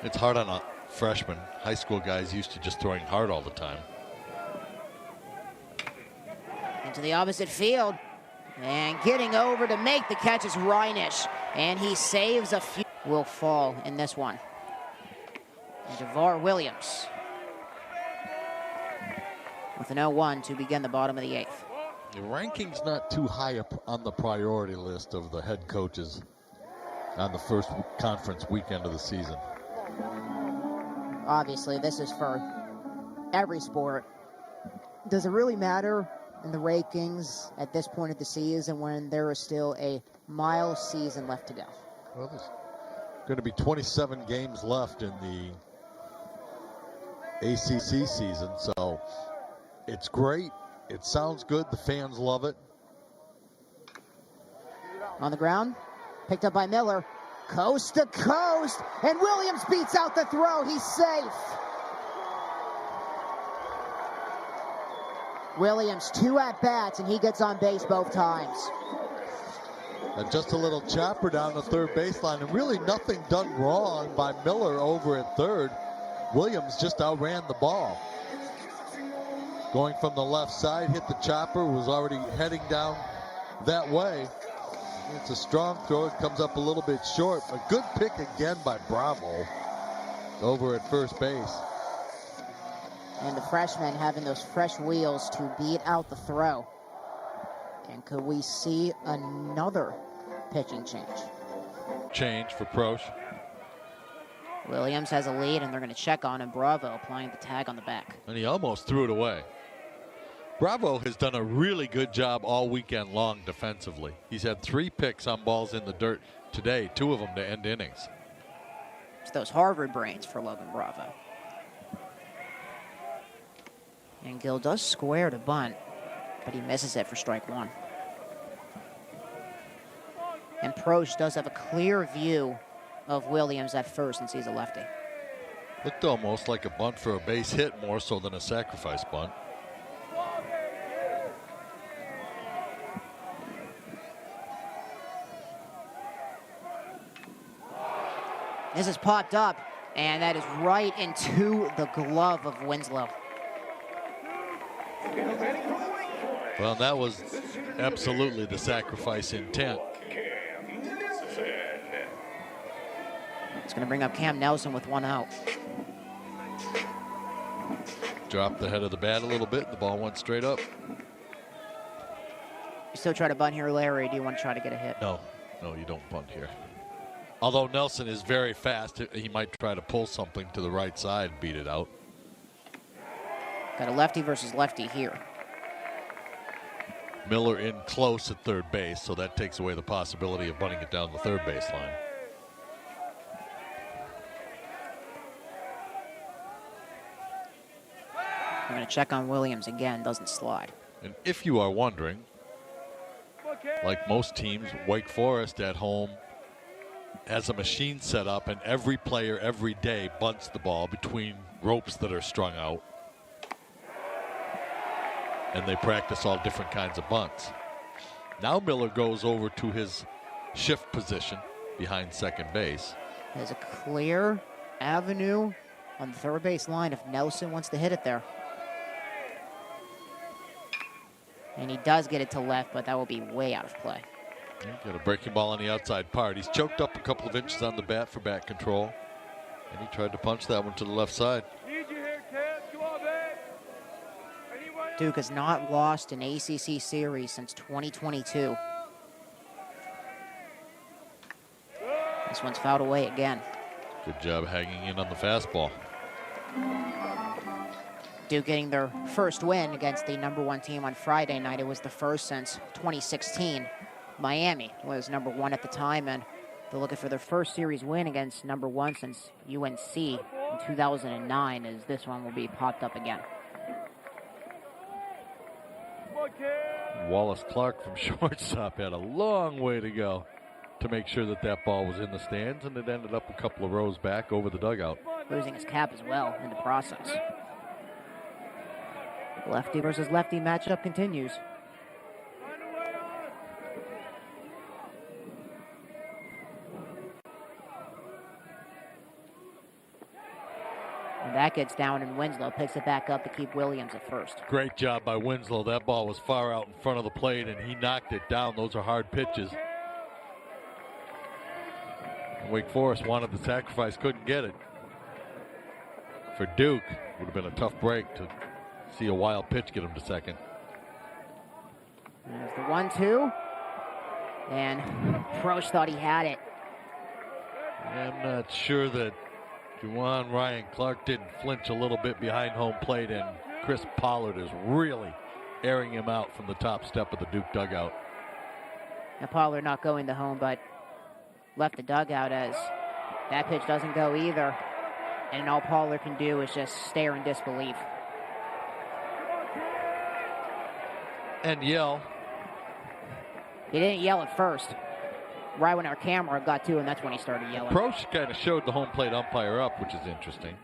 It's hard on a freshman. High school guys used to just throwing hard all the time. Into the opposite field. And getting over to make the catch is Reinisch. And he saves a few. Will fall in this one. And DeVar Williams with an 0-1 to begin the bottom of the 8th. The ranking's not too high up on the priority list of the head coaches on the first conference weekend of the season. Obviously, this is for every sport. Does it really matter in the rankings at this point of the season when there is still a mile season left to go? Well, there's going to be 27 games left in the ACC season, so it's great. It sounds good. The fans love it. On the ground, picked up by Miller. Coast to coast, and Williams beats out the throw. He's safe. Williams, 2 at-bats, and he gets on base both times. And just a little chopper down the third baseline, and really nothing done wrong by Miller over at third. Williams just outran the ball. Going from the left side, hit the chopper, was already heading down that way. It's a strong throw. It comes up a little bit short. A good pick again by Bravo over at first base. And the freshman having those fresh wheels to beat out the throw. And could we see another pitching change? Change for Prosch. Williams has a lead, and they're going to check on him. Bravo applying the tag on the back. And he almost threw it away. Bravo has done a really good job all weekend long defensively. He's had 3 picks on balls in the dirt today, 2 of them to end innings. It's those Harvard brains for Logan Bravo. And Gill does square to bunt, but he misses it for strike 1. And Prosch does have a clear view of Williams at first and sees a lefty. Looked almost like a bunt for a base hit more so than a sacrifice bunt. This is popped up, and that is right into the glove of Winslow. Well, that was absolutely the sacrifice intent. It's going to bring up Cam Nelson with 1 out. Dropped the head of the bat a little bit. The ball went straight up. You still try to bunt here, Larry, or do you want to try to get a hit? No, you don't bunt here. Although Nelson is very fast, he might try to pull something to the right side and beat it out. Got a lefty versus lefty here. Miller in close at third base, so that takes away the possibility of bunting it down the third base line. I'm going to check on Williams again. Doesn't slide. And if you are wondering, like most teams, Wake Forest at home has a machine set up, and every player every day bunts the ball between ropes that are strung out. And they practice all different kinds of bunts. Now Miller goes over to his shift position behind second base. There's a clear avenue on the third base line if Nelson wants to hit it there. And he does get it to left, but that will be way out of play. Got a breaking ball on the outside part. He's choked up a couple of inches on the bat for bat control. And he tried to punch that one to the left side. Need you here, Ted. Come on, man. Duke has not lost an ACC series since 2022. This one's fouled away again. Good job hanging in on the fastball. Duke getting their first win against the #1 team on Friday night. It was the first since 2016. Miami was #1 at the time, and they're looking for their first series win against #1 since UNC in 2009, as this one will be popped up again. Wallace Clark from shortstop had a long way to go to make sure that that ball was in the stands, and it ended up a couple of rows back over the dugout. Losing his cap as well in the process. Lefty versus lefty matchup continues. And that gets down, and Winslow picks it back up to keep Williams at first. Great job by Winslow. That ball was far out in front of the plate, and he knocked it down. Those are hard pitches. Wake Forest wanted the sacrifice, couldn't get it. For Duke, would have been a tough break to see a wild pitch get him to second. There's the 1-2. And Proch thought he had it. I'm not sure that Juwan Ryan Clark didn't flinch a little bit behind home plate, and Chris Pollard is really airing him out from the top step of the Duke dugout. Now Pollard not going to home, but left the dugout as that pitch doesn't go either. And all Pollard can do is just stare in disbelief. And yell. He didn't yell at first. Right when our camera got to him, that's when he started yelling. Proch kind of showed the home plate umpire up, which is interesting.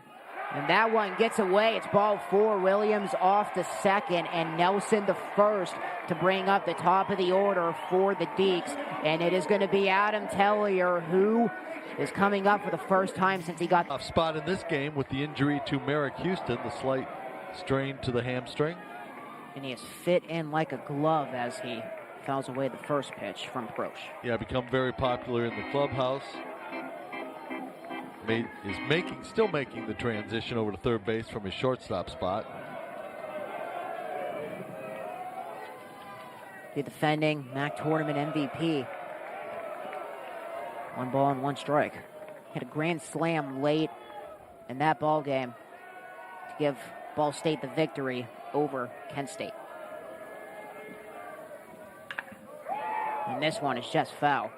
And that one gets away. It's ball 4. Williams off to second, and Nelson the first to bring up the top of the order for the Deeks. And it is going to be Adam Tellier, who is coming up for the first time since he got off spot in this game with the injury to Merrick Houston, the slight strain to the hamstring. And he is fit in like a glove as he fouls away the first pitch from Proch. Yeah, become very popular in the clubhouse. Still making the transition over to third base from his shortstop spot. The defending MAC tournament MVP. 1 ball and 1 strike. Hit a grand slam late in that ball game to give Ball State the victory over Kent State. And this one is just foul.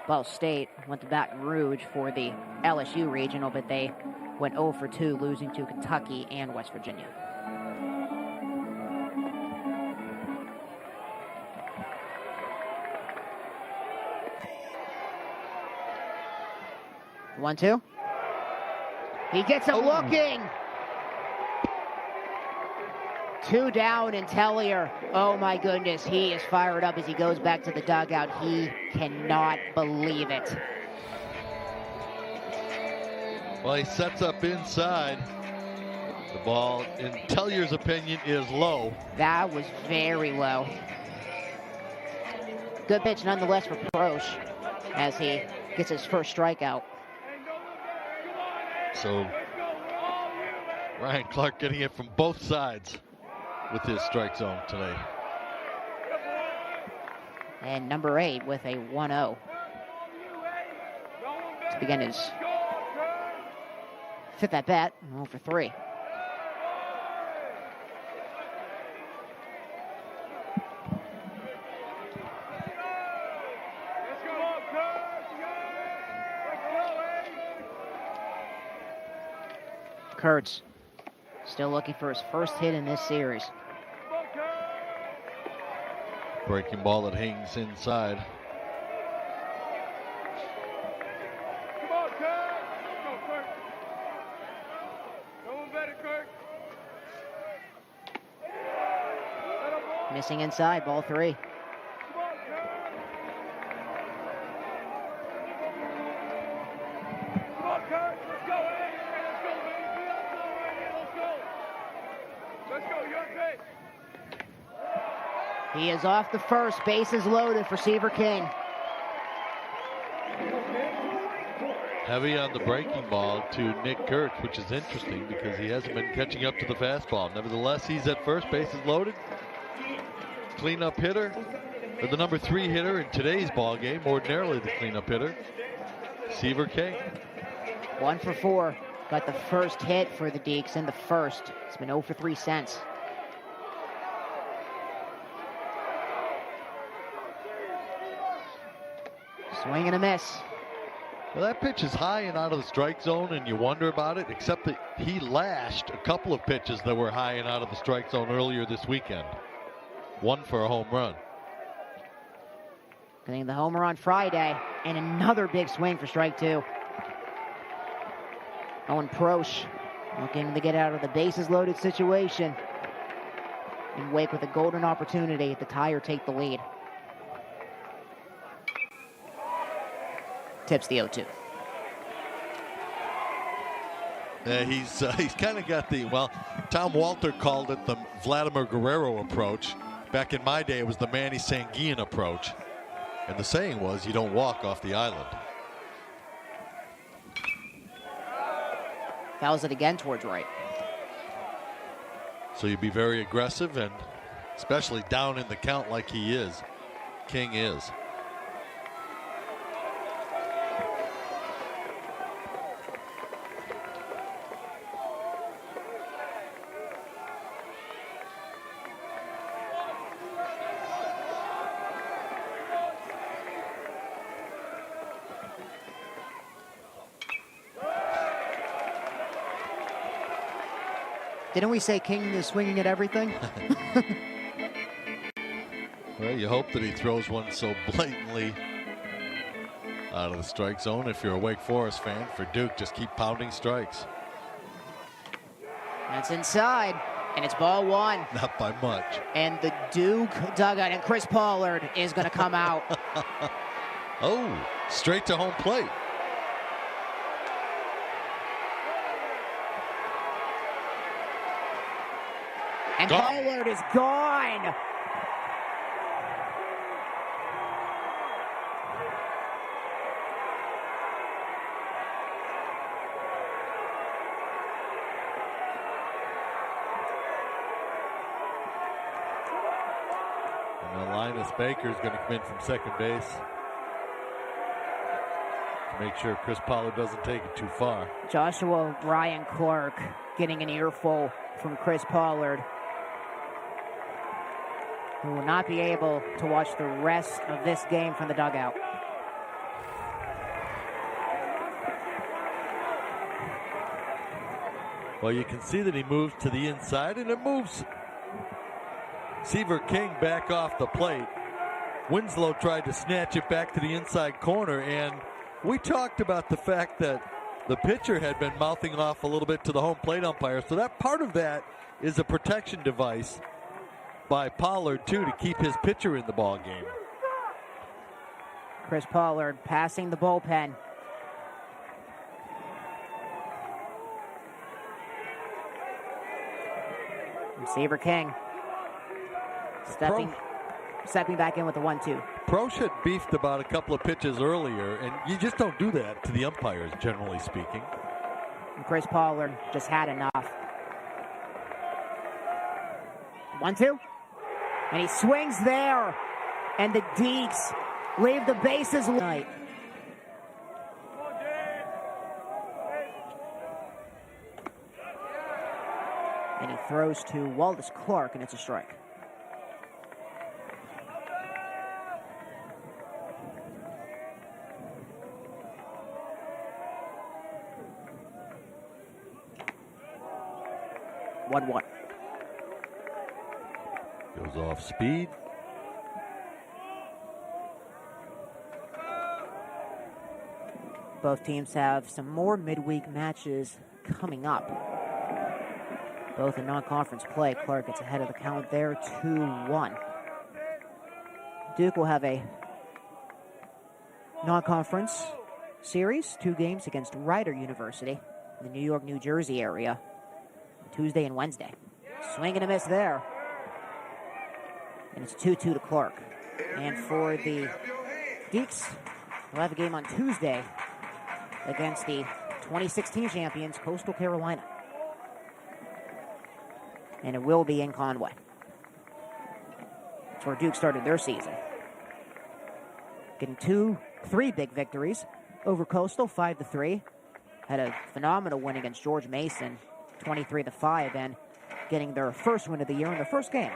Ball State went to Baton Rouge for the LSU regional, but they went 0 for 2, losing to Kentucky and West Virginia. 1-2. He gets a looking. 2 down, and Tellier, oh my goodness, he is fired up as he goes back to the dugout. He cannot believe it. Well, he sets up inside. The ball, in Tellier's opinion, is low. That was very low. Good pitch nonetheless for Proch as he gets his first strikeout. So Ryan Clark getting it from both sides with his strike zone today. And number 8 with a 1-0 to begin his 5th at bat, 0 for 3. Kurtz still looking for his first hit in this series. Breaking ball that hangs inside. Come on, Kurt. Go, Kurt. No one better, Kurt. Missing inside, ball 3. Come on, Kurt. Come on, Kurt. Let's go. Let's go, baby. Let's go. Let's go, you're it. He is off the first, bases loaded for Seaver King. Heavy on the breaking ball to Nick Kurtz, which is interesting because he hasn't been catching up to the fastball. Nevertheless, he's at first, bases loaded. Cleanup hitter, or the number 3 hitter in today's ball game, ordinarily the cleanup hitter, Seaver King. 1 for 4. Got the first hit for the Deeks in the first. It's been 0 for 3 since. Swing and a miss. Well, that pitch is high and out of the strike zone, and you wonder about it, except that he lashed a couple of pitches that were high and out of the strike zone earlier this weekend. 1 for a home run. Getting the homer on Friday, and another big swing for strike 2. Owen Prosch looking to get out of the bases loaded situation and wake with a golden opportunity to tie or take the lead. Tips the 0-2. He's kind of got the, well, Tom Walter called it the Vladimir Guerrero approach. Back in my day, it was the Manny Sanguillen approach. And the saying was, you don't walk off the island. Fouls it again towards right. So you be very aggressive, and especially down in the count like he is. King is. Didn't we say King is swinging at everything? Well, you hope that he throws one so blatantly out of the strike zone. If you're a Wake Forest fan, for Duke, just keep pounding strikes. That's inside, and it's ball 1. Not by much. And the Duke dugout, and Chris Pollard is going to come out. Oh, straight to home plate. And Gone. Pollard is gone. And then Linus Baker is going to come in from second base to make sure Chris Pollard doesn't take it too far. Joshua Ryan Clark getting an earful from Chris Pollard, who will not be able to watch the rest of this game from the dugout. Well, you can see that he moves to the inside, and it moves Seaver King back off the plate. Winslow tried to snatch it back to the inside corner, and we talked about the fact that the pitcher had been mouthing off a little bit to the home plate umpire, so that part of that is a protection device by Pollard, too, to keep his pitcher in the ball game. Chris Pollard passing the bullpen. And Seaver King stepping back in with the 1-2. Prosch had beefed about a couple of pitches earlier, and you just don't do that to the umpires, generally speaking. And Chris Pollard just had enough. 1-2. And he swings there. And the Deeks leave the bases light. And he throws to Waldis Clark, and it's a strike. One. Goes off speed. Both teams have some more midweek matches coming up. Both in non-conference play. Clark gets ahead of the count there, 2-1. Duke will have a non-conference series, 2 games against Rider University in the New York, New Jersey area, Tuesday and Wednesday. Swing and a miss there. And it's 2-2 to Clark. And for the Deeks, we'll have a game on Tuesday against the 2016 champions, Coastal Carolina. And it will be in Conway. That's where Duke started their season. Getting 3 big victories over Coastal, 5-3. Had a phenomenal win against George Mason, 23-5, and getting their first win of the year in their first game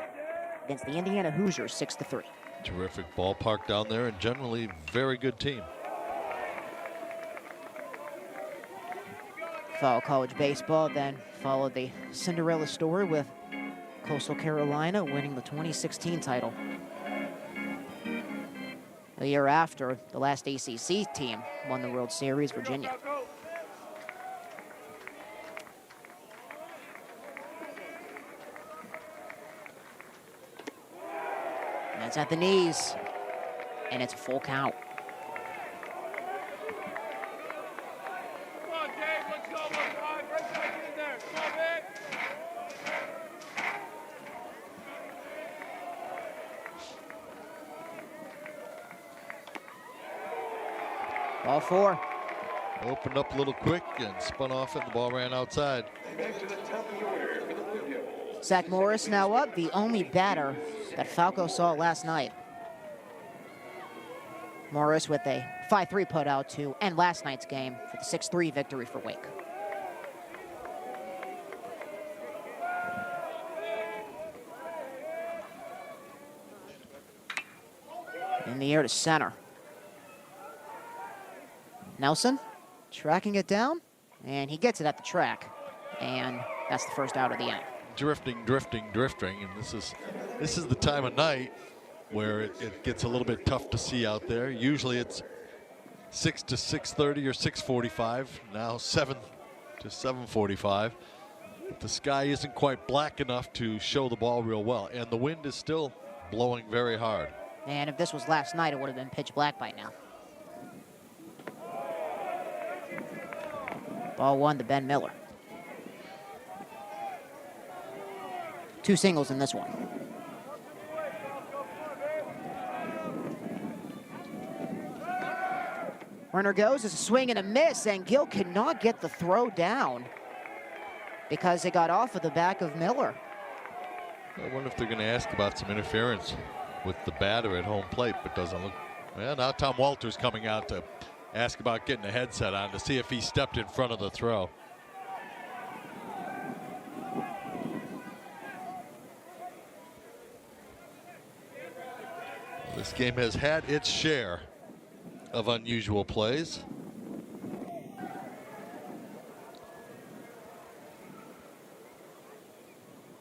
against the Indiana Hoosiers, 6-3. Terrific ballpark down there, and generally very good team. Follow college baseball, then follow the Cinderella story with Coastal Carolina winning the 2016 title. A year after, the last ACC team won the World Series, Virginia. That's at the knees, and it's a full count. Come on, Dave, let's go. 1-5. Right back in there. Come on, man. Ball 4. Opened up a little quick and spun off it. The ball ran outside. Back to the top of the order for the Blue Devils. Zach Morris now up, the only batter that Falco saw last night. Morris with a 5-3 putout to end last night's game for the 6-3 victory for Wake. In the air to center. Nelson tracking it down, and he gets it at the track, and that's the first out of the inning. Drifting, and this is the time of night where it gets a little bit tough to see out there. Usually it's 6 to 6:30 or 6:45. Now 7 to 7:45. But the sky isn't quite black enough to show the ball real well, and the wind is still blowing very hard. And if this was last night, it would have been pitch black by now. Ball 1 to Ben Miller. 2 singles in this one. Runner goes, it's a swing and a miss, and Gill cannot get the throw down because it got off of the back of Miller. I wonder if they're going to ask about some interference with the batter at home plate, but doesn't look. Well, now Tom Walters coming out to ask about getting a headset on to see if he stepped in front of the throw. This game has had its share of unusual plays.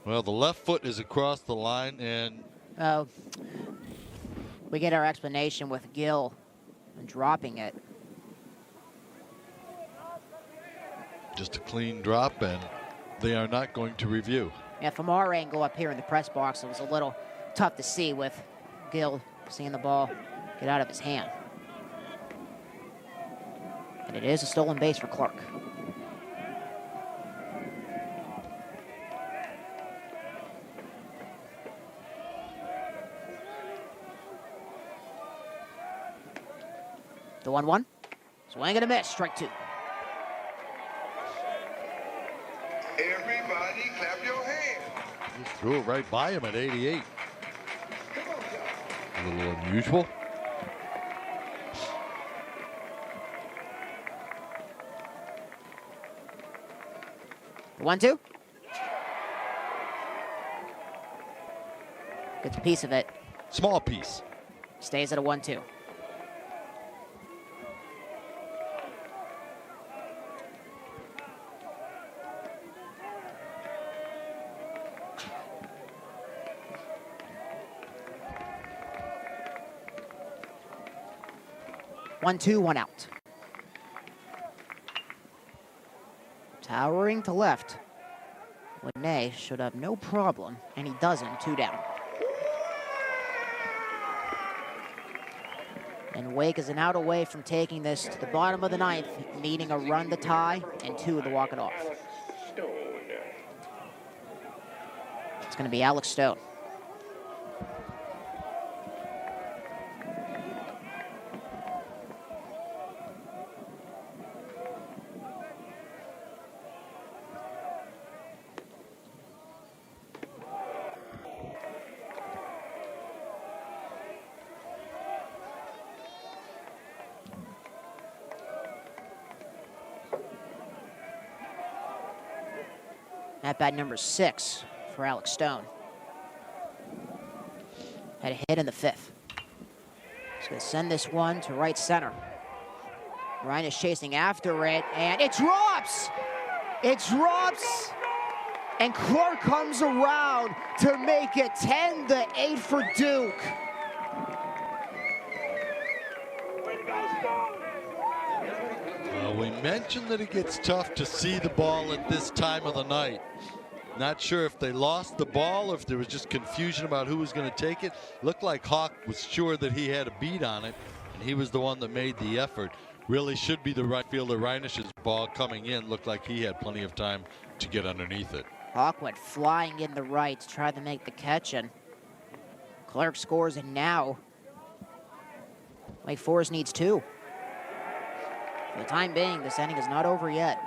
Well, the left foot is across the line, and we get our explanation with Gill dropping it. just a clean drop, and they are not going to review. Yeah, from our angle up here in the press box, it was a little tough to see with Gill seeing the ball get out of his hand. And it is a stolen base for Clark. The 1-1. Swing and a miss, strike two. Everybody clap your hands. Just threw it right by him at 88. A little unusual. The 1-2. Gets a piece of it. Small piece. Stays at a 1-2. One, two, one out. Towering to left. Winne should have no problem, and he doesn't. 2 down. And Wake is an out away from taking this to the bottom of the 9th, needing a run to tie and 2 to walk it off. It's going to be Alex Stone. At bat number 6 for Alex Stone. Had a hit in the 5th. He's going to send this one to right center. Ryan is chasing after it, and it drops! It drops! And Clark comes around to make it 10-8 for Duke. We mentioned that it gets tough to see the ball at this time of the night. Not sure if they lost the ball or if there was just confusion about who was going to take it. Looked like Hawk was sure that he had a beat on it, and he was the one that made the effort. Really should be the right fielder Reinish's ball coming in. Looked like he had plenty of time to get underneath it. Hawk went flying in the right to try to make the catch, and Clark scores, and now Wake Forest needs 2. For the time being, this inning is not over yet.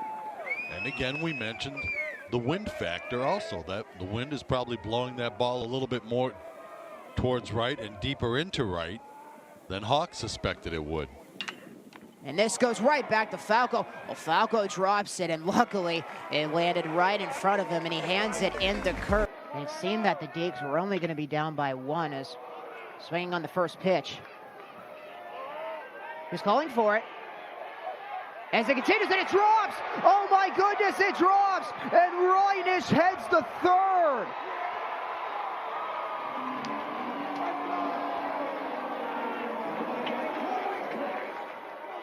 And again, we mentioned the wind factor also, that the wind is probably blowing that ball a little bit more towards right and deeper into right than Hawk suspected it would. And this goes right back to Falco. Well, Falco drops it, and luckily it landed right in front of him, and he hands it into Kirk. And it seemed that the Dukes were only going to be down by 1 as swinging on the first pitch. He's calling for it. As it continues, and it drops! Oh my goodness, it drops! And Reinisch heads the 3rd!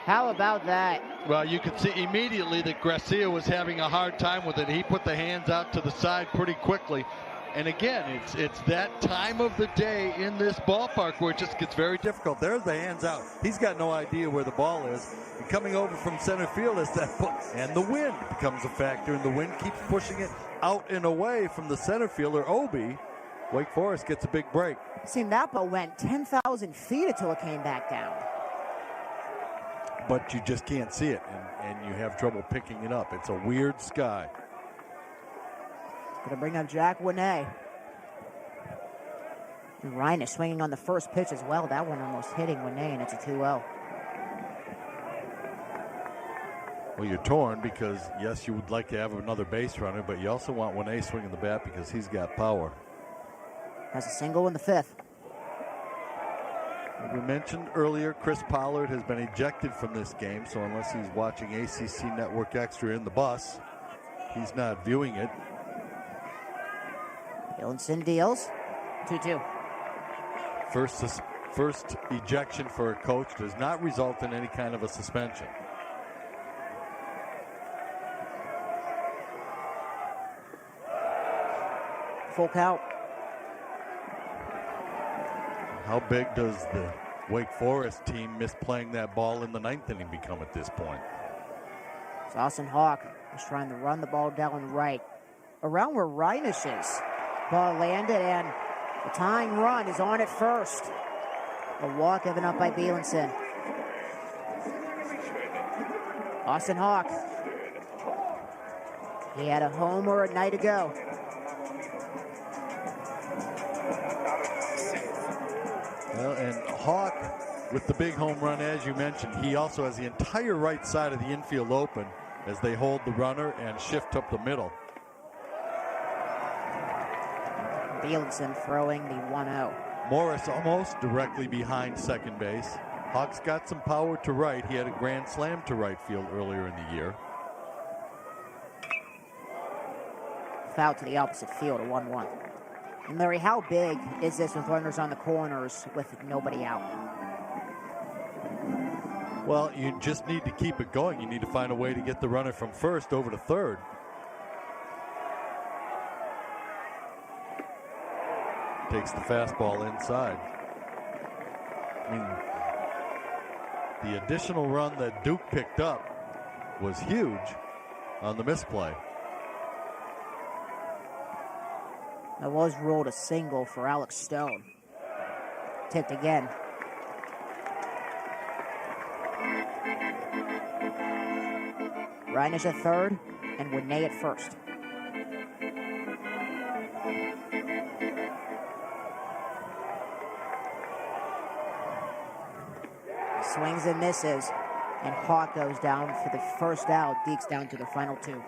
How about that? Well, you could see immediately that Gracia was having a hard time with it. He put the hands out to the side pretty quickly. And again, it's that time of the day in this ballpark where it just gets very difficult. There's the hands out. He's got no idea where the ball is. And coming over from center field is that ball. And the wind becomes a factor, and the wind keeps pushing it out and away from the center fielder, Obi. Wake Forest gets a big break. See, that ball went 10,000 feet until it came back down. But you just can't see it, and you have trouble picking it up. It's a weird sky. Gonna bring up Jack Winne. And Ryan is swinging on the first pitch as well. That one almost hitting Winne, and it's a 2-0. Well, you're torn because, yes, you would like to have another base runner, but you also want Winne swinging the bat because he's got power. Has a single in the 5th. We mentioned earlier, Chris Pollard has been ejected from this game, so unless he's watching ACC Network Extra in the bus, he's not viewing it. Bielenson deals. 2-2. First ejection for a coach does not result in any kind of a suspension. Full count. How big does the Wake Forest team miss playing that ball in the 9th inning become at this point? Dawson Hawk is trying to run the ball down right, around where Reinisch is. Ball landed, and the tying run is on at first. A walk given up by Bielenson. Austin Hawk. He had a homer a night ago. Hawk, with the big home run, as you mentioned, he also has the entire right side of the infield open as they hold the runner and shift up the middle. Bielenson throwing the 1-0. Morris almost directly behind second base. Hawk's got some power to right. He had a grand slam to right field earlier in the year. Foul to the opposite field, a 1-1. And Larry, how big is this with runners on the corners with nobody out? Well, you just need to keep it going. You need to find a way to get the runner from first over to third. Takes the fastball inside. I mean, the additional run that Duke picked up was huge on the misplay. That was ruled a single for Alex Stone. Tipped again. Reinisch at third and Winay at first. Swings and misses, and Hawk goes down for the first out. Deeks down to the final two.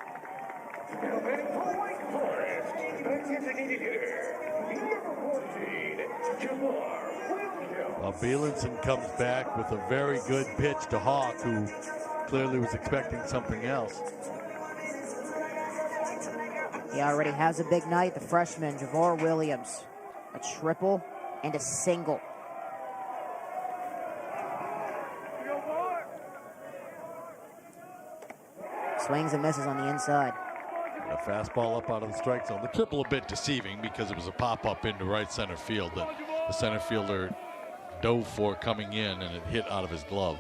Well, Bielenson comes back with a very good pitch to Hawk, who clearly was expecting something else. He already has a big night, the freshman, Javor Williams. A triple and a single. Swings and misses on the inside. A fastball up out of the strike zone. The triple a bit deceiving because it was a pop-up into right center field that the center fielder dove for coming in, and it hit out of his glove.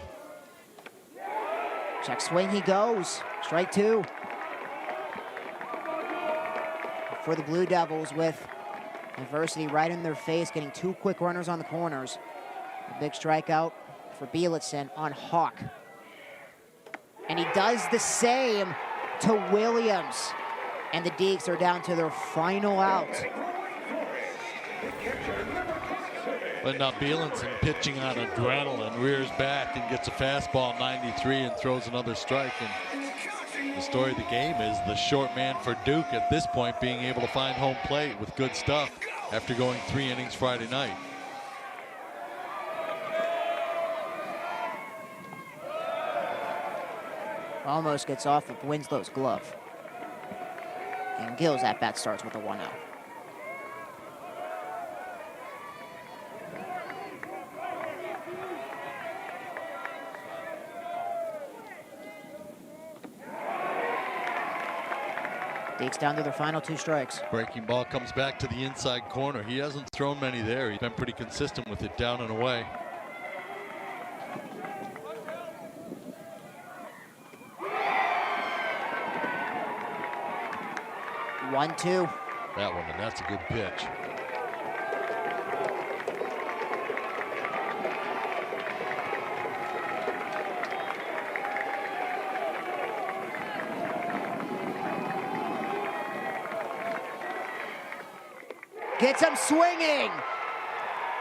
Check swing, he goes. Strike two. For the Blue Devils with adversity right in their face, getting two quick runners on the corners. A big strikeout for Bielenson on Hawk. And he does the same to Williams. And the Deeks are down to their final out. But now Bielenson pitching on adrenaline, rears back and gets a fastball 93 and throws another strike. And the story of the game is the short man for Duke at this point being able to find home plate with good stuff after going 3 innings Friday night. Almost gets off with Winslow's glove. And Gill's at bat starts with a 1-0. Deeks down to their final two strikes. Breaking ball comes back to the inside corner. He hasn't thrown many there. He's been pretty consistent with it down and away. One, two. That one, and that's a good pitch. Gets him swinging.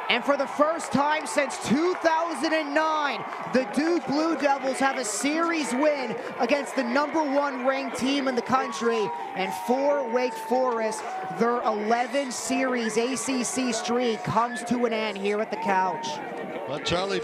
And for the first time since 2009, the Duke Blue Devils have a series win against the #1 ranked team in the country. And for Wake Forest, their 11 series ACC streak comes to an end here at the Couch. Well, Charlie